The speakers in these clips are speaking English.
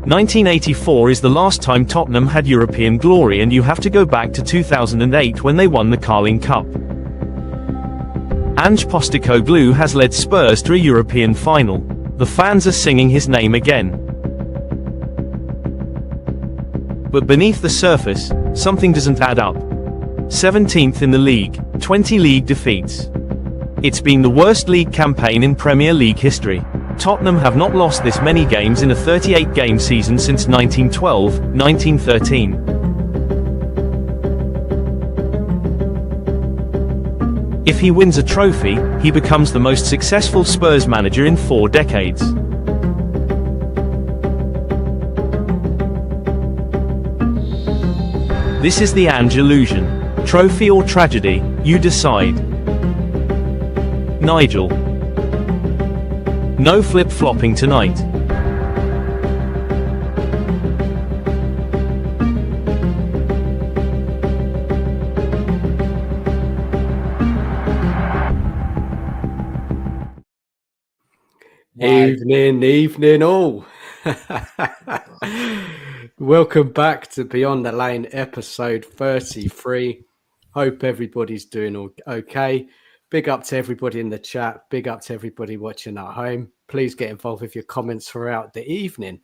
1984 is the last time Tottenham had European glory, and you have to go back to 2008 when they won the Carling Cup. Ange Postecoglou has led Spurs to a European final. The fans are singing his name again. But beneath the surface, something doesn't add up. 17th in the league, 20 league defeats. It's been the worst league campaign in Premier League history. Tottenham have not lost this many games in a 38-game season since 1912-1913. If he wins a trophy, he becomes the most successful Spurs manager in 4 decades. This is the Ange Illusion. Trophy or tragedy, you decide. Nigel. No flip-flopping tonight. Evening all. Welcome back to Beyond the Lane, episode 33. Hope everybody's doing okay. Big up to everybody in the chat. Big up to everybody watching at home. Please get involved with your comments throughout the evening.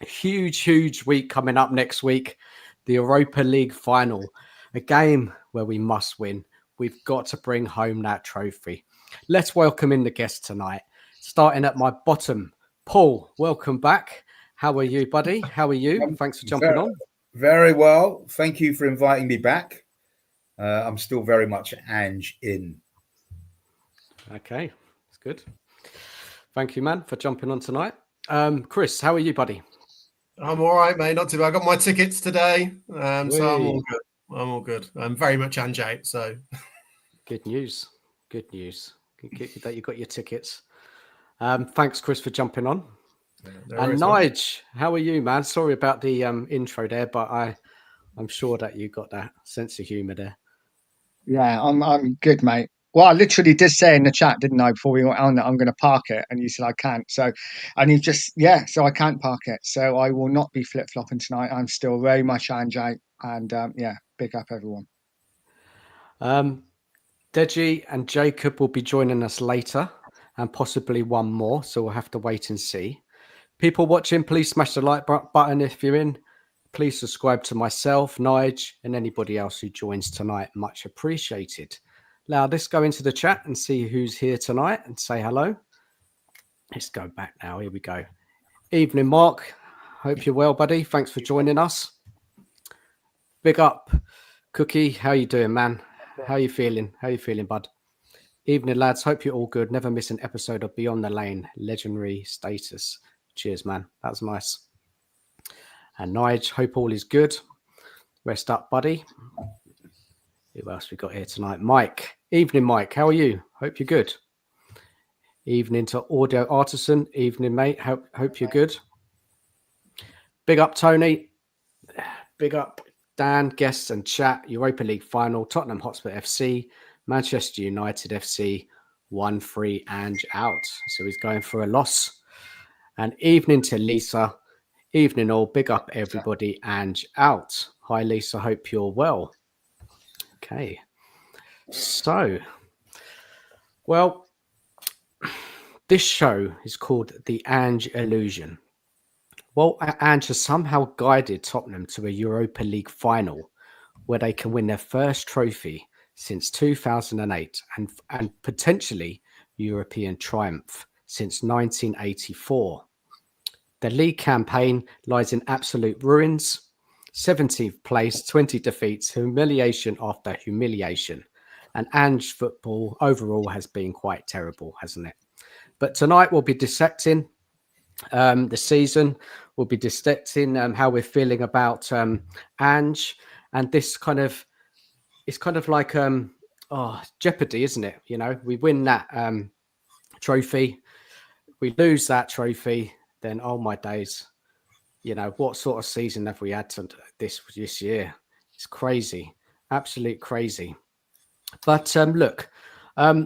A huge week coming up next week. The Europa League final. A game where we must win. We've got to bring home that trophy. Let's welcome in the guests tonight. Starting at my bottom, Paul, welcome back. How are you, buddy? How are you? Thanks for jumping on. Very well. Thank you for inviting me back. I'm still very much Ange in. Okay, that's good. Thank you, man, for jumping on tonight. Chris, how are you, buddy? I'm all right, mate. Not too bad. I got my tickets today, so I'm all good. I'm all good. I'm very much Ange out, so. Good news. Good news. Good that you got your tickets. Thanks, Chris, for jumping on. And Nige, how are you, man? Sorry about the intro there, but I'm sure that you got that sense of humour there. Yeah, I'm good, mate. Well, I literally did say in the chat, didn't I, before we went on that I'm going to park it, and you said I can't. So, and you just so I can't park it. So I will not be flip flopping tonight. I'm still very much Ange out, and big up everyone. Deji and Jacob will be joining us later, and possibly one more. So we'll have to wait and see. People watching, please smash the like button if you're in. Please subscribe to myself, Nige, and anybody else who joins tonight. Much appreciated. Now, let's go into the chat and see who's here tonight and say hello. Let's go back now. Here we go. Evening, Mark. Hope you're well, buddy. Thanks for joining us. Big up, Cookie. How you doing, man? How you feeling? How you feeling, bud? Evening, lads. Hope you're all good. Never miss an episode of Beyond the Lane. Legendary status. Cheers, man. That's nice. And Nige, hope all is good. Rest up, buddy. Who else we got here tonight? Mike. Evening, Mike. How are you? Hope you're good. Evening to Audio Artisan. Evening, mate. Hope you're good. Big up, Tony. Big up, Dan, guests and chat. Europa League final. Tottenham Hotspur FC. Manchester United FC. 1-3 Ange out. So he's going for a loss. And evening to Lisa. Evening all. Big up everybody. Ange out. Hi, Lisa. Hope you're well. Okay. So, well, this show is called The Ange Illusion. Well, Ange has somehow guided Tottenham to a Europa League final where they can win their first trophy since 2008 and potentially European triumph since 1984. The league campaign lies in absolute ruins. 17th place, 20 defeats, humiliation after humiliation. And Ange football overall has been quite terrible, hasn't it? But tonight we'll be dissecting the season. We'll be dissecting how we're feeling about Ange. And this it's kind of like jeopardy, isn't it? You know, we win that trophy. We lose that trophy. Then, oh my days. You know, what sort of season have we had this year? It's crazy, absolute crazy. But look, a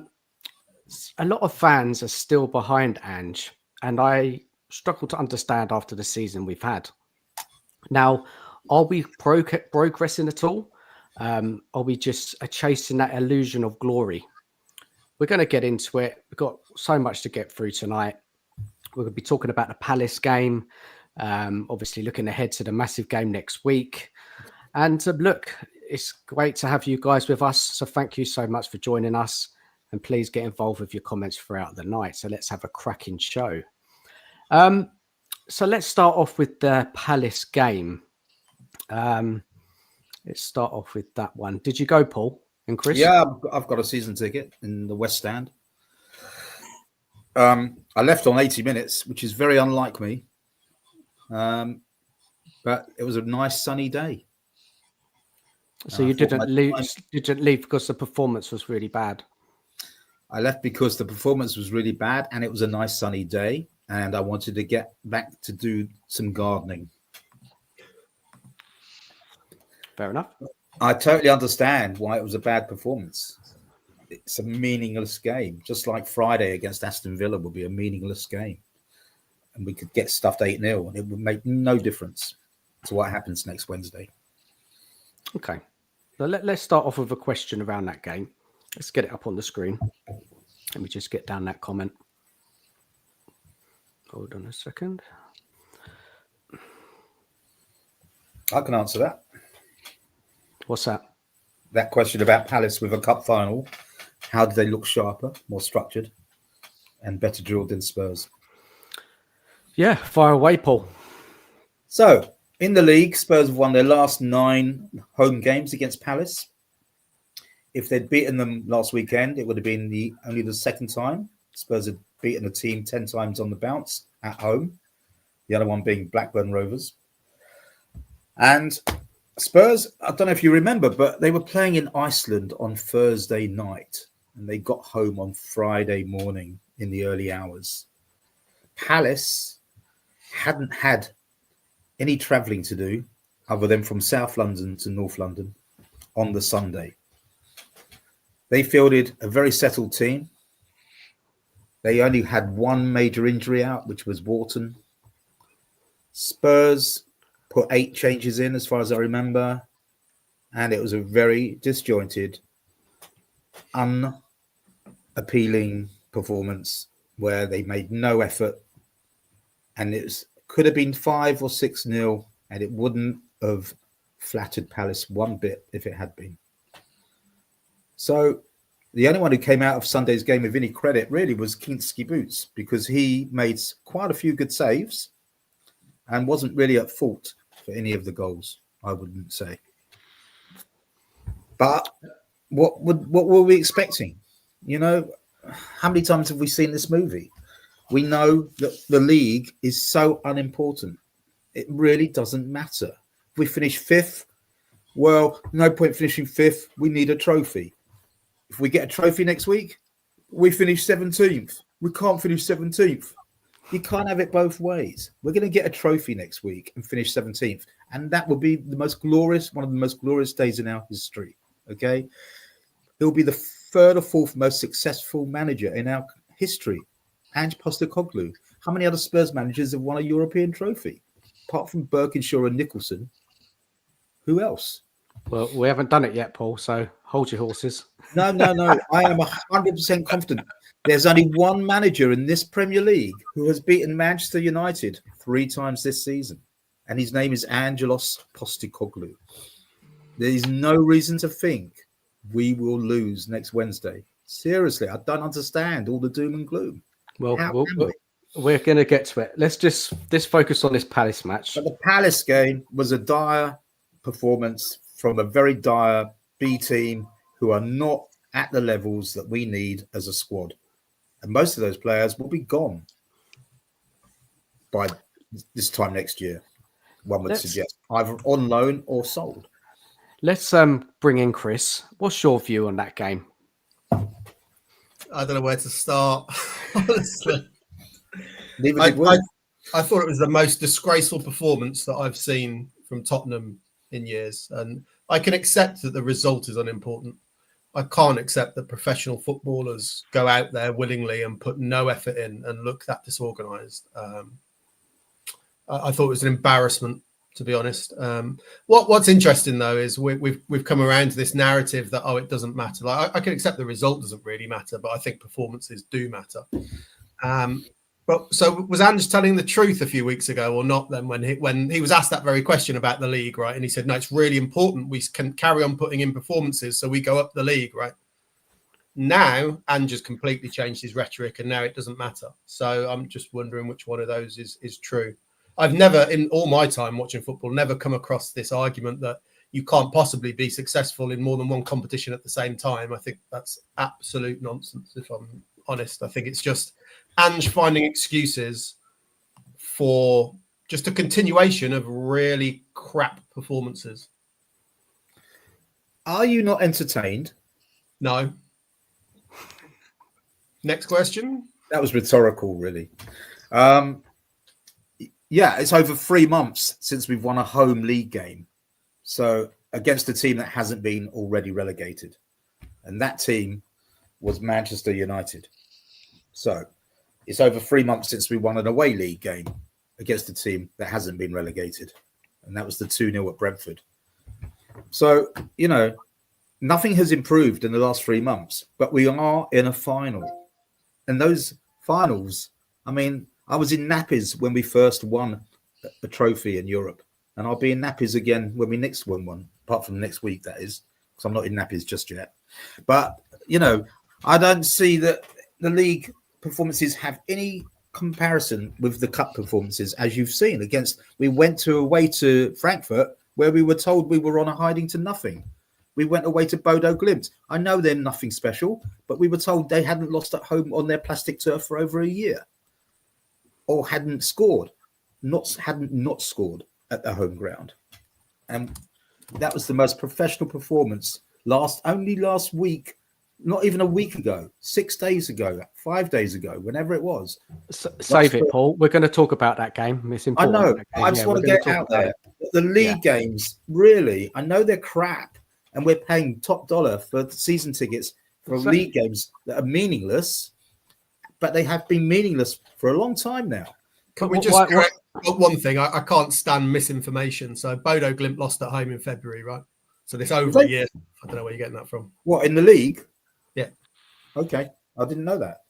lot of fans are still behind Ange, and I struggle to understand after the season we've had. Now, are we progressing at all? Are we just chasing that illusion of glory? We're going to get into it. We've got so much to get through tonight. We're going to be talking about the Palace game, obviously looking ahead to the massive game next week. And look, it's great to have you guys with us. So thank you so much for joining us. And please get involved with your comments throughout the night. So let's have a cracking show. So let's start off with the Palace game. Let's start off with that one. Did you go, Paul and Chris? Yeah, I've got a season ticket in the West Stand. I left on 80 minutes, which is very unlike me. But it was a nice sunny day. So you didn't leave because the performance was really bad. I left because the performance was really bad and it was a nice sunny day and I wanted to get back to do some gardening. Fair enough. I totally understand why it was a bad performance. It's a meaningless game, just like Friday against Aston Villa would be a meaningless game. And we could get stuffed 8-0 and it would make no difference to what happens next Wednesday. Okay. So let's start off with a question around that game. Let's get it up on the screen. Let me just get down that comment. Hold on a second. I can answer that. What's that? That question about Palace with a cup final. How do they look sharper, more structured, and better drilled than Spurs? Yeah, fire away, Paul. So, in the league, Spurs have won their last 9 home games against Palace. If they'd beaten them last weekend, it would have been only the second time. Spurs had beaten a team 10 times on the bounce at home. The other one being Blackburn Rovers. And Spurs, I don't know if you remember, but they were playing in Iceland on Thursday night. And they got home on Friday morning in the early hours. Palace hadn't had any travelling to do other than from South London to North London on the Sunday. They fielded a very settled team. They only had one major injury out, which was Wharton. Spurs put 8 changes in, as far as I remember, and it was a very disjointed, unappealing performance where they made no effort, and it could have been 5 or 6-0, and it wouldn't have flattered Palace one bit if it had been. So the only one who came out of Sunday's game with any credit really was Kinski Boots, because he made quite a few good saves and wasn't really at fault for any of the goals, I wouldn't say. But what were we expecting? You know, how many times have we seen this movie? We know that the league is so unimportant. It really doesn't matter. If we finish 5th, well, no point finishing 5th. We need a trophy. If we get a trophy next week, we finish 17th. We can't finish 17th. You can't have it both ways. We're going to get a trophy next week and finish 17th. And that will be one of the most glorious days in our history. Okay? He'll be the 3rd or 4th most successful manager in our history. Ange Postecoglou. How many other Spurs managers have won a European trophy? Apart from Birkinshaw and Nicholson, who else? Well, we haven't done it yet, Paul, so hold your horses. No. I am 100% confident. There's only one manager in this Premier League who has beaten Manchester United 3 times this season, and his name is Ange Postecoglou. There is no reason to think we will lose next Wednesday. Seriously, I don't understand all the doom and gloom. Well, we're going to get to it. Let's focus on this Palace match. But the Palace game was a dire performance from a very dire B team who are not at the levels that we need as a squad. And most of those players will be gone by this time next year, one would suggest, either on loan or sold. Let's bring in Chris. What's your view on that game? I don't know where to start, honestly. I thought it was the most disgraceful performance that I've seen from Tottenham in years. And I can accept that the result is unimportant. I can't accept that professional footballers go out there willingly and put no effort in and look that disorganised. I thought it was an embarrassment, to be honest. What's interesting though is we've come around to this narrative that it doesn't matter. Like I can accept the result doesn't really matter, but I think performances do matter. But so was Ange telling the truth a few weeks ago or not? Then when he was asked that very question about the league, right, and he said, "No, it's really important we can carry on putting in performances so we go up the league," right? Now Ange has completely changed his rhetoric, and now it doesn't matter. So I'm just wondering which one of those is true. I've never, in all my time watching football, never come across this argument that you can't possibly be successful in more than one competition at the same time. I think that's absolute nonsense, if I'm honest. I think it's just Ange finding excuses for just a continuation of really crap performances. Are you not entertained? No. Next question. That was rhetorical, really. Yeah, it's over 3 months since we've won a home league game. So against a team that hasn't been already relegated. And that team was Manchester United. So it's over 3 months since we won an away league game against a team that hasn't been relegated. And that was the 2-0 at Brentford. So, nothing has improved in the last 3 months, but we are in a final. And those finals, I was in nappies when we first won a trophy in Europe. And I'll be in nappies again when we next win one, apart from next week, that is, because I'm not in nappies just yet. But, I don't see that the league performances have any comparison with the cup performances, as you've seen. We went away to Frankfurt, where we were told we were on a hiding to nothing. We went away to Bodo Glimt. I know they're nothing special, but we were told they hadn't lost at home on their plastic turf for over a year. Or hadn't scored at the home ground. And that was the most professional performance only last week, not even a week ago, 6 days ago, 5 days ago, whenever it was. Save it, Paul. We're going to talk about that game. It's important. I know. I just want to get out there. The league games, really, I know they're crap. And we're paying top dollar for season tickets for league games that are meaningless, but they have been meaningless for a long time now. Can we just correct one thing? I can't stand misinformation. So Bodo Glimt lost at home in February, right? So this over a year. I don't know where you're getting that from. What, in the league? Yeah. Okay. I didn't know that.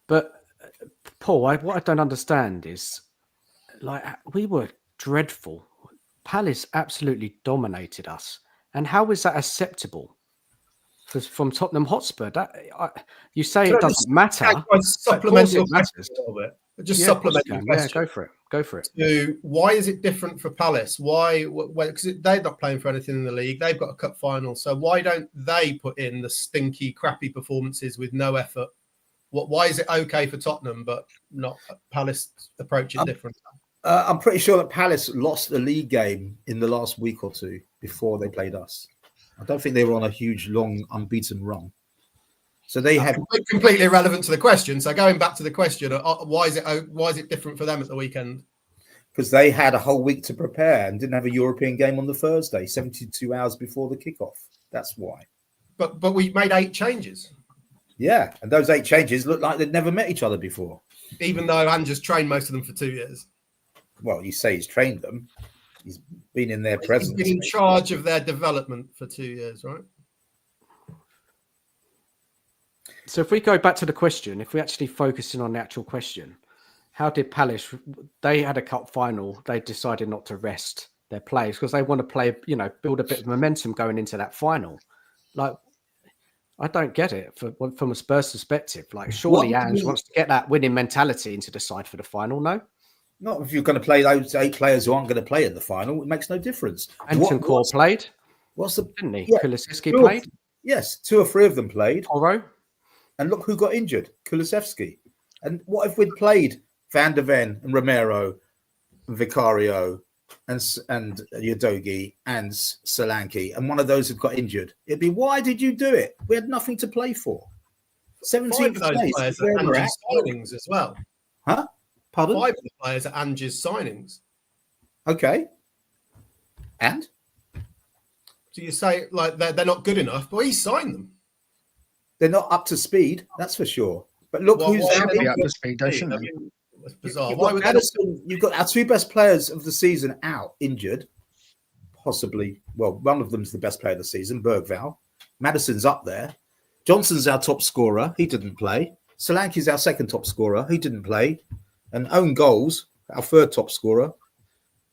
But Paul, what I don't understand is, we were dreadful. Palace absolutely dominated us. And how is that acceptable from Tottenham Hotspur? You say it doesn't matter. Supplement it matters. A little bit. Just supplement your question. Yeah, go for it. So why is it different for Palace? Why? Because they're not playing for anything in the league. They've got a cup final. So why don't they put in the stinky, crappy performances with no effort? Why is it okay for Tottenham, but not Palace approach it different? I'm pretty sure that Palace lost the league game in the last week or two before they played us. I don't think they were on a huge, long, unbeaten run. So they have completely irrelevant to the question. So going back to the question, why is it different for them at the weekend? Because they had a whole week to prepare and didn't have a European game on the Thursday, 72 hours before the kickoff. That's why. But we made 8 changes. Yeah, and those 8 changes looked like they'd never met each other before. Even though Ange has trained most of them for 2 years. Well, you say he's trained them. He's been in their presence. He's been in charge of their development for 2 years, right? So if we go back to the question, if we actually focus in on the actual question, how did Palace, they had a cup final, they decided not to rest their players because they want to play, build a bit of momentum going into that final. I don't get it from a Spurs perspective. Surely Ange wants to get that winning mentality into the side for the final, no? Not if you're going to play those 8 players who aren't going to play in the final. It makes no difference. Bentancur played. Didn't he? Yeah. Kulusevski played. Yes, 2 or 3 of them played. Oro. And look who got injured, Kulusevski. And what if we'd played Van der Ven and Romero, Vicario, and Udogie and Solanke, and one of those had got injured? It'd be, why did you do it? We had nothing to play for. 17th of those players are Ange's signings as well. Huh? Pardon? 5 of the players are Ange's signings. Okay. And? So you say they're not good enough, but he signed them. They're not up to speed, that's for sure. But look who's up to speed, It's bizarre. You've Why got would Maddison, you've got our two best players of the season out, injured. Possibly, well, one of them's the best player of the season, Bergvall. Maddison's up there. Johnson's our top scorer. He didn't play. Solanke's our second top scorer. He didn't play. And own goals, our third top scorer.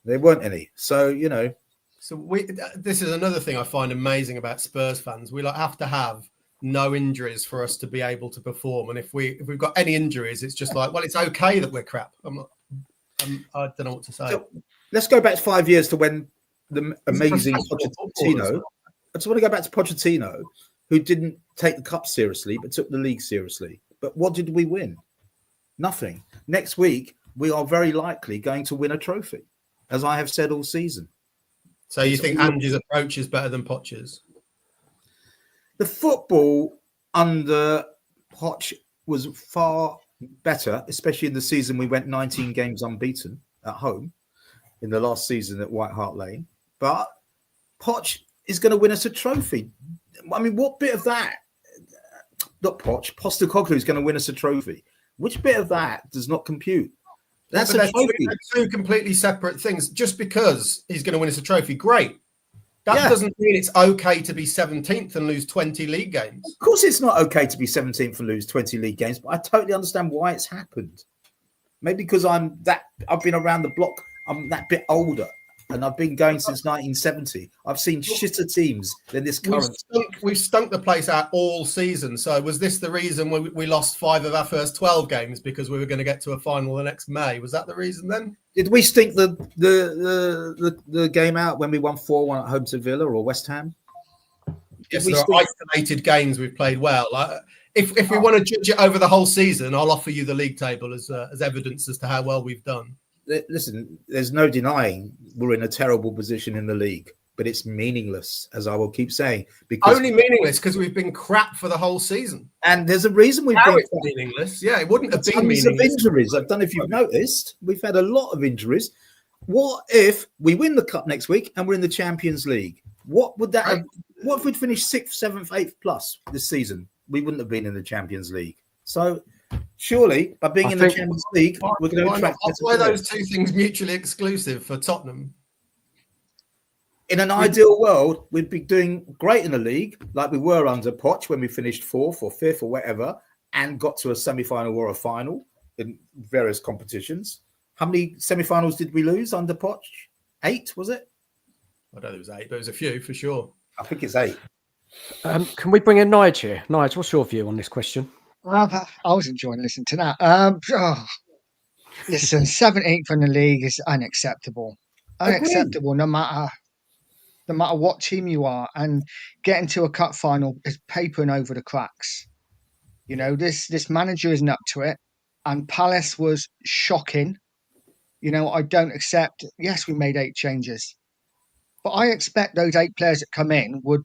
There weren't any. So, you know. So this is another thing I find amazing about Spurs fans. We have to have no injuries for us to be able to perform. And if we've got any injuries, it's just like, well, it's okay that we're crap. I don't know what to say. So, let's go back 5 years to when the amazing Pochettino. I just want to go back to Pochettino, who didn't take the cup seriously, but took the league seriously. But what did we win? Nothing. Next week, we are very likely going to win a trophy, as I have said all season. So you think Ange's approach is better than Poch's? The football under Poch was far better, especially in the season we went 19 games unbeaten at home in the last season at White Hart Lane. But Poch is going to win us a trophy. I mean, what bit of that? Not Poch. Postecoglou is going to win us a trophy. Which bit of that does not compute? That's a trophy. Two completely separate things. Just because he's going to win us a trophy, great. That doesn't mean it's okay to be 17th and lose 20 league games. Of course, it's not okay to be 17th and lose 20 league games, but I totally understand why it's happened. Maybe because I've been around the block. I'm that bit older, and I've been going since 1970. I've seen shitter teams than this current. We've stunk the place out all season. So was this the reason we lost 5 of our first 12 games because we were going to get to a final the next May? Was that the reason then? Did we stink the game out when we won 4-1 at home to Villa or West Ham? Yes, there are isolated games we've played well. If we want to judge it over the whole season, I'll offer you the league table as evidence as to how well we've done. Listen, there's no denying we're in a terrible position in the league, but it's meaningless, as I will keep saying. Because only meaningless because we've been crap for the whole season. And there's a reason we've been meaningless. Yeah, it wouldn't have been meaningless. Tons of injuries. I don't know if you've noticed. We've had a lot of injuries. What if we win the cup next week and we're in the Champions League? What would that have, what if we'd finished 6th, 7th, 8th plus this season? We wouldn't have been in the Champions League. So surely, by being in the Champions League, we're going to attract. Why those two things mutually exclusive for Tottenham? In an ideal world, we'd be doing great in the league, like we were under Poch when we finished 4th or 5th or whatever, and got to a semi-final or a final in various competitions. How many semi-finals did we lose under Poch? 8, was it? I don't think it was 8, but it was a few for sure. I think it's 8. Can we bring in Nige here? Nige, what's your view on this question? I was enjoying listening to that. Listen, 17th in the league is unacceptable. Unacceptable, no matter what team you are. And getting to a cup final is papering over the cracks. You know, this manager isn't up to it. And Palace was shocking. You know, I don't accept. Yes, we made 8 changes. But I expect those 8 players that come in would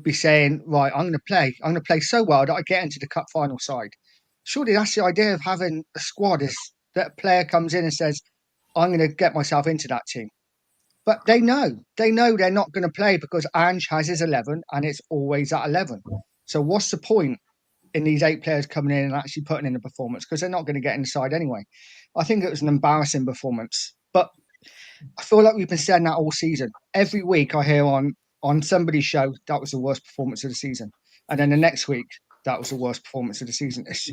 be saying, right, I'm going to play so well that I get into the cup final side. Surely that's the idea of having a squad, is that a player comes in and says, I'm going to get myself into that team. But they know they're not going to play because Ange has his 11 and it's always at 11. So what's the point in these 8 players coming in and actually putting in a performance? Because they're not going to get inside anyway. I think it was an embarrassing performance. But I feel like we've been saying that all season. Every week I hear on somebody's show, that was the worst performance of the season. And then the next week, that was the worst performance of the season. It's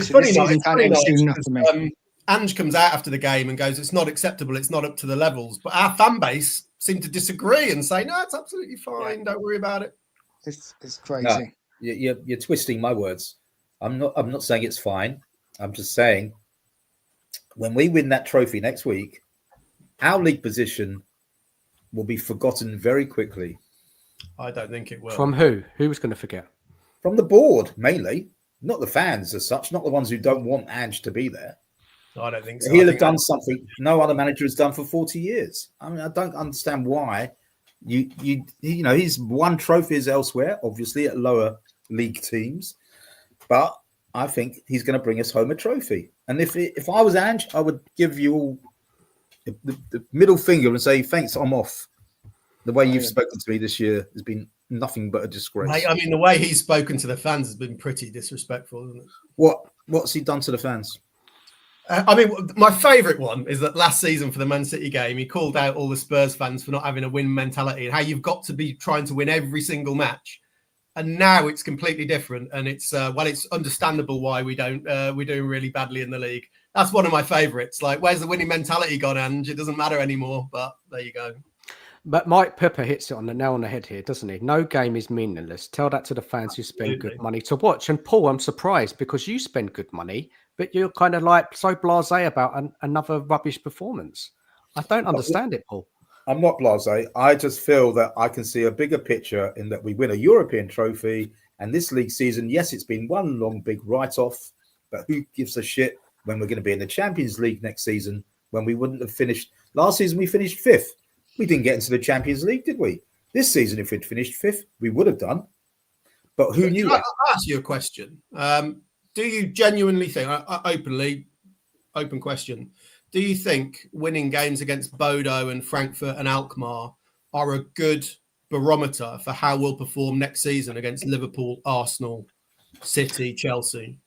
funny, Ange comes out after the game and goes, it's not acceptable, it's not up to the levels. But our fan base seem to disagree and say, no, it's absolutely fine, don't worry about it. It's crazy. No, you're twisting my words. I'm not saying it's fine. I'm just saying when we win that trophy next week, our league position will be forgotten very quickly. I don't think it will. From who? Who was going to forget? From the board, mainly. Not the fans as such, not the ones who don't want Ange to be there. I don't think so. He'll have done something no other manager has done for 40 years. I mean, I don't understand why you know, he's won trophies elsewhere, obviously at lower league teams, but I think he's going to bring us home a trophy. And if I was Ange, I would give you all the middle finger and say, thanks, I'm off. The way you've spoken to me this year has been nothing but a disgrace. I mean, the way he's spoken to the fans has been pretty disrespectful, isn't it? What's he done to the fans? I mean, my favourite one is that last season for the Man City game, he called out all the Spurs fans for not having a win mentality and how you've got to be trying to win every single match. And now it's completely different, and it's it's understandable why we're doing really badly in the league. That's one of my favourites. Like, where's the winning mentality gone, Ange? It doesn't matter anymore. But there you go. But Mike Pepper hits it on the nail on the head here, doesn't he? No game is meaningless. Tell that to the fans who spend good money to watch. And Paul, I'm surprised because you spend good money, but you're kind of like so blasé about another rubbish performance. I don't understand it, Paul. I'm not blasé. I just feel that I can see a bigger picture in that we win a European trophy, and this league season, yes, it's been one long big write-off, but who gives a shit when we're going to be in the Champions League next season when we wouldn't have finished. Last season, we finished 5th. We didn't get into the Champions League, did we? This season, if we'd finished 5th, we would have done. But who knew? I'll ask you a question. Do you genuinely think, open question, do you think winning games against Bodo and Frankfurt and Alkmaar are a good barometer for how we'll perform next season against Liverpool, Arsenal, City, Chelsea?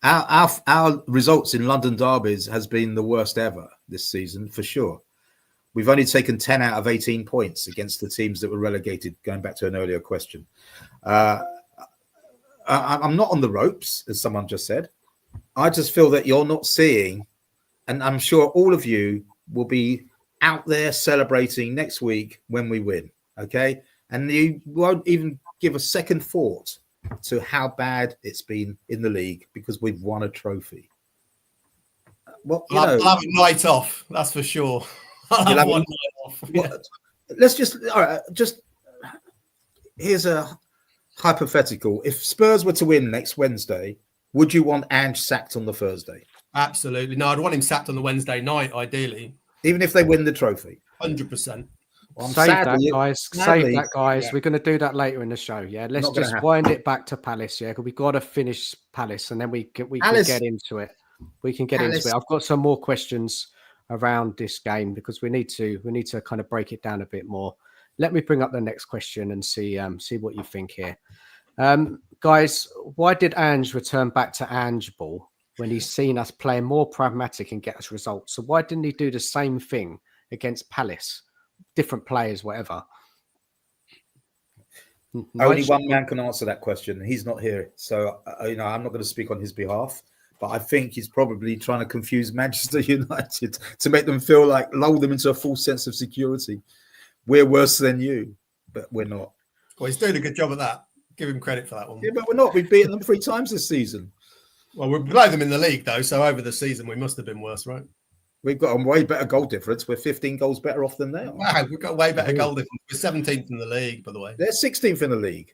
Our results in London derbies has been the worst ever this season, for sure. We've only taken 10 out of 18 points against the teams that were relegated, going back to an earlier question. I'm not on the ropes, as someone just said. I just feel that you're not seeing, and I'm sure all of you will be out there celebrating next week when we win, okay? And you won't even give a second thought to how bad it's been in the league because we've won a trophy. Well, I'll have a night off, that's for sure. Let's just here's a hypothetical. If Spurs were to win next Wednesday, would you want Ange sacked on the Thursday? Absolutely. No, I'd want him sacked on the Wednesday night, ideally. Even if they win the trophy? 100%. Well, save that, guys. Yeah. We're going to do that later in the show. Yeah, let's just wind it back to Palace. Yeah, because we've got to finish Palace, and then we can get into it. We can get into it. I've got some more questions around this game because we need to kind of break it down a bit more. Let me bring up the next question and see what you think here. Guys, why did Ange return back to Ange ball when he's seen us playing more pragmatic and get us results? So why didn't he do the same thing against Palace? Different players, whatever. Only one man can answer that question. He's not here. So, I'm not going to speak on his behalf. But I think he's probably trying to confuse Manchester United to make them feel like, lull them into a false sense of security. We're worse than you, but we're not. Well, he's doing a good job at that. Give him credit for that one. Yeah, but we're not. We've beaten them 3 times this season. Well, we're below them in the league, though. So over the season, we must have been worse, right? We've got a way better goal difference. We're 15 goals better off than they are. Wow, we've got a way better goal difference. We're 17th in the league, by the way. They're 16th in the league.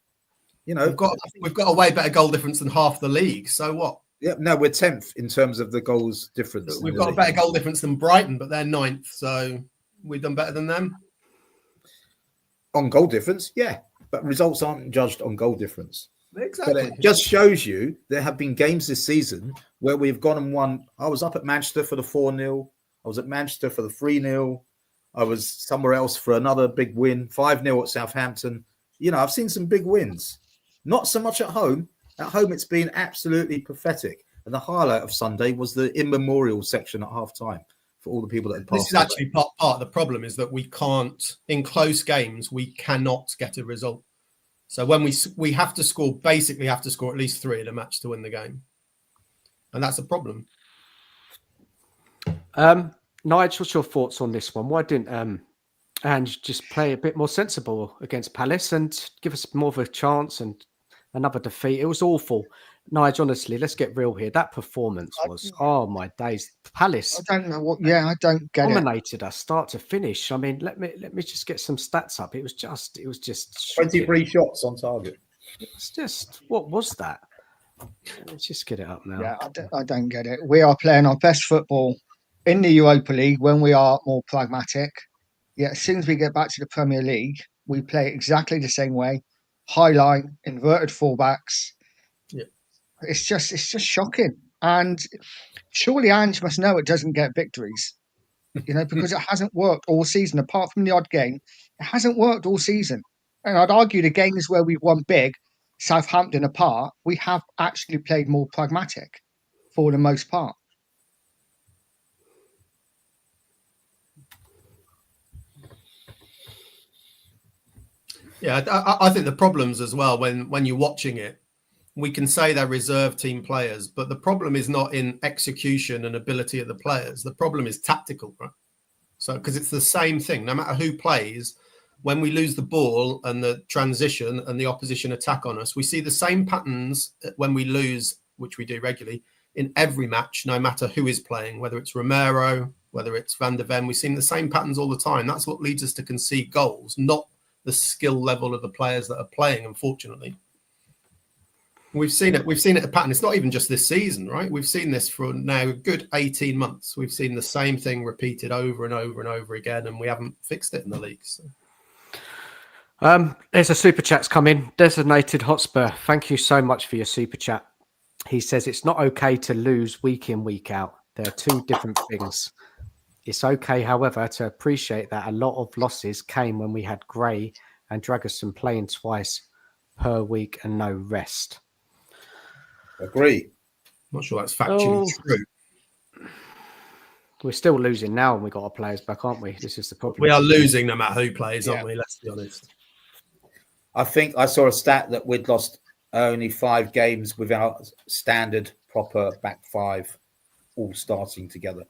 We've got a way better goal difference than half the league. So what? Yeah, no, we're 10th in terms of the goals difference. We've got a better goal difference than Brighton, but they're 9th. So we've done better than them. On goal difference, yeah. But results aren't judged on goal difference. Exactly. But it just shows you there have been games this season where we've gone and won. I was up at Manchester for the 4-0. I was at Manchester for the 3-0. I was somewhere else for another big win, 5-0 at Southampton. I've seen some big wins. Not so much at home. At home, it's been absolutely pathetic. And the highlight of Sunday was the in memorial section at half-time for all the people that had passed. This is actually part of the problem is that we can't, in close games, we cannot get a result. So when we have to score at least 3 in a match to win the game. And that's a problem. Nige, what's your thoughts on this one? Why didn't Ange just play a bit more sensible against Palace and give us more of a chance and another defeat? It was awful. Nige, honestly, let's get real here. That performance was, oh my days. Palace. I don't know what. Yeah, I don't get dominated us start to finish. I mean, let me just get some stats up. It was just 23 shots on target. It's just, what was that? Let's just get it up now. Yeah, I don't get it. We are playing our best football in the Europa League when we are more pragmatic. Yeah, as soon as we get back to the Premier League, we play exactly the same way. High line, inverted fullbacks. Yeah. It's just shocking. And surely Ange must know it doesn't get victories, because it hasn't worked all season. Apart from the odd game, it hasn't worked all season. And I'd argue the games where we've won big, Southampton apart, we have actually played more pragmatic for the most part. Yeah, I think the problems as well, when you're watching it, we can say they're reserve team players, but the problem is not in execution and ability of the players. The problem is tactical, right? So, because it's the same thing, no matter who plays, when we lose the ball and the transition and the opposition attack on us, we see the same patterns when we lose, which we do regularly, in every match, no matter who is playing, whether it's Romero, whether it's Van der Ven. We've seen the same patterns all the time. That's what leads us to concede goals, not the skill level of the players that are playing, unfortunately. We've seen it. We've seen it a pattern. It's not even just this season, right? We've seen this for now a good 18 months. We've seen the same thing repeated over and over and over again, and we haven't fixed it in the league. So. There's a super chat's come in. Designated Hotspur, thank you so much for your super chat. He says it's not okay to lose week in, week out. They're two different things. It's okay, however, to appreciate that a lot of losses came when we had Gray and Dragerson playing twice per week and no rest. Agree. I'm not sure that's factually true. We're still losing now and we've got our players back, aren't we? This is the problem. We are losing no matter who plays, aren't we? Let's be honest. I think I saw a stat that we'd lost only 5 games without standard proper back 5 all starting together.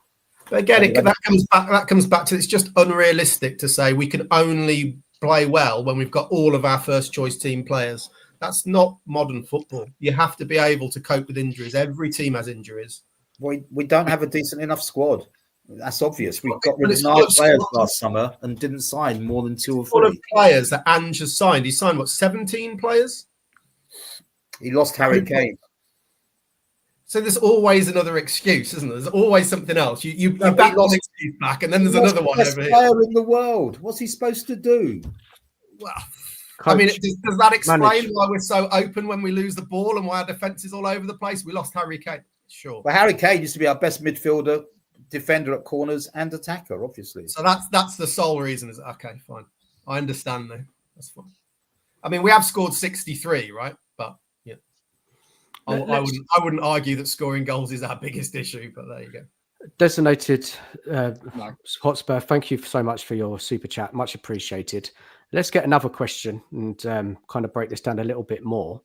But again, that comes back to it's just unrealistic to say we can only play well when we've got all of our first choice team players. That's not modern football. You have to be able to cope with injuries. Every team has injuries. We don't have a decent enough squad. That's obvious. We got rid of 9 players last summer and didn't sign more than 2 or 3. Full of players that Ange has signed. He signed, what, 17 players? He lost Harry Kane. So there's always another excuse, isn't there? There's always something else. You back one excuse back, and then there's another one over here. Player in the world. What's he supposed to do? Well, Coach, I mean, does that explain why we're so open when we lose the ball and why our defence is all over the place? We lost Harry Kane, sure. Well, Harry Kane used to be our best midfielder, defender at corners, and attacker, obviously. So that's the sole reason. Is okay, fine. I understand though. That's fine. I mean, we have scored 63, right? But yeah, I wouldn't argue that scoring goals is our biggest issue. But there you go. Designated Hotspur, thank you so much for your super chat. Much appreciated. Let's get another question and kind of break this down a little bit more.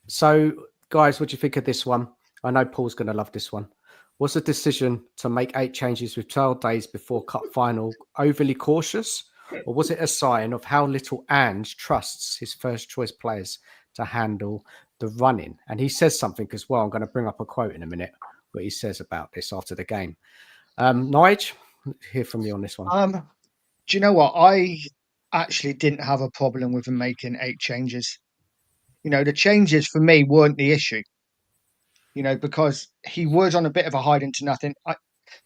So, guys, what do you think of this one? I know Paul's going to love this one. Was the decision to make 8 changes with 12 days before cup final overly cautious, or was it a sign of how little Ange trusts his first choice players to handle the running? And he says something as well. I'm going to bring up a quote in a minute, what he says about this after the game. Nige, hear from you on this one. Do you know what? I actually didn't have a problem with him making 8 changes. You know, the changes for me weren't the issue. You know, because he was on a bit of a hide into nothing.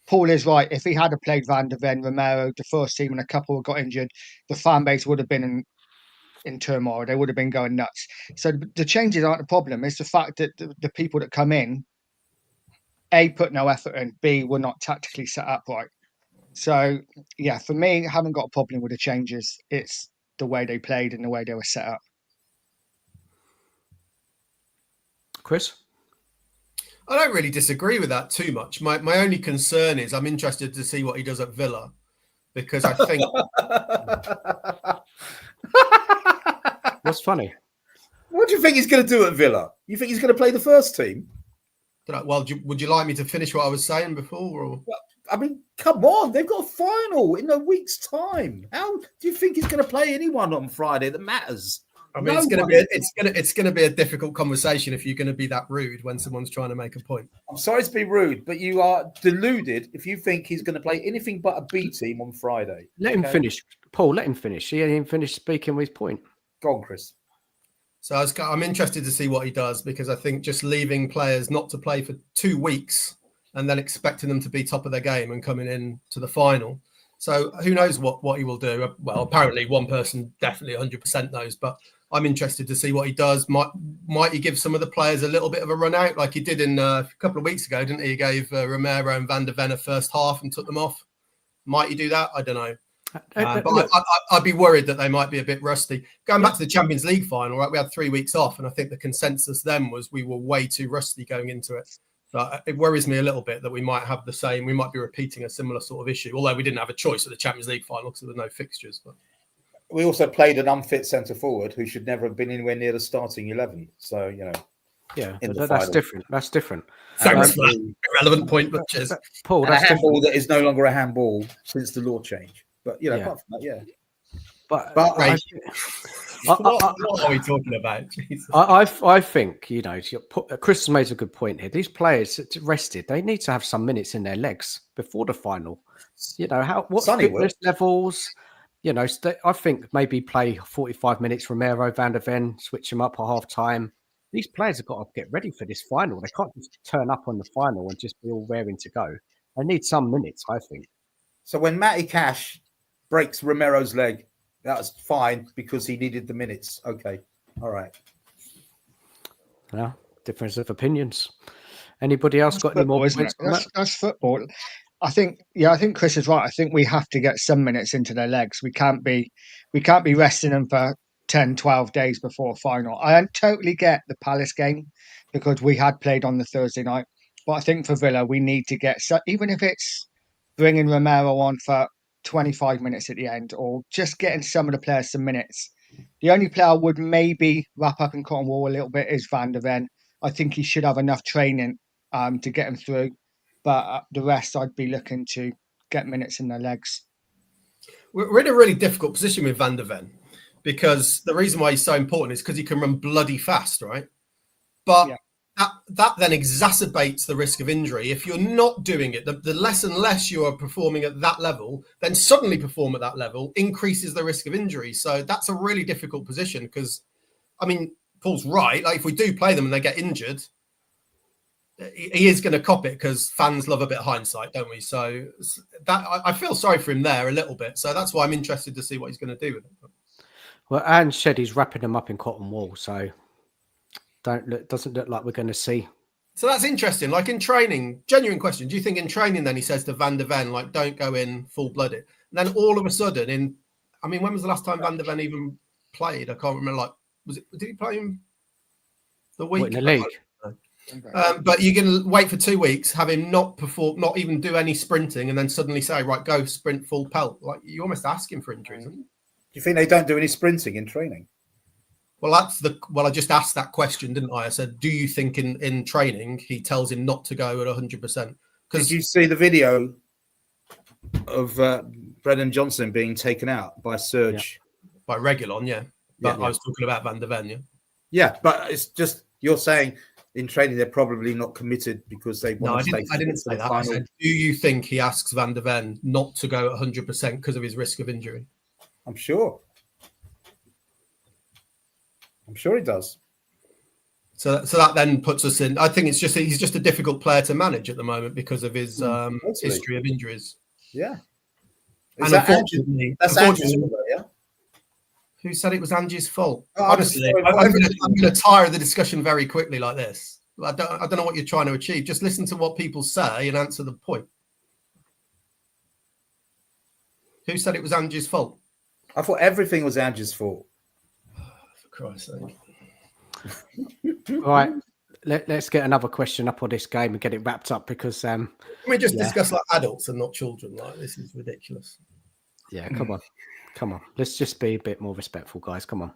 Paul is right. If he had played Van der Ven, Romero, the first team, and a couple got injured, the fan base would have been in turmoil. They would have been going nuts. So the changes aren't the problem. It's the fact that the people that come in, A, put no effort in, B, were not tactically set up right. So, yeah, for me, I haven't got a problem with the changes. It's the way they played and the way they were set up. Chris? I don't really disagree with that too much. My only concern is I'm interested to see what he does at Villa, because I think... What's funny? What do you think he's going to do at Villa? You think he's going to play the first team? Well, would you like me to finish what I was saying before? Or? Well, I mean, come on. They've got a final in a week's time. How do you think he's going to play anyone on Friday that matters? I mean, it's going to be a difficult conversation if you're going to be that rude when someone's trying to make a point. I'm sorry to be rude, but you are deluded if you think he's going to play anything but a B team on Friday. Let him finish. Paul, let him finish. He didn't finish speaking with his point. Go on, Chris. So I'm interested to see what he does, because I think just leaving players not to play for 2 weeks and then expecting them to be top of their game and coming in to the final. So who knows what he will do? Well, apparently one person definitely 100% knows, but I'm interested to see what he does. Might he give some of the players a little bit of a run out like he did in a couple of weeks ago, didn't he? He gave Romero and Van der Ven a first half and took them off. Might he do that? I don't know. But I'd be worried that they might be a bit rusty. Going back to the Champions League final, right? We had 3 weeks off, and I think the consensus then was we were way too rusty going into it. So it worries me a little bit that we might have the same. We might be repeating a similar sort of issue, although we didn't have a choice at the Champions League final because there were no fixtures. But we also played an unfit centre forward who should never have been anywhere near the starting 11. So yeah, that's different. That's different. Thanks for that irrelevant point, but cheers. Paul, that's a handball that is no longer a handball since the law change. But apart from that, yeah. But what are we talking about? Jesus. I think Chris has made a good point here. These players rested, they need to have some minutes in their legs before the final. What fitness levels? I think maybe play 45 minutes Romero, Van der Ven, switch them up at half time. These players have got to get ready for this final. They can't just turn up on the final and just be all raring to go. They need some minutes, I think. So when Matty Cash breaks Romero's leg, that's fine because he needed the minutes. Okay. All right. Yeah. Difference of opinions. Anybody else got any more points? That's football. I think Chris is right. I think we have to get some minutes into their legs. We can't be resting them for 10, 12 days before a final. I totally get the Palace game because we had played on the Thursday night. But I think for Villa, we need to get, even if it's bringing Romero on for 25 minutes at the end or just getting some of the players some minutes. The only player I would maybe wrap up in cotton wool a little bit is Van der Ven. I think he should have enough training to get him through. But the rest, I'd be looking to get minutes in their legs. We're in a really difficult position with Van der Ven because the reason why he's so important is because he can run bloody fast, right? But that then exacerbates the risk of injury. If you're not doing it, the less and less you are performing at that level, then suddenly perform at that level increases the risk of injury. So that's a really difficult position because, Paul's right. Like if we do play them and they get injured, he is going to cop it because fans love a bit of hindsight, don't we? So that I feel sorry for him there a little bit. So that's why I'm interested to see what he's going to do with it. Well, Ange said he's wrapping them up in cotton wool, so doesn't look like we're going to see. So that's interesting. Like in training, genuine question. Do you think in training then he says to Van der Ven, like, don't go in full-blooded? And then all of a sudden when was the last time Van der Ven even played? I can't remember. Like, did he play him the week? In the league? But you can wait for 2 weeks, have him not perform, not even do any sprinting, and then suddenly say, right, go sprint full pelt. Like you almost ask him for injuries. Do you think they don't do any sprinting in training? Well, I just asked that question, didn't I? I said, do you think in training he tells him not to go at 100%? Did you see the video of Brendan Johnson being taken out by Serge? Yeah. By Reguilon, yeah. But I was talking about Van der Ven, yeah. Yeah, but it's just you're saying in training they're probably not committed because they want to stay. I didn't say that. I said, do you think he asks Van der Ven not to go at 100% because of his risk of injury? I'm sure he does. So that then puts us in. I think he's just a difficult player to manage at the moment because of his history of injuries. Yeah. And unfortunately, Ange's fault, yeah. Who said it was Ange's fault? Oh, honestly, I'm going to tire the discussion very quickly like this. I don't know what you're trying to achieve. Just listen to what people say and answer the point. Who said it was Ange's fault? I thought everything was Ange's fault. For Christ's sake. All right. Let's get another question up on this game and get it wrapped up because can we just discuss like adults and not children? Like this is ridiculous. Yeah, come on. Let's just be a bit more respectful, guys. Come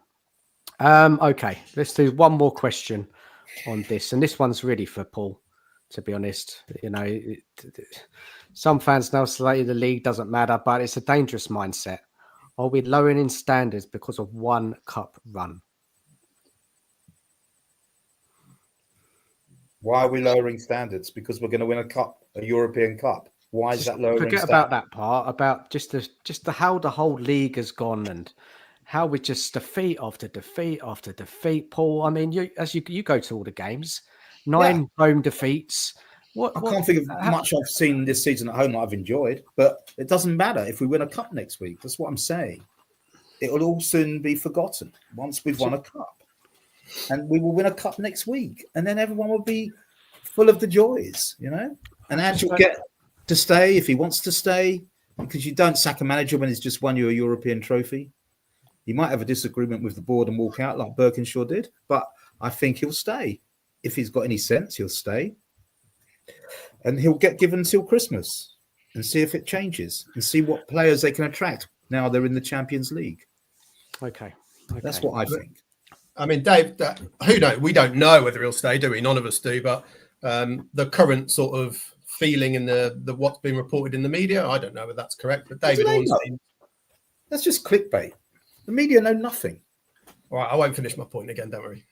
on. Okay, let's do one more question on this, and this one's really for Paul. To be honest, some fans now say the league doesn't matter, but it's a dangerous mindset. Are we lowering in standards because of one cup run? Why are we lowering standards? Because we're going to win a European Cup. Why is that lowering standards? Forget about that part, about just how the whole league has gone and how we just defeat after defeat after defeat. Paul, I mean, you go to all the games, 9 home defeats. I can't think of much I've seen this season at home that I've enjoyed, but it doesn't matter if we win a cup next week. That's what I'm saying. It will all soon be forgotten once we've won a cup. And we will win a cup next week. And then everyone will be full of the joys, And Ange will get to stay if he wants to stay. because you don't sack a manager when he's just won you a European trophy. You might have a disagreement with the board and walk out like Birkinshaw did, but I think he'll stay. If he's got any sense, he'll stay. And he'll get given till Christmas and see if it changes and see what players they can attract. Now they're in the Champions League. Okay. That's what I think. I mean, Dave, who knows? We don't know whether he'll stay, do we? None of us do. But the current sort of feeling in the what's been reported in the media, I don't know whether that's correct. But David Ornstein, that's just clickbait. The media know nothing. All right, I won't finish my point again. Don't worry.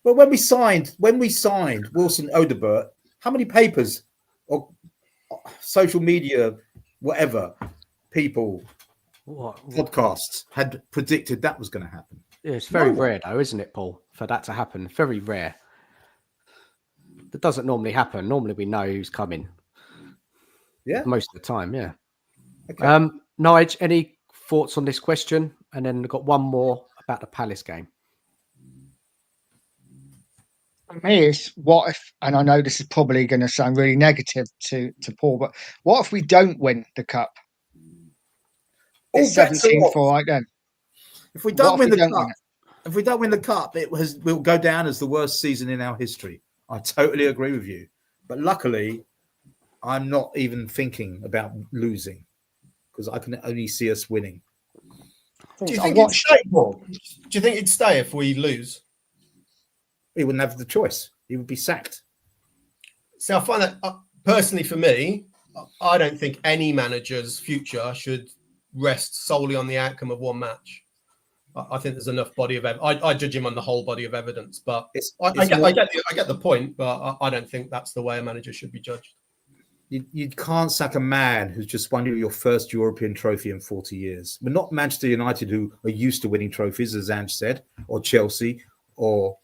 Well, when we signed Wilson Odobert, how many papers or social media, whatever, people, podcasts had predicted that was going to happen? Yeah, it's very rare, though, isn't it, Paul, for that to happen? Very rare. That doesn't normally happen. Normally, we know who's coming. Yeah, most of the time. Yeah. Okay. Nige, any thoughts on this question? And then we've got one more about the Palace game. For me, it's what if, and I know this is probably going to sound really negative to Paul, but what if we don't win the cup? It's 17th, all right then. If we don't win the cup, we'll go down as the worst season in our history. I totally agree with you. But luckily, I'm not even thinking about losing because I can only see us winning. Do you think he'd stay, Paul? Do you think he'd stay if we lose? He wouldn't have the choice. He would be sacked. See, I find that personally for me, I don't think any manager's future should rest solely on the outcome of one match. I think there's enough body of evidence. I judge him on the whole body of evidence, but I get the point, but I don't think that's the way a manager should be judged. You can't sack a man who's just won your first European trophy in 40 years. We're not Manchester United, who are used to winning trophies, as Ange said, or Chelsea, or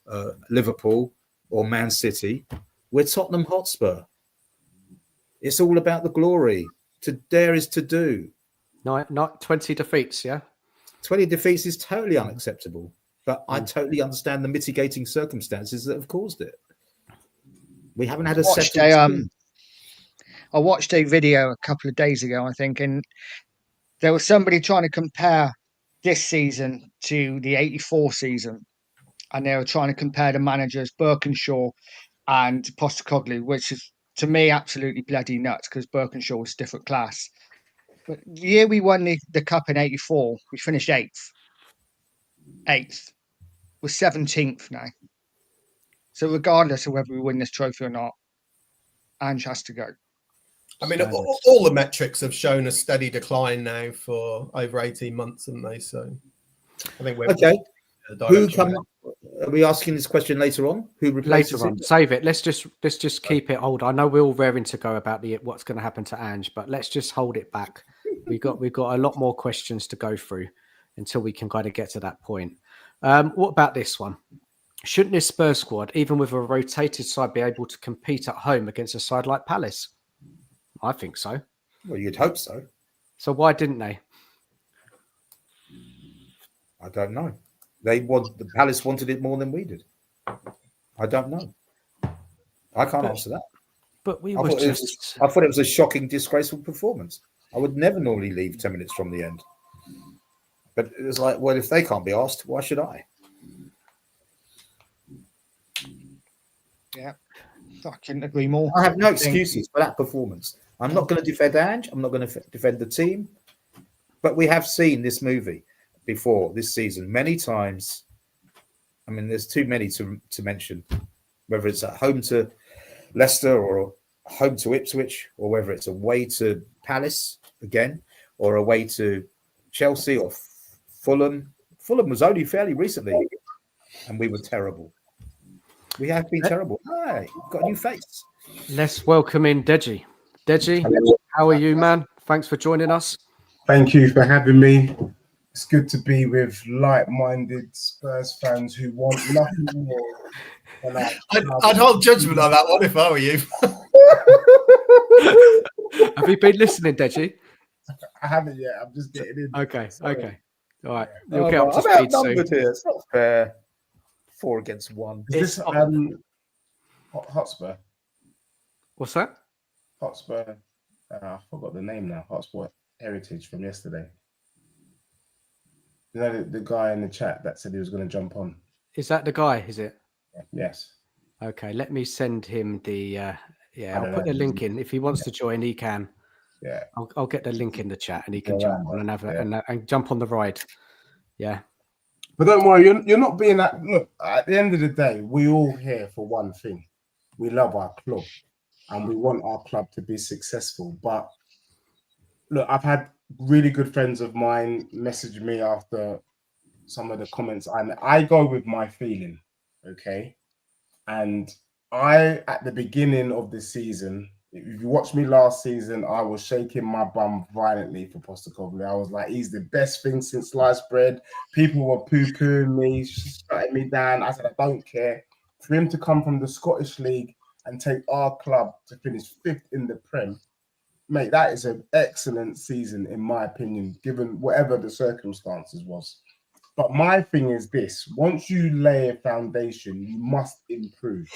Liverpool, or Man City. We're Tottenham Hotspur. It's all about the glory. To dare is to do. Not 20 defeats, yeah? 20 defeats is totally unacceptable. But I totally understand the mitigating circumstances that have caused it. We haven't had a settled I watched a video a couple of days ago, I think, and there was somebody trying to compare this season to the 84 season. And they were trying to compare the managers, Birkinshaw and Postecoglou, which is, to me, absolutely bloody nuts because Birkinshaw was a different class. But the year we won the cup in 84, we finished 8th. 8th. We're 17th now. So regardless of whether we win this trophy or not, Ange has to go. I mean, all the metrics have shown a steady decline now for over 18 months, haven't they? So I think we're okay. Are we asking this question later on? Who replaces later on? Save it. Let's just keep it hold. I know we're all raring to go about what's going to happen to Ange, but let's just hold it back. We've got a lot more questions to go through until we can kind of get to that point. What about this one? Shouldn't this Spurs squad, even with a rotated side, be able to compete at home against a side like Palace? I think so. Well, you'd hope so. So why didn't they? I don't know. The Palace wanted it more than we did. I don't know. I can't answer that. But I thought it was a shocking, disgraceful performance. I would never normally leave 10 minutes from the end. But it was like, well, if they can't be asked, why should I? Yeah, I couldn't agree more. I have no excuses for that performance. I'm not going to defend Ange. I'm not going to defend the team. But we have seen this movie before this season many times. I mean, there's too many to mention, whether it's at home to Leicester or home to Ipswich, or whether it's away to Palace again, or away to Chelsea or Fulham. Fulham was only fairly recently, and we were terrible. We have been terrible. Hi, we've got a new face. Let's welcome in Deji. Deji, how are you, man? Thanks for joining us. Thank you for having me. It's good to be with like-minded Spurs fans who want nothing more than I'd hold judgment on that one if I were you. Have you been listening, Deji? I haven't yet. I'm just getting in. Okay. All right. Yeah. You'll get up to speed soon. Here. It's not fair. 4 against 1. Is this Hotspur? What's that? Hotspur. I forgot the name now. Hotspur Heritage from yesterday. You know the guy in the chat that said he was going to jump on. Is that the guy? Is it? Yes. Okay, let me send him the. I I'll don't put know. the link in. If he wants to join, he can. Yeah. I'll get the link in the chat, and he can Yeah, jump on and have and jump on the ride. Yeah. But don't worry, you're not being that. Look, at the end of the day, we all here for one thing. We love our club, and we want our club to be successful. But look, I've had really good friends of mine message me after some of the comments, and I go with my feeling, okay? And at the beginning of the season, if you watched me last season, I was shaking my bum violently for Postcoglou. I was like, he's the best thing since sliced bread. People were poo-pooing me, shutting me down. I said, I don't care. For him to come from the Scottish League and take our club to finish 5th in the Prem, mate, that is an excellent season, in my opinion, given whatever the circumstances was. But my thing is this: once you lay a foundation, you must improve.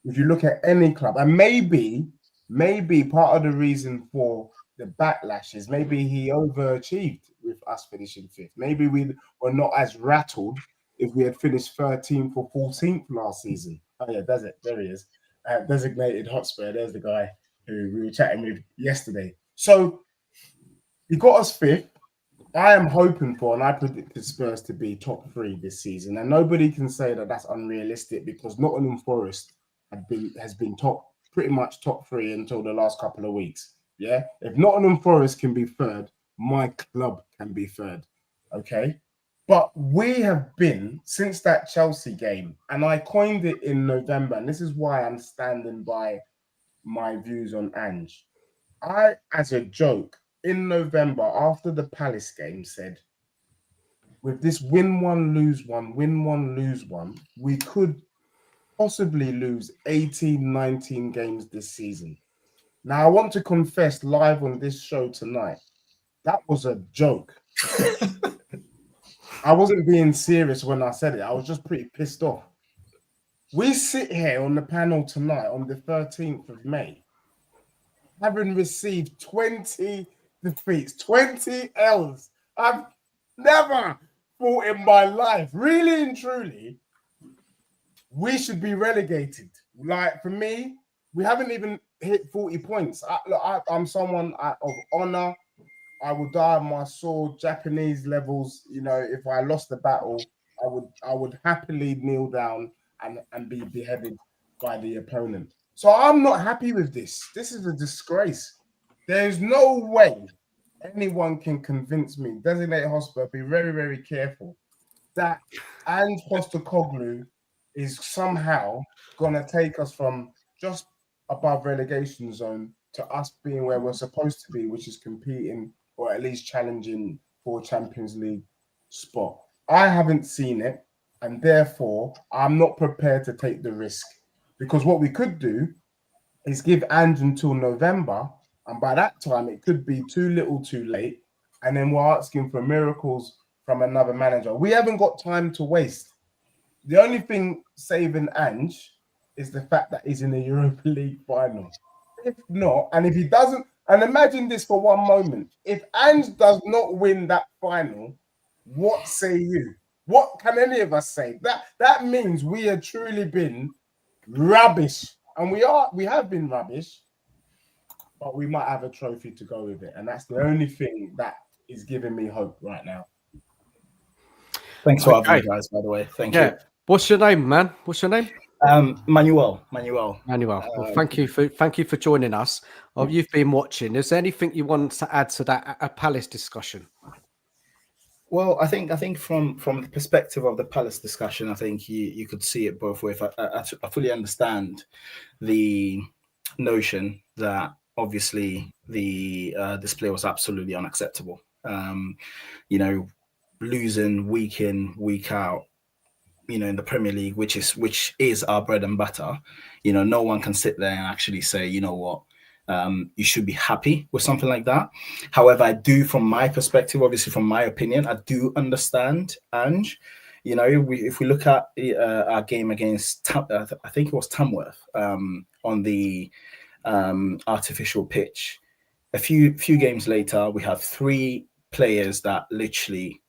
If you look at any club, and maybe part of the reason for the backlash is maybe he overachieved with us finishing 5th. Maybe we were not as rattled if we had finished 13th or 14th last season. Oh yeah, does it? There he is. Designated Hotspur. There's the guy who we were chatting with yesterday. So he got us 5th. I am hoping for, and I predicted Spurs to be top 3 this season, and nobody can say that that's unrealistic because Nottingham Forest has been pretty much top 3 until the last couple of weeks. Yeah, if Nottingham Forest can be 3rd, my club can be 3rd. Okay, but we have been since that Chelsea game, and I coined it in November, and this is why I'm standing by my views on Ange. I, as a joke, in November, after the Palace game, said, with this win one, lose one, we could possibly lose 18, 19 games this season. Now, I want to confess live on this show tonight, that was a joke. I wasn't being serious when I said it. I was just pretty pissed off. We sit here on the panel tonight on the 13th of May, having received 20 defeats, 20 L's. I've never thought in my life, really and truly, we should be relegated. Like, for me, we haven't even hit 40 points. I'm someone of honor. I would die on my sword, Japanese levels. You know, if I lost the battle, I would happily kneel down and be beheaded by the opponent. So I'm not happy with this. This is a disgrace. There's no way anyone can convince me, Designated Hotspur, be very, very careful, that Ange Postecoglou is somehow going to take us from just above relegation zone to us being where we're supposed to be, which is competing or at least challenging for a Champions League spot. I haven't seen it, and therefore I'm not prepared to take the risk, because what we could do is give Ange until November, and by that time it could be too little too late, and then we're asking for miracles from another manager. We haven't got time to waste. The only thing saving Ange is the fact that he's in the Europa League final. If not, and if he doesn't, and imagine this for one moment, if Ange does not win that final, what say you? What can any of us say? That means we have truly been rubbish. And we have been rubbish, but we might have a trophy to go with it. And that's the only thing that is giving me hope right now. Thanks for having me, guys, by the way. Thank you. What's your name, man? What's your name? Manuel. Well, thank you for joining us. You've been watching. Is there anything you want to add to that Palace discussion? Well, I think from the perspective of the Palace discussion, I think you could see it both ways. I fully understand the notion that obviously the display was absolutely unacceptable. You know, losing week in, week out, you know, in the Premier League, which is our bread and butter. You know, no one can sit there and actually say, you know what, you should be happy with something like that. However, I do, from my perspective, obviously from my opinion, I do understand Ange. You know, if we look at our game against, I think it was Tamworth, on the artificial pitch, a few games later, we have 3 players that literally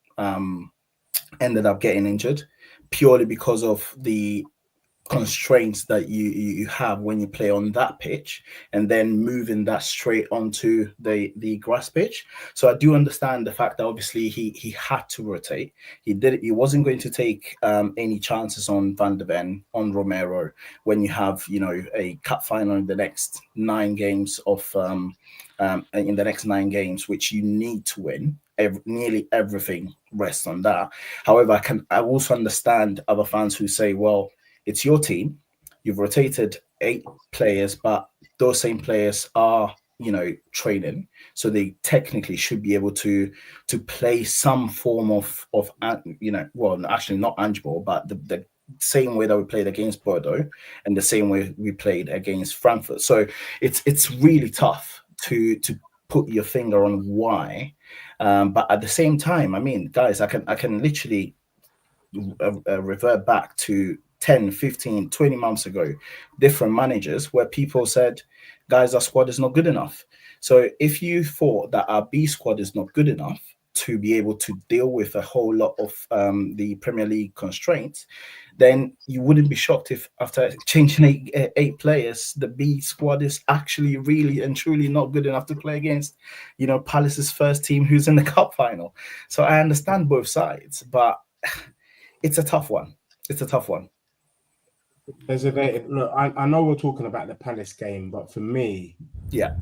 ended up getting injured purely because of the constraints that you have when you play on that pitch, and then moving that straight onto the grass pitch. So I do understand the fact that obviously he had to rotate. He wasn't going to take any chances on Van de Ven, on Romero, when you have, you know, a cup final in the next 9 games of in the next 9 games, which you need to win. Nearly everything rests on that. However, I also understand other fans who say, well, it's your team. You've rotated 8 players, but those same players are, you know, training, so they technically should be able to play some form of you know, well, actually not Ange ball, but the same way that we played against Bordeaux and the same way we played against Frankfurt. So it's really tough to put your finger on why, but at the same time, I mean, guys, I can literally revert back to 10, 15, 20 months ago, different managers where people said, guys, our squad is not good enough. So if you thought that our B squad is not good enough to be able to deal with a whole lot of the Premier League constraints, then you wouldn't be shocked if after changing 8 players, the B squad is actually really and truly not good enough to play against, you know, Palace's first team who's in the cup final. So I understand both sides, but it's a tough one. It's a tough one. Look, I know we're talking about the Palace game, but for me, yeah,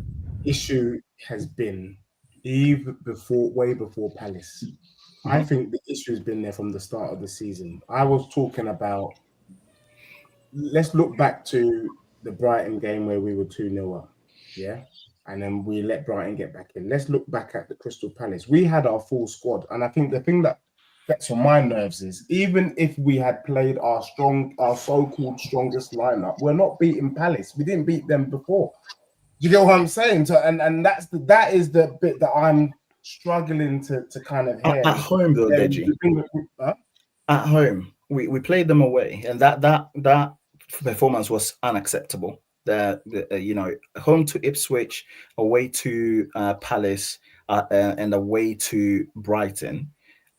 issue has been way before Palace. Mm-hmm. I think the issue has been there from the start of the season. I was talking about, let's look back to the Brighton game where we were 2-0 up, yeah? And then we let Brighton get back in. Let's look back at the Crystal Palace. We had our full squad, and I think the thing that gets on my nerves is, even if we had played our so-called strongest lineup, we're not beating Palace. We didn't beat them before. Do you get what I'm saying? So, and that is the bit that I'm struggling to kind of hear. At home, though, Deji. At home, we played them away, and that performance was unacceptable. You know, home to Ipswich, away to Palace, and away to Brighton.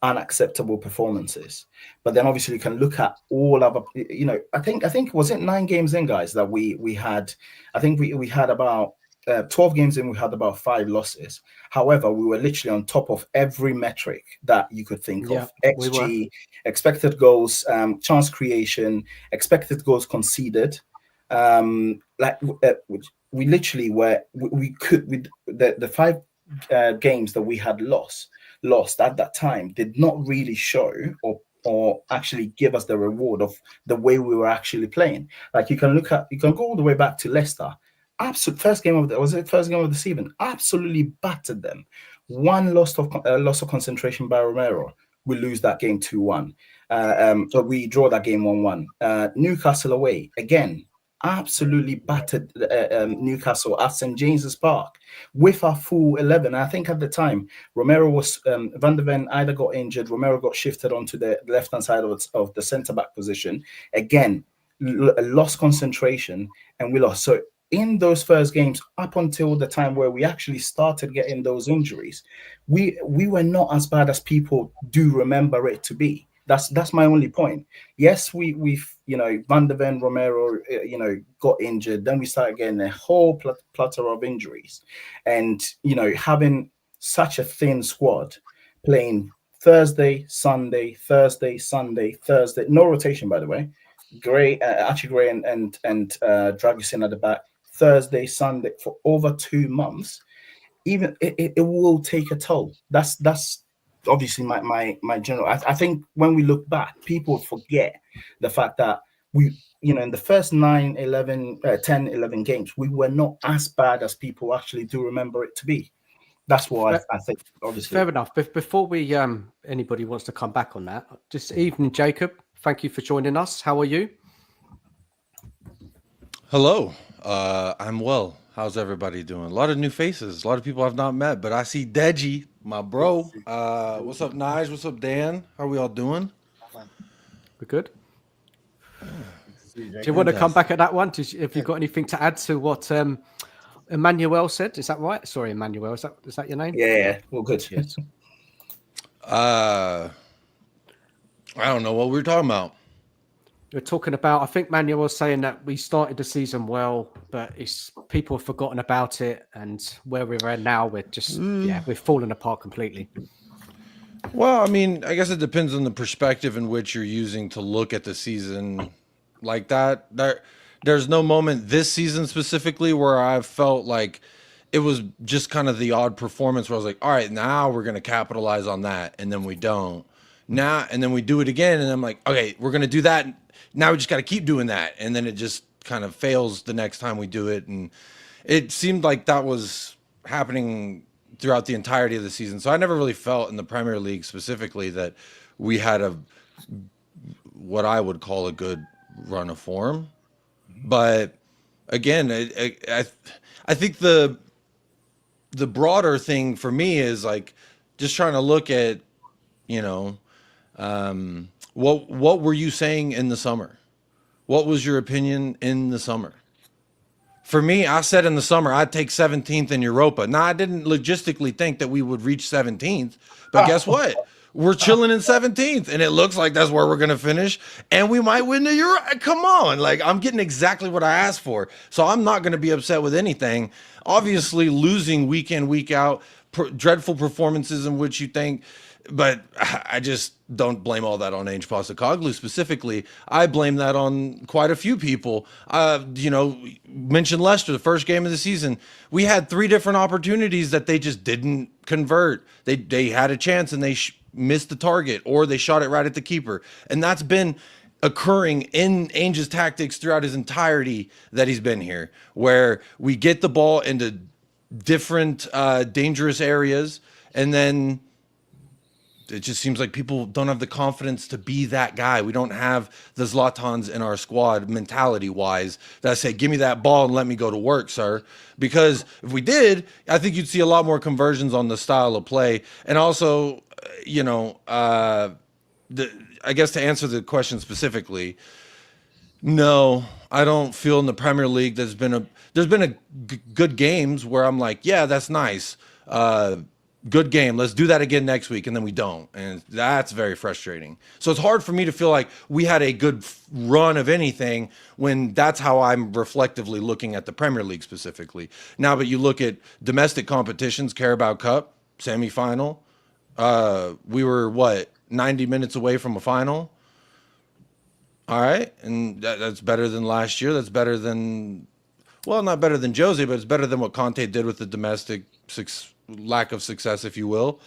Unacceptable performances. But then obviously you can look at all other, you know, I think was it 9 games in, guys, that we had, I think we had about 12 games in, we had about 5 losses. However, we were literally on top of every metric that you could think of. XG, expected goals, chance creation, expected goals conceded. We literally were, we could, with the 5 games that we had lost at that time did not really show or actually give us the reward of the way we were actually playing. Like you can go all the way back to Leicester. Absolute first game of the season. Absolutely battered them. 1 loss of concentration by Romero. We lose that game 2-1. So we draw that game 1-1. Newcastle away again. Absolutely battered Newcastle at St. James's Park with our full 11. I think at the time Romero was Van de Ven either got injured, Romero got shifted onto the left-hand side of the centre-back position. Again, lost concentration, and we lost. So in those first games, up until the time where we actually started getting those injuries, we were not as bad as people do remember it to be. That's my only point. Yes, we've you know, Van de Ven, Romero, you know, got injured. Then we started getting a whole platter of injuries, and you know, having such a thin squad, playing Thursday, Sunday, no rotation, by the way. Archie Gray and Dragusin at the back, Thursday, Sunday for over 2 months. Even it will take a toll. That's obviously my general. I think when we look back, people forget the fact that we, you know, in the first 10, 11 games, we were not as bad as people actually do remember it to be. That's why I think, obviously. Fair enough. Before we anybody wants to come back on that, just evening, Jacob. Thank you for joining us. How are you? Hello. I'm well. How's everybody doing? A lot of new faces. A lot of people I've not met, but I see Deji, my bro. What's up, Nige? What's up, Dan? How are we all doing? We're good. Do you want to come back at that one? Have you got anything to add to what Emmanuel said. Is that right? Sorry, Emmanuel. Is that your name? Yeah, well, good. Yes. I don't know what we were talking about. We're talking about, I think Manuel was saying that we started the season well, but it's people have forgotten about it, and where we're at now, we're just we've fallen apart completely. Well, I mean, I guess it depends on the perspective in which you're using to look at the season like that. There's no moment this season specifically where I felt like it was just kind of the odd performance where I was like, all right, now we're going to capitalize on that. And then we don't. Now, and then we do it again. And I'm like, okay, we're going to do that. Now we just got to keep doing that. And then it just kind of fails the next time we do it. And it seemed like that was happening throughout the entirety of the season. So I never really felt in the Premier League specifically that we had what I would call a good run of form. But again, I think the broader thing for me is like just trying to look at, what were you saying in the summer? What was your opinion in the summer? For me, I said in the summer, I'd take 17th in Europa. Now, I didn't logistically think that we would reach 17th, but guess what? We're chilling in 17th, and it looks like that's where we're going to finish, and we might win the Euro. Come on. Like, I'm getting exactly what I asked for, so I'm not going to be upset with anything. Obviously, losing week in, week out, dreadful performances in which you think, but I just don't blame all that on Ange Postecoglou specifically. I blame that on quite a few people. Mentioned Leicester, the first game of the season. We had 3 different opportunities that they just didn't convert. They had a chance and they missed the target, or they shot it right at the keeper. And that's been occurring in Ange's tactics throughout his entirety that he's been here, where we get the ball into different dangerous areas, and then it just seems like people don't have the confidence to be that guy. We don't have the Zlatans in our squad mentality-wise that say, give me that ball and let me go to work, sir. Because if we did, I think you'd see a lot more conversions on the style of play. And also, I guess to answer the question specifically, no, I don't feel in the Premier League there's been good games where I'm like, yeah, that's nice. Good game. Let's do that again next week. And then we don't. And that's very frustrating. So it's hard for me to feel like we had a good run of anything when that's how I'm reflectively looking at the Premier League specifically. Now, but you look at domestic competitions, Carabao Cup, semifinal. We were 90 minutes away from a final. All right. And that's better than last year. That's better than, not better than Jose, but it's better than what Conte did with the domestic lack of success, if you will.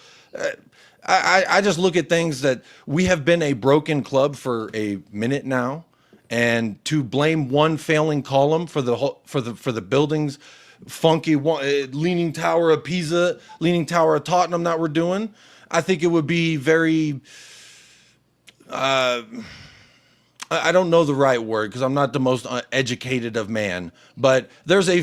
I just look at things that we have been a broken club for a minute now, and to blame one failing column for the buildings, funky leaning tower of Pisa, leaning tower of Tottenham that we're doing, I think it would be very. I don't know the right word because I'm not the most educated of man, but there's a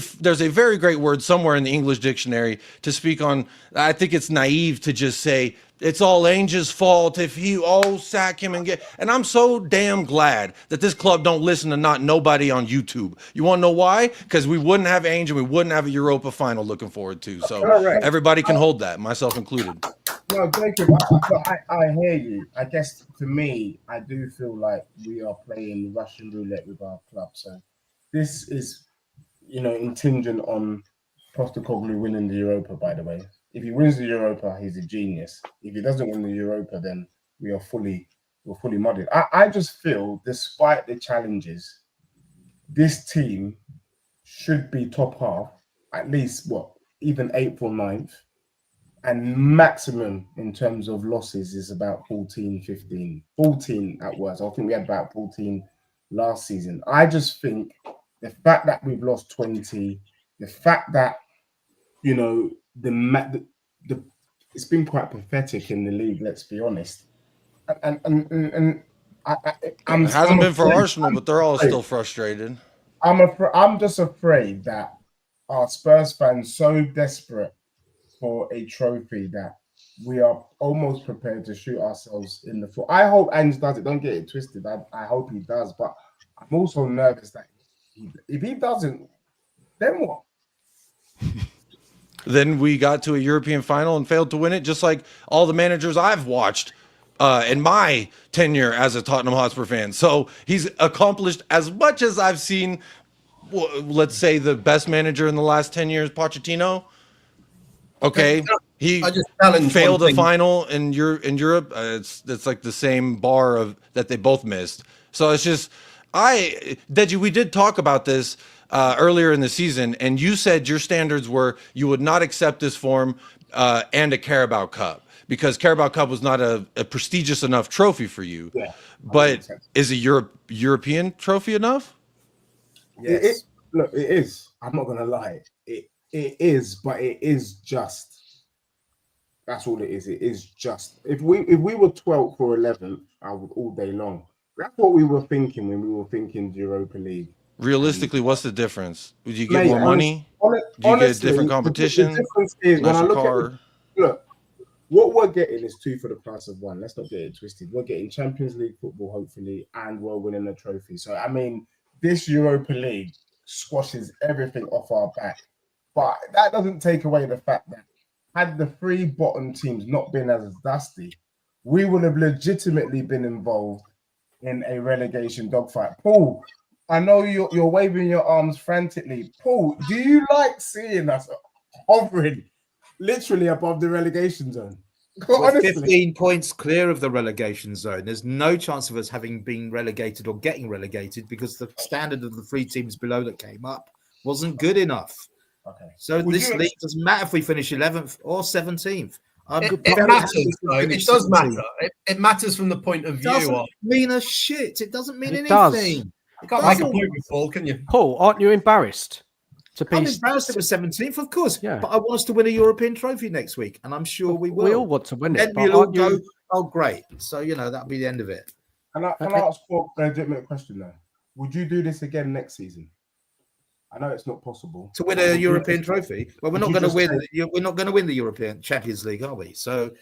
very great word somewhere in the English dictionary to speak on. I think it's naive to just say it's all Ange's fault if he sack him and I'm so damn glad that this club don't listen to nobody on YouTube. You want to know why? Because we wouldn't have Ange and we wouldn't have a Europa final looking forward to. So everybody can hold that, myself included. No, Jacob, I hear you. I guess for me, I do feel like we are playing Russian roulette with our club. So this is, contingent on Postcoglou winning the Europa, by the way. If he wins the Europa, he's a genius. If he doesn't win the Europa, then we're fully muddled. I just feel, despite the challenges, this team should be top half, at least, even 8th or 9th. And maximum in terms of losses is about 14, 15. 14 at worst. I think we had about 14 last season. I just think the fact that we've lost 20, the fact that, it's been quite pathetic in the league, let's be honest. And it hasn't been for Arsenal, but they're all still frustrated. I'm just afraid that our Spurs fans so desperate for a trophy that we are almost prepared to shoot ourselves in the foot. I hope Ange does it. Don't get it twisted. I hope he does. But I'm also nervous that if he doesn't, then what? then we got to a European final and failed to win it, just like all the managers I've watched in my tenure as a Tottenham Hotspur fan. So he's accomplished as much as I've seen, let's say, the best manager in the last 10 years, Pochettino. Okay, he failed a final in Europe. It's like the same bar of that they both missed. So it's just, Deji, we did talk about this earlier in the season, and you said your standards were you would not accept this form and a Carabao Cup because Carabao Cup was not a prestigious enough trophy for you. Yeah, but is a European trophy enough? Yes. Look, it is. I'm not going to lie. It is, but it is just. That's all it is. It is just. If we were 12th or 11th, I would all day long. That's what we were thinking when we were thinking Europa League. Realistically, what's the difference? Would you get more money? Do you get different competition? The difference is when I look at it, look, what we're getting is 2 for the price of 1. Let's not get it twisted. We're getting Champions League football, hopefully, and we're winning a trophy. So, I mean, this Europa League squashes everything off our back. But that doesn't take away the fact that had the 3 bottom teams not been as dusty, we would have legitimately been involved in a relegation dogfight. Paul, I know you're waving your arms frantically. Paul, do you like seeing us hovering literally above the relegation zone? We're 15 points clear of the relegation zone. There's no chance of us having been relegated or getting relegated because the standard of the 3 teams below that came up wasn't good enough. Okay. So this league doesn't matter if we finish 11th or 17th. It matters, though. It does matter. It matters from the point of view. It doesn't mean a shit. It doesn't mean anything. Does. You can't make a point with Paul, can you? Paul, aren't you embarrassed? I'm embarrassed it was 17th, of course. Yeah. But I want us to win a European trophy next week, and I'm sure we will. We all want to win it. Then we'll all go, oh, great. So, that'll be the end of it. Can I ask Paul a legitimate question, though? Would you do this again next season? I know it's not possible to win a European trophy. Well, we're not going to win. We're not going to win the European Champions League, are we? So,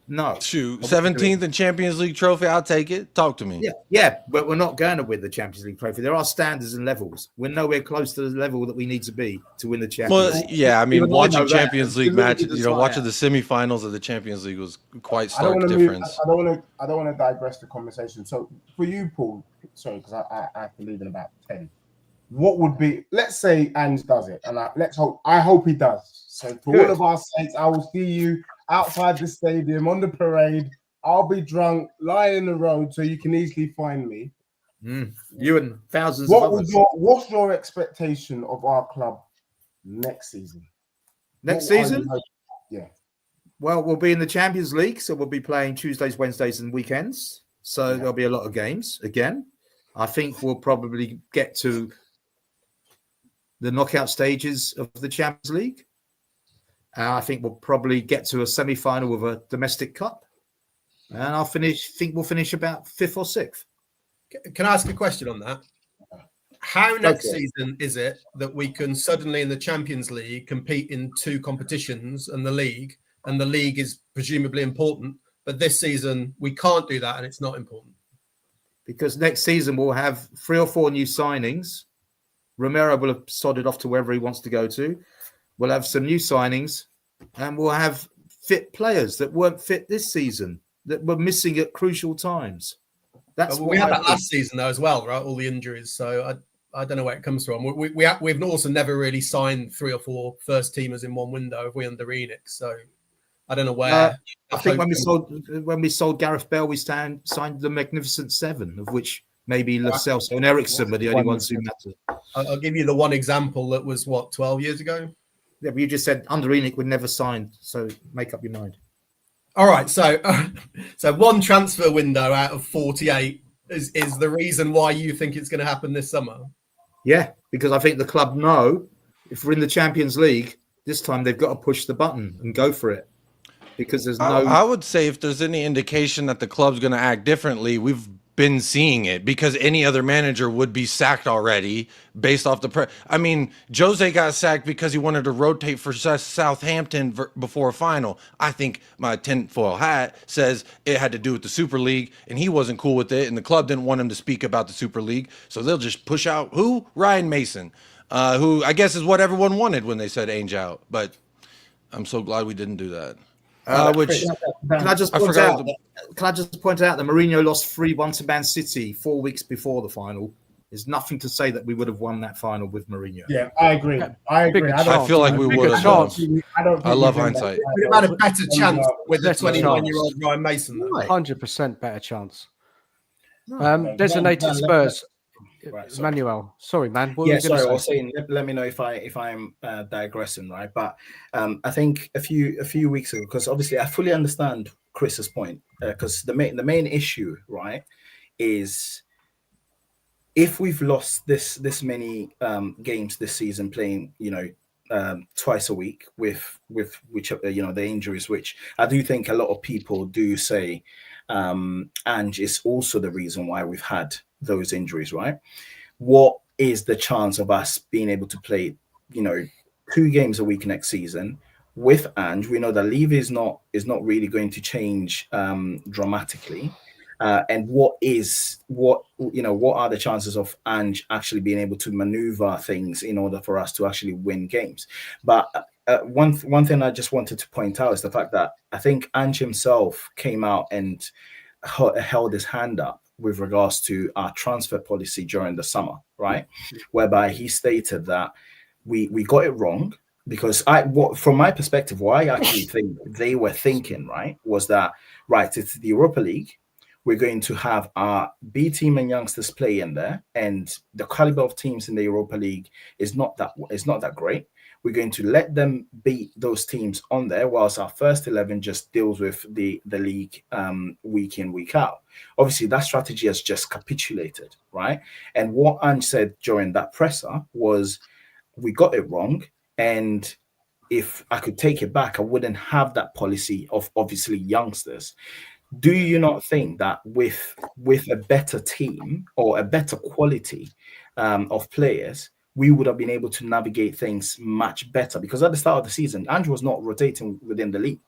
no. Shoot, 17th in Champions League trophy. I'll take it. Talk to me. Yeah, but we're not going to win the Champions League trophy. There are standards and levels. We're nowhere close to the level that we need to be to win the Champions League. Well, yeah, I mean, watching Champions League matches, watching the semifinals of the Champions League was quite stark difference. I don't want to digress the conversation. So, for you, Paul, sorry, because I have to leave in about 10. What would be, let's say Ange does it, and I hope he does. So for all of our sakes, I will see you outside the stadium on the parade. I'll be drunk, lying in the road, so you can easily find me. You and thousands of others. What's your expectation of our club next season? Next season? Yeah. Well, we'll be in the Champions League, so we'll be playing Tuesdays, Wednesdays, and weekends. So there'll be a lot of games again. I think we'll probably get to the knockout stages of the Champions League. I think we'll probably get to a semi-final of a domestic cup. And I'll think we'll finish about 5th or 6th. Can I ask a question on that? How next season is it that we can suddenly in the Champions League compete in 2 competitions and the league is presumably important, but this season we can't do that and it's not important? Because next season we'll have 3 or 4 new signings. Romero will have sodded off to wherever he wants to go to. We'll have some new signings and we'll have fit players that weren't fit this season, that were missing at crucial times. We had that last season though as well, right? All the injuries. So I don't know where it comes from. We've also never really signed 3 or 4 first teamers in one window if we under Enix. So I don't know where. I think when we sold Gareth Bale, we signed the Magnificent 7, of which maybe Lo Celso and Ericsson were the only ones who mattered. I'll give you the one example that was 12 years ago. Yeah, but you just said under Enix would never sign. So make up your mind. All right, so one transfer window out of 48 is the reason why you think it's going to happen this summer. Yeah, because I think the club know if we're in the Champions League this time, they've got to push the button and go for it. Because there's no. I would say if there's any indication that the club's going to act differently, we've been seeing it because any other manager would be sacked already based off the I mean, Jose got sacked because he wanted to rotate for Southampton before a final. I think my tinfoil hat says it had to do with the Super League and he wasn't cool with it and the club didn't want him to speak about the Super League. So they'll just push out who? Ryan Mason, who I guess is what everyone wanted when they said Ange out. But I'm so glad we didn't do that. Chris, can I just point out? Can I just point out that Mourinho lost 3-1 to Man City 4 weeks before the final? There's nothing to say that we would have won that final with Mourinho. Yeah, I agree. I feel like we would have. I love hindsight. We'd have had a better chance with the 21-year-old Ryan Mason. 100% better chance. Designated Spurs. Right, Manuel, sorry, man. I was saying. Let me know if I'm digressing, right? But I think a few weeks ago, because obviously I fully understand Chris's point, because the main issue, right, is if we've lost this many games this season, playing twice a week with which the injuries, which I do think a lot of people do say, Ange is also the reason why we've had those injuries, right? What is the chance of us being able to play 2 games a week next season with Ange? We know that leave is not really going to change dramatically, and what are the chances of Ange actually being able to maneuver things in order for us to actually win games? But one thing I just wanted to point out is the fact that I think Ange himself came out and held his hand up with regards to our transfer policy during the summer, right? Whereby he stated that we got it wrong, because from my perspective, what I actually think they were thinking, right, was that, right, it's the Europa League. We're going to have our B team and youngsters play in there, and the caliber of teams in the Europa League is not that great. We're going to let them beat those teams on there, whilst our first 11 just deals with the league week in, week out. Obviously, that strategy has just capitulated, right? And what Ange said during that presser was, we got it wrong, and if I could take it back, I wouldn't have that policy of obviously youngsters. Do you not think that with a better team or a better quality of players, we would have been able to navigate things much better? Because at the start of the season, Ange was not rotating within the league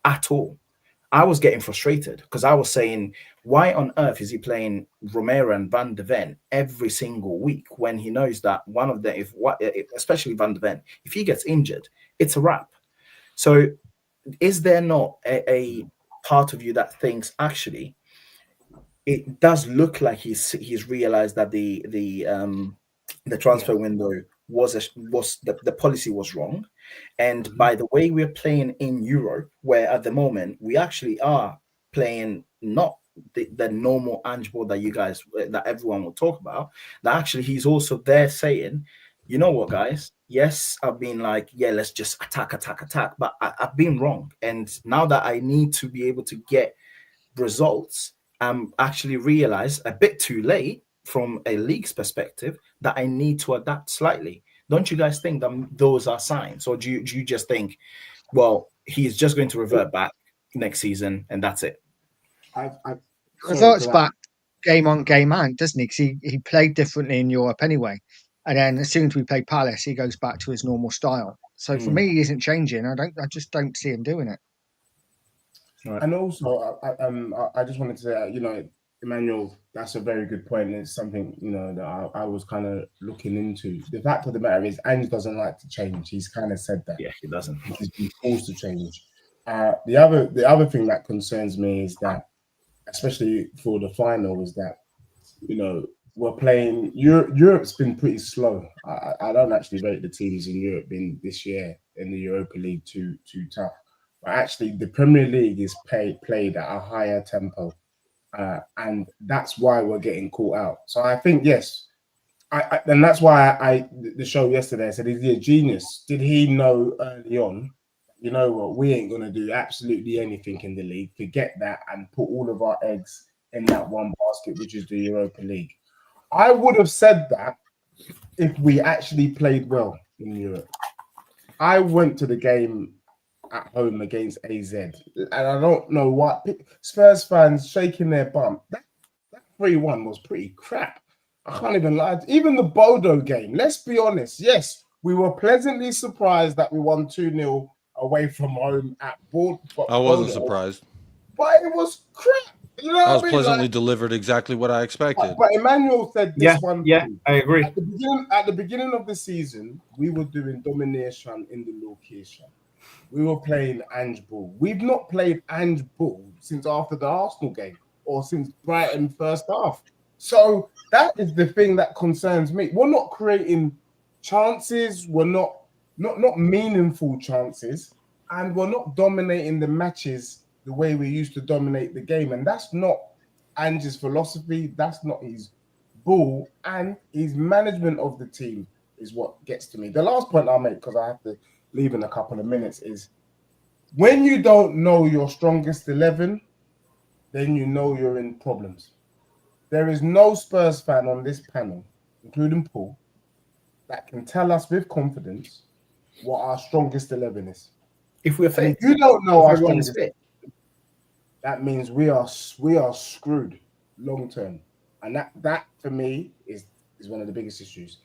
at all. I was getting frustrated because I was saying, why on earth is he playing Romero and Van de Ven every single week when he knows that one of them, especially Van de Ven, if he gets injured, it's a wrap? So is there not a part of you that thinks actually it does look like he's realized that the transfer window was the policy was wrong, and by the way we're playing in Europe, where at the moment we actually are playing not the normal Ange ball that you guys, that everyone will talk about, that actually he's also there saying, you know what, guys, yes, I've been like, yeah, let's just attack, but I've been wrong, and now that I need to be able to get results, I'm actually realized a bit too late from a league's perspective that I need to adapt slightly. Don't you guys think that those are signs, or do you just think, well, he's just going to revert back next season and that's it? I thought it's back game on, game out, doesn't he? Because he played differently in Europe anyway, and then as soon as we play Palace, he goes back to his normal style. So for me, he isn't changing. I just don't see him doing it. Right. And also, I just wanted to say, Emmanuel, that's a very good point. And it's something, that I was kind of looking into. The fact of the matter is, Ange doesn't like to change. He's kind of said that. Yeah, he doesn't. He's been forced to change. The other thing that concerns me is that, especially for the final, is that, we're playing Europe's been pretty slow. I don't actually rate the teams in Europe in this year in the Europa League too tough. But actually, the Premier League is played at a higher tempo, and that's why we're getting caught out. So I think, yes, and that's why the show yesterday, I said, is he a genius? Did he know early on, you know what, we ain't going to do absolutely anything in the league, forget that, and put all of our eggs in that one basket, which is the Europa League? I would have said that if we actually played well in Europe. I went to the game at home against AZ, and I don't know what Spurs fans shaking their bum. That 3-1 was pretty crap. I can't even lie. Even the Bodo game, let's be honest. Yes, we were pleasantly surprised that we won 2-0 away from home at Bodo. I wasn't surprised, but it was crap. I was pleasantly delivered exactly what I expected. But Emmanuel said this one. Yeah, I agree. At the beginning of the season, we were doing domination in the location. we were playing Ange ball. We've not played Ange ball since after the Arsenal game or since Brighton first half. So that is the thing that concerns me. We're not creating chances. We're not meaningful chances, and we're not dominating the matches the way we used to dominate the game. And that's not Ange's philosophy. That's not his ball, and his management of the team is what gets to me. The last point I'll make, because I have to leave in a couple of minutes, is when you don't know your strongest 11, then you know you're in problems. There is no Spurs fan on this panel, including Paul, that can tell us with confidence what our strongest 11 is. If we're fit, if you don't know our everyone's strongest, fit, that means we are screwed long term, and that for me is one of the biggest issues.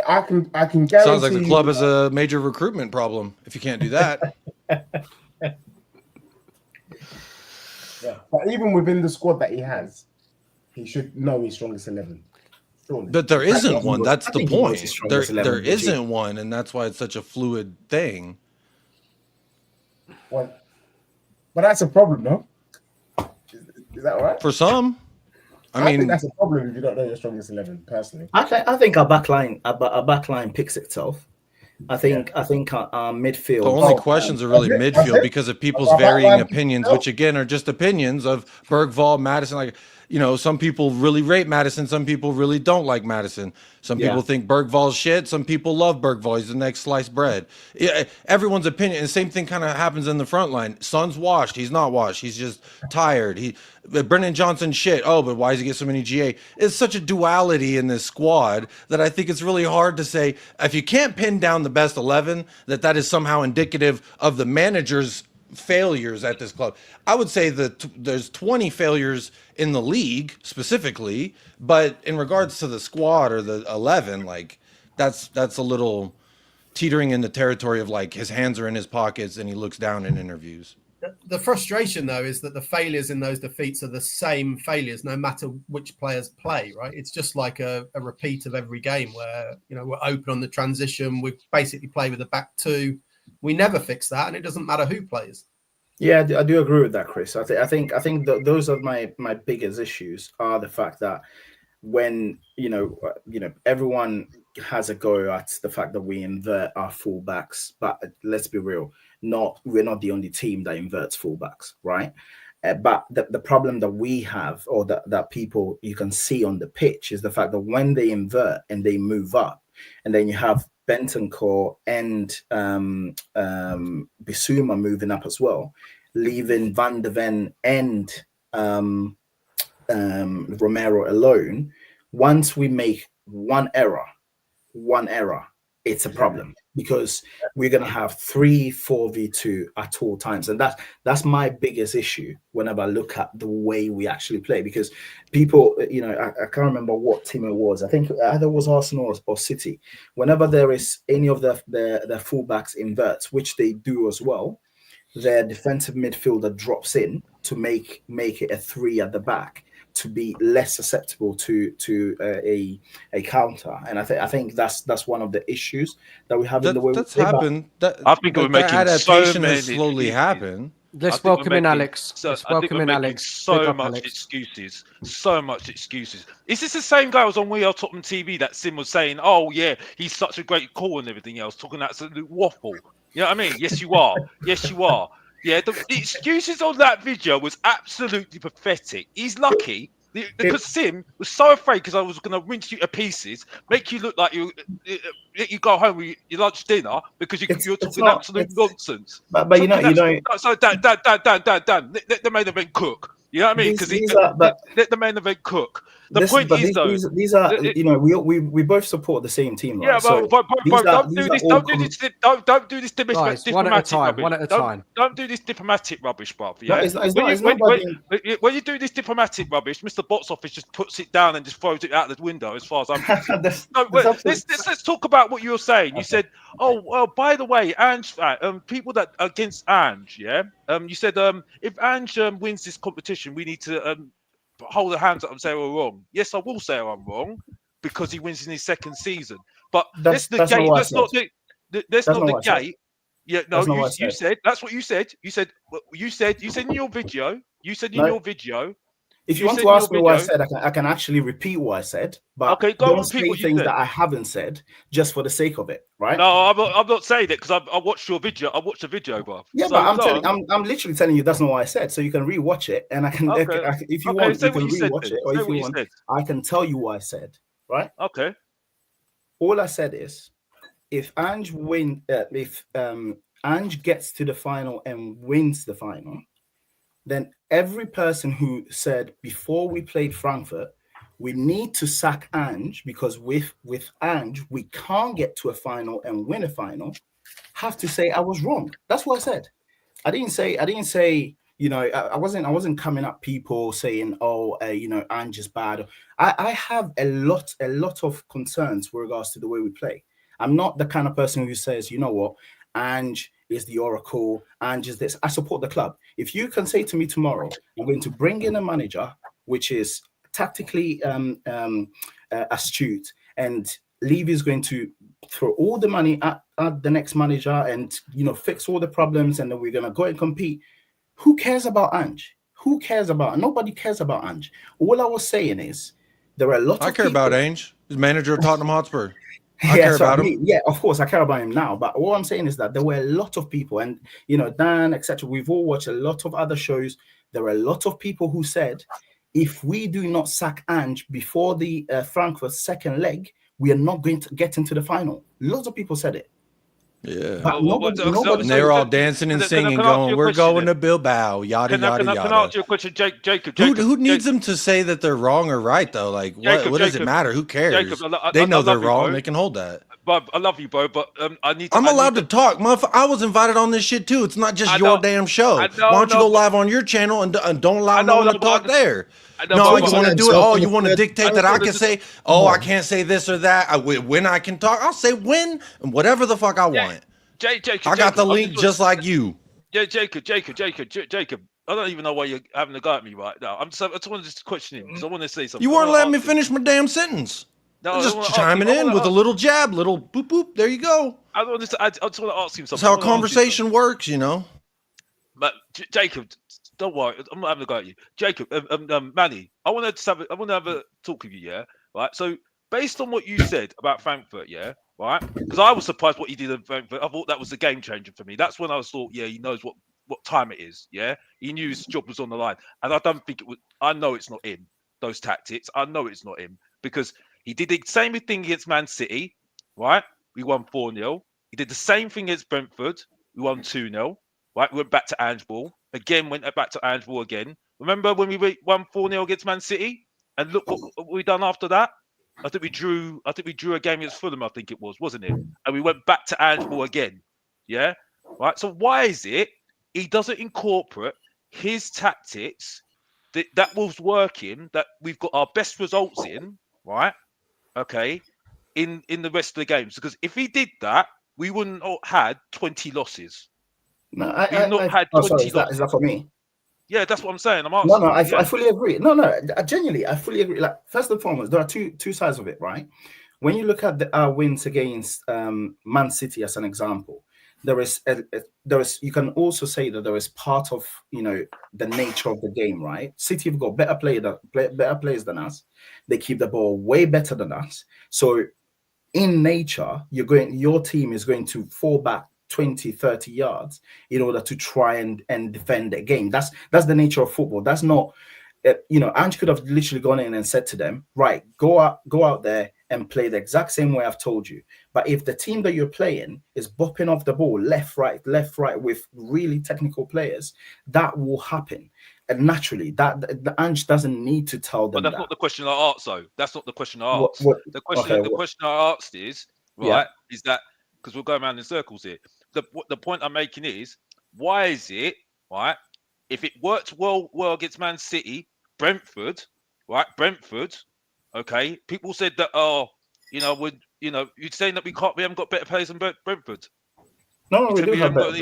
I can guarantee. Sounds like the club has a major recruitment problem if you can't do that. Yeah, but even within the squad that he has, he should know his strongest 11. Surely. But there isn't one. That's the point. There 11, isn't one, and that's why it's such a fluid thing. Well, but that's a problem, no? Is that all right? For some, I mean, think that's a problem if you don't know your strongest 11. Personally, I think our backline picks itself. I think our midfield. the only questions are really midfield because of people's varying opinions, which again are just opinions of Bergvall, Madison. Like, you know, some people really rate Madison, some people really don't like Madison. Some people think Bergvall's shit, some people love Bergvall. He's the next sliced bread. Everyone's opinion. And the same thing kind of happens in the front line. Son's washed, he's not washed, he's just tired. Brennan Johnson shit. Oh, but why does he get so many GA? It's such a duality in this squad that I think it's really hard to say if you can't pin down the best 11 that is somehow indicative of the manager's failures at this club. I would say that there's 20 failures in the league specifically, but in regards to the squad or the 11, like that's a little teetering in the territory of like his hands are in his pockets and he looks down in interviews. The frustration, though, is that the failures in those defeats are the same failures, no matter which players play, right? It's just like a repeat of every game where, you know, we're open on the transition. We basically play with a back two. We never fix that, and it doesn't matter who plays. Yeah, I do agree with that, Chris. I think those are my biggest issues are the fact that when you know everyone has a go at the fact that we invert our fullbacks, but let's be real, we're not the only team that inverts fullbacks, right? But the problem that we have, or that people you can see on the pitch, is the fact that when they invert and they move up, and then you have Bentancur and Bissouma moving up as well, leaving Van de Ven and Romero alone. Once we make one error, it's a problem because we're going to have 3-4v2 at all times. And that's my biggest issue whenever I look at the way we actually play, because people, you know, I can't remember what team it was. I think either it was Arsenal or City. Whenever there is any of their fullbacks inverts, which they do as well, their defensive midfielder drops in to make it a 3 at the back, to be less susceptible to a counter. And I think that's one of the issues that we have in the way that's we play. happened. I think we're making adaptation so has many slowly happened. Let's welcome in Alex. Let's I think welcome we're in making Alex. so Big up, much Alex. excuses. So much excuses. Is this the same guy who was on We Are Tottenham TV that Sim was saying, oh yeah, he's such a great call and everything else, talking absolute waffle? You know what I mean? Yes, you are. Yes, you are. Yeah, the excuses on that video was absolutely pathetic. He's lucky because Sim was so afraid because I was going to rinse you to pieces, make you look like you go home with your lunch dinner because you're talking absolute nonsense. But you know. So Dan, let the main event cook. You know what I mean? Because let the main event cook. The point is, though, these are you know, we both support the same team, right? Yeah, but don't do this. Don't do this Guys, diplomatic one rubbish. at a time. Don't do this diplomatic rubbish, bruv. Yeah. When you do this diplomatic rubbish, Mr. Box Office just puts it down and just throws it out the window. As far as I'm concerned. Let's talk about what you were saying. You said, oh well, by the way, Ange, people that against Ange, yeah. You said if Ange wins this competition, we need to hold their hands up and say we're wrong. Yes, I will say I'm wrong because he wins in his second season. But let's not negate Yeah, no, That's not you, what I you said. said that's what you said. You said in your video. You said in No. your video. If you You want said to in your ask me what I video. said, I can actually repeat what I said, but Okay, go don't and repeat say what you things said. that I haven't said just for the sake of it, right? No, I'm not saying it because I watched your video. I watched the video, bro. Yeah, So but I'm go telling, on. I'm literally telling you that's not what I said. So you can rewatch it, and I can, Okay. if you Okay, want, say you what can you said rewatch then. it, or Say if what you you want, said. I can tell you what I said, right? Okay. All I said is, if Ange Ange gets to the final and wins the final, then every person who said before we played Frankfurt, we need to sack Ange because with Ange we can't get to a final and win a final, have to say I was wrong. That's what I said. I didn't say, you know, I wasn't coming at people saying, oh, you know, Ange is bad. I have a lot of concerns with regards to the way we play. I'm not the kind of person who says, you know what, Ange is the oracle, Ange is this. I support the club. If you can say to me tomorrow, I'm going to bring in a manager which is tactically astute, and Levy is going to throw all the money at the next manager and, you know, fix all the problems, and then we're going to go and compete. Who cares about Ange? Who cares about? Nobody cares about Ange. All I was saying is there are a lot I of care people. about Ange. He's manager of Tottenham Hotspur. I Yeah, care so about him. yeah, of course, I care about him now. But all I'm saying is that there were a lot of people, and you know, Dan, etc. We've all watched a lot of other shows. There were a lot of people who said, if we do not sack Ange before the Frankfurt second leg, we are not going to get into the final. Lots of people said it, Yeah. but nobody. And they were all dancing and singing, going, "We're going to Bilbao." Yada yada Can I yada. ask you a question, Jacob? Who needs them to say that they're wrong or right though? Like, what does it matter? Who cares? They know they're wrong. They can hold that. But I love you, bro. But I need to. I'm allowed to talk, motherfucker. I was invited on this shit too. It's not just I your know- damn show. I know, Why don't you no, go but- live on your channel and don't allow I know, no one no, to but talk I- there? I know, No, but- you want to but- do it? so Oh, for you the want to third- dictate that I can say, oh, I can't say this or that. When I can talk, I'll say when and whatever the fuck I want. Jacob, I got the I'm link just like you. Yeah, Jacob. I don't even know why you're having a go at me right now. I just want to just question him because I want to say something. You weren't letting me finish my damn sentence. No, I'm just chiming in with a little jab, little boop boop. There you go. I just want to ask him something. That's how a conversation works, you know. But Jacob, don't worry, I'm not having a go at you. Jacob, Manny, I want to have a talk with you, yeah, right. So based on what you said about Frankfurt, yeah, right, because I was surprised what he did in Frankfurt. I thought that was a game changer for me. That's when I thought, yeah, he knows what time it is, yeah. He knew his job was on the line, and I don't think it was. I know it's not him. Those tactics, I know it's not him because he did the same thing against Man City, right? We won 4-0. He did the same thing against Brentford. We won 2-0. Right, we went back to Ange Ball again. Went back to Ange Ball again. Remember when we won 4-0 against Man City? And look what we done after that. I think we drew a game against Fulham. I think it was, wasn't it? And we went back to Ange Ball again. Yeah, right. So why is it he doesn't incorporate his tactics that was working, that we've got our best results in, right? Okay, in the rest of the games, because if he did that, we wouldn't have had 20 losses. No, had 20 sorry, is losses. that for me? Yeah, that's what I'm saying. I'm asking. No, I fully agree. No, genuinely, I fully agree. Like, first and foremost, there are two sides of it, right? When you look at our wins against Man City as an example, there is you can also say that there is part of, you know, the nature of the game, right? City have got better players than us. They keep the ball way better than us. So in nature, your team is going to fall back 20, 30 yards in order to try and defend the game. That's the nature of football. That's not, you know, Ange could have literally gone in and said to them, right, go out there and play the exact same way I've told you. But if the team that you're playing is bopping off the ball left, right with really technical players, that will happen. And naturally, that the Ange doesn't need to tell them. But that's not the question I asked, though. That's not the question I asked. The question I asked is, right, is that, because we're going around in circles here. The point I'm making is, why is it, right, if it worked well against Man City, Brentford, okay, people said that, you're saying that we haven't got better players than Brentford. No, we do have better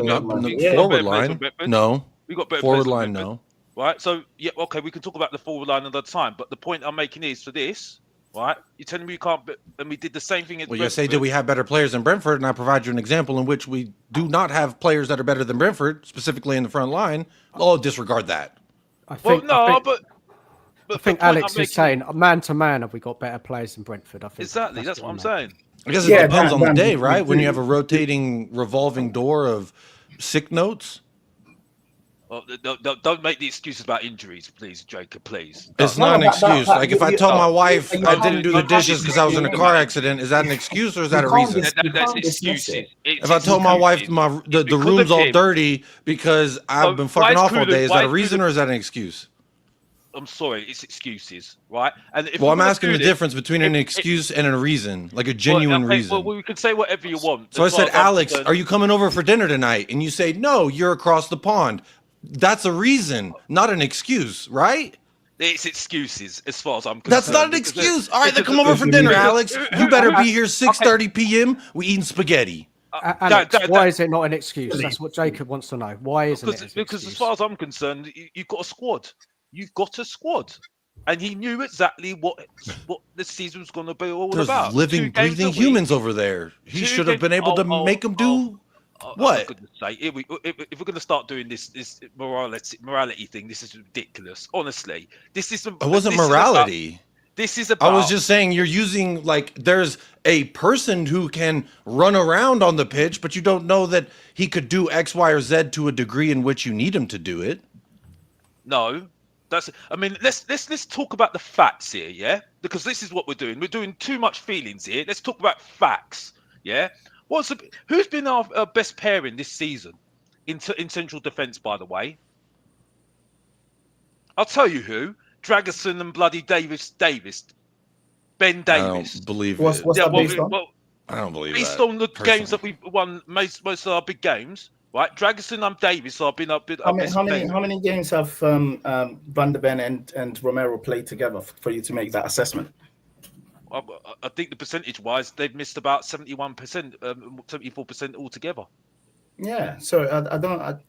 forward line. No, we got better forward line. No, right. So yeah, okay, we can talk about the forward line another time. But the point I'm making is, for this, right? You're telling me we can't, and we did the same thing at Well, Brentford. you say, do we have better players than Brentford? And I provide you an example in which we do not have players that are better than Brentford, specifically in the front line. Oh, disregard that. I Well, think, no, but but I think the point Alex I'm is making- saying, man to man, have we got better players than Brentford? I think exactly. That's what I'm meant. saying. I guess Yeah, it depends on the day, we right? When do. you have a rotating, revolving door of sick notes. Well, don't make the excuses about injuries, please, Jacob. Please. It's No, not an that- excuse. that- Like if I you- told my you- wife you I can't- didn't do the you can't dishes because I was in a dismiss car it. accident, is that an excuse or is that a You can't reason? dis- you That's can't dismiss excuses. it. If I told my wife the because room's of all him. dirty because I've been fucking why is off all Krulu- day, is why that a is reason Krulu- or is that an excuse? I'm sorry, it's excuses, right? And if Well, we're I'm gonna asking do the this- difference between an if- excuse and a reason, like a genuine okay, reason. Well, we can say whatever you want. So I as far said, as I'm Alex, concerned. are you coming over for dinner tonight? And you say, no, you're across the pond. That's a reason, not an excuse, right? It's excuses, as far as I'm concerned. That's not an because excuse. All right, then because- come over for dinner, because- Alex. You better be here 6:30 p.m. We eating spaghetti. Alex, that- why is it not an excuse? That's what Jacob wants to know. Why isn't it? Because as far as I'm concerned, you've got a squad. You've got a squad. And he knew exactly what the season was going to be all There's about. living, 2 games breathing a week. humans over there. He Two should have games- been able to make them do what? For goodness sake, if we're going to start doing this morality thing, this is ridiculous. Honestly, this is. It wasn't morality. This is about. I was just saying you're using, like, there's a person who can run around on the pitch, but you don't know that he could do X, Y, or Z to a degree in which you need him to do it. No, that's. I mean, let's talk about the facts here, yeah? Because this is what we're doing. We're doing too much feelings here. Let's talk about facts, yeah? Who's been our best pairing this season in central defence? By the way, I'll tell you who: Dragerson and bloody Davis, Ben Davis. I don't believe What's it. that based on? I don't believe Based that, on the games that personally. we've won, most of our big games, right? Dragerson and Davis have been up. How many games have Van der Ven and Romero played together for you to make that assessment? I think the percentage-wise, they've missed about 71%, 74% altogether. Yeah, so I don't.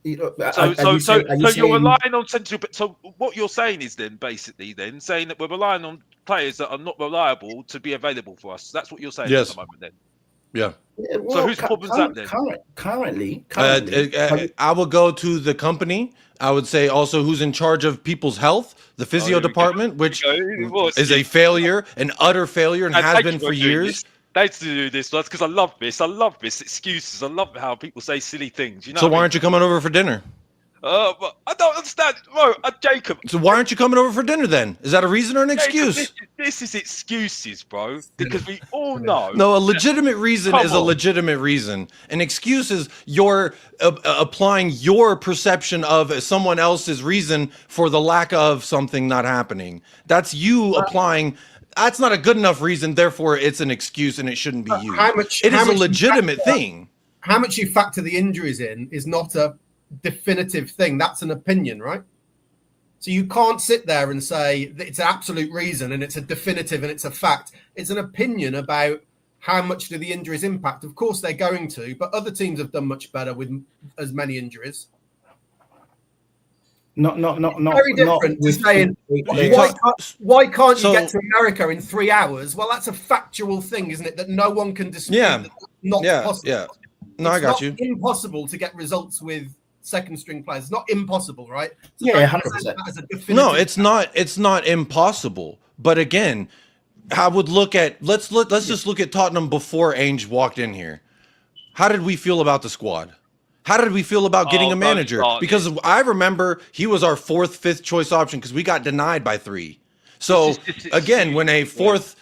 So you're relying on central. So what you're saying is then basically saying that we're relying on players that are not reliable to be available for us. That's what you're saying Yes. at the moment then. Yeah. So whose problem's that then? Currently, I will go to the company. I would say also who's in charge of people's health, the physio department, which is a failure, an utter failure, and has been for years. Thanks to do this, because I love this. I love this excuses. I love how people say silly things. You know. So why aren't you coming over for dinner? But I don't understand, bro. Jacob. So why aren't you coming over for dinner then? Is that a reason or an excuse? Jacob, this is excuses, bro. Because we all know. No, a legitimate reason Come is a on. legitimate reason. An excuse is you're applying your perception of someone else's reason for the lack of something not happening. That's you applying. That's not a good enough reason. Therefore, it's an excuse and it shouldn't be used. It is a legitimate thing. How much you factor the injuries in is not a definitive thing. That's an opinion, right? So you can't sit there and say that it's an absolute reason and it's a definitive and it's a fact. It's an opinion about how much do the injuries impact. Of course they're going to, but other teams have done much better with as many injuries. Not Very different to saying why can't you get to America in 3 hours? Well, that's a factual thing, isn't it? That no one can dispute. Yeah. That that's not possible. Yeah. No, I got you. It's not impossible to get results with second string players. It's not impossible, right? So Yeah, don't 100%. present that as a definitive No, it's not. It's not impossible. But again, I would look at let's just look at Tottenham before Ange walked in here. How did we feel about the squad? How did we feel about getting a manager? Because I remember he was our 4th, 5th choice option because we got denied by 3. So again, when a 4th,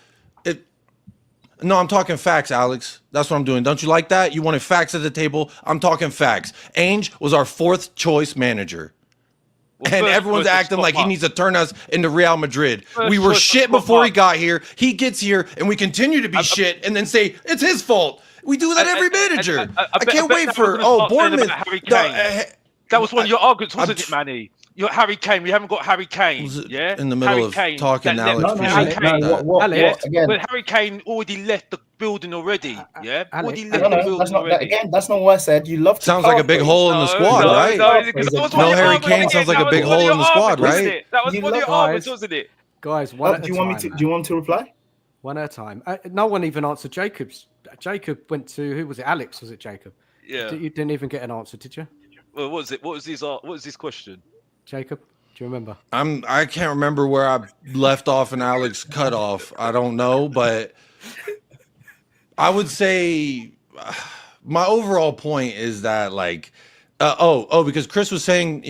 no, I'm talking facts, Alex. That's what I'm doing. Don't you like that? You wanted facts at the table. I'm talking facts. Ange was our 4th choice manager. And everyone's acting like he needs to turn us into Real Madrid. We were shit before he got here. He gets here, and we continue to be shit, and then say it's his fault. We do that every manager. I can't wait for Bournemouth. That was one of your arguments, wasn't it, Manny? You're Harry Kane. We haven't got Harry Kane. Yeah, in the middle of talking, Alex. But Harry Kane already left the building already. Yeah, already left the building already. Again, that's not what I said. You love to sounds like a big hole in the squad, right? No Harry Kane sounds like a big hole in the squad, right? That was one of your arguments, wasn't it? Guys, do you want me to reply? One at a time. No one even answered Jacob's. Jacob went to, who was it? Alex, was it Jacob? Yeah. You didn't even get an answer, did you? Well, what was it? What was this question? Jacob, do you remember? I can't remember where I left off and Alex cut off. I don't know, but I would say my overall point is that like, because Chris was saying,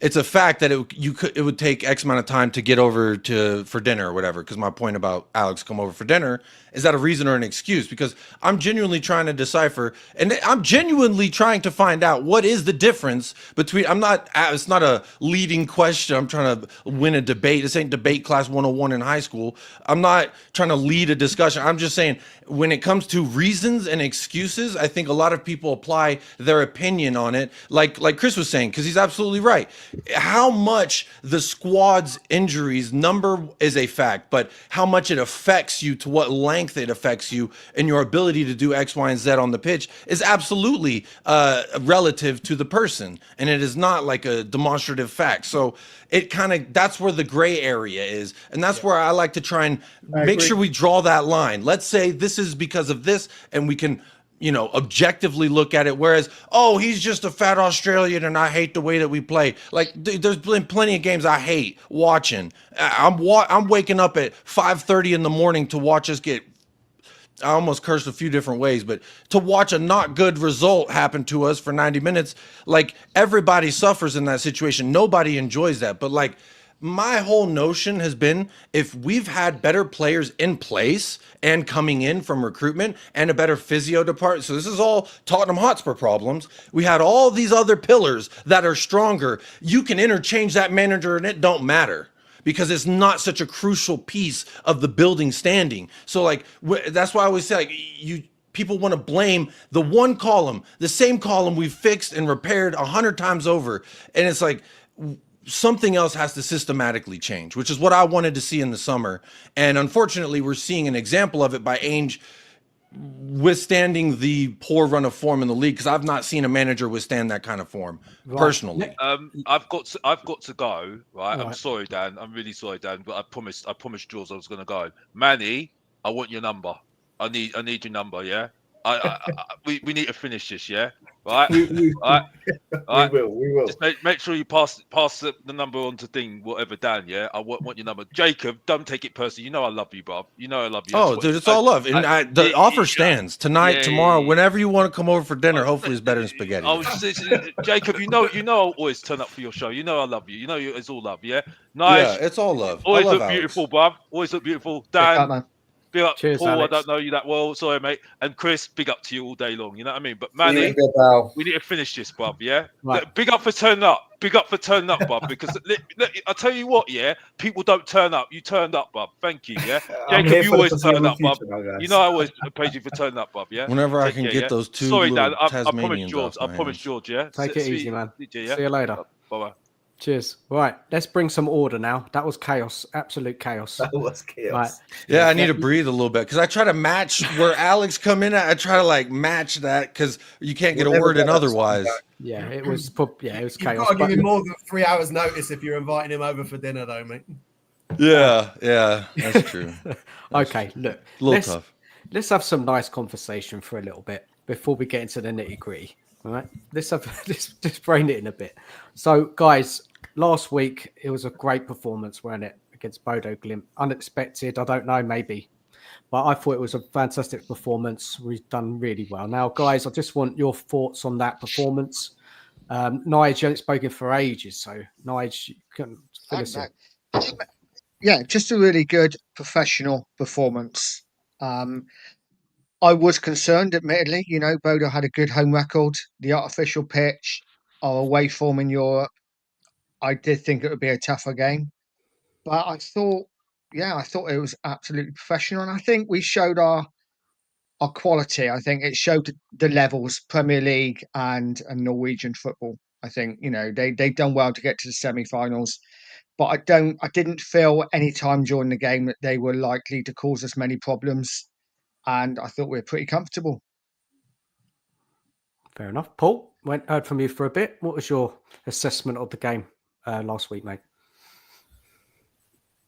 it's a fact that it would take X amount of time to get over for dinner or whatever. Because my point about Alex come over for dinner, is that a reason or an excuse? Because I'm genuinely trying to decipher, and I'm genuinely trying to find out what is the difference between. It's not a leading question. I'm trying to win a debate. This ain't debate class 101 in high school. I'm not trying to lead a discussion. I'm just saying when it comes to reasons and excuses, I think a lot of people apply their opinion on it, like Chris was saying, because he's absolutely right. How much the squad's injuries number is a fact, but how much it affects you, to what length it affects you, and your ability to do X, Y, and Z on the pitch is absolutely relative to the person, and it is not like a demonstrative fact. So that's where the gray area is, and that's where I like to try and make sure we draw that line. Let's say this is because of this, and we can objectively look at it. Whereas, he's just a fat Australian and I hate the way that we play. Like, there's been plenty of games I hate watching. I'm waking up at 5:30 in the morning to watch us get. I almost cursed a few different ways, but to watch a not good result happen to us for 90 minutes, like everybody suffers in that situation. Nobody enjoys that. But like, my whole notion has been, if we've had better players in place and coming in from recruitment and a better physio department, so this is all Tottenham Hotspur problems. We had all these other pillars that are stronger. You can interchange that manager and it don't matter, because it's not such a crucial piece of the building standing. So like, that's why I always say, like, people want to blame the one column, the same column we've fixed and repaired 100 times over. And it's like, something else has to systematically change, which is what I wanted to see in the summer. And unfortunately, we're seeing an example of it by Ange withstanding the poor run of form in the league, because I've not seen a manager withstand that kind of form personally. I've got to go. Right? I'm sorry, Dan. I'm really sorry, Dan. But I promised Jules I was going to go. Manny, I want your number. I need your number. Yeah. We need to finish this. Yeah. Right. All right. We will. Just make sure you pass the number on to whatever, Dan. Yeah. I want your number. Jacob, don't take it personally. You know I love you, bro. You know I love you. Oh, dude, it's all love. And the offer stands tonight, tomorrow, whenever you want to come over for dinner. Hopefully, it's better than spaghetti. Jacob, you know I'll always turn up for your show. You know I love you. You know it's all love. Yeah. Nice. Yeah, it's all love. Always look Alex. beautiful, bruv. Always look beautiful, Dan. Big up, cheers, Paul. Alex. I don't know you that well. Sorry, mate. And Chris, big up to you all day long. You know what I mean? But Manny, we need to finish this, bruv. Yeah. Right. Big up for turning up. Big up for turning up, bruv. Because I tell you what, yeah, people don't turn up. You turned up, bruv. Thank you. Yeah. Jacob, you always turn up, bruv. You know I always praise you for turning up, bruv. Yeah. Whenever I can get those two. Sorry, Dan. I promised Tasmanians George. I promised George. Yeah. Take it easy, man. See you later. Bye. Cheers. Right, let's bring some order now. That was chaos, absolute chaos. That was chaos. Right. Yeah, I need to breathe a little bit, because I try to match where Alex come in at. I try to like match that, because you can't get a word in otherwise. Yeah, it was chaos. You've got to give him more than 3 hours notice if you're inviting him over for dinner, though, mate. Yeah, that's true. Okay, look, a little tough. Let's have some nice conversation for a little bit before we get into the nitty gritty. All right, let's just brain it in a bit. So, guys, last week it was a great performance, wasn't it, against Bodo Glimt? Unexpected, I don't know, maybe, but I thought it was a fantastic performance. We've done really well. Now, guys, I just want your thoughts on that performance. Nige, you haven't spoken for ages, so Nige, you can fill us in. Yeah, just a really good professional performance. I was concerned, admittedly. Bodo had a good home record. The artificial pitch, our away form in Europe, I did think it would be a tougher game. But I thought it was absolutely professional. And I think we showed our quality. I think it showed the levels, Premier League and Norwegian football. I think, they've done well to get to the semi-finals. But I didn't feel any time during the game that they were likely to cause us many problems. And I thought we were pretty comfortable. Fair enough. Paul, heard from you for a bit. What was your assessment of the game last week, mate?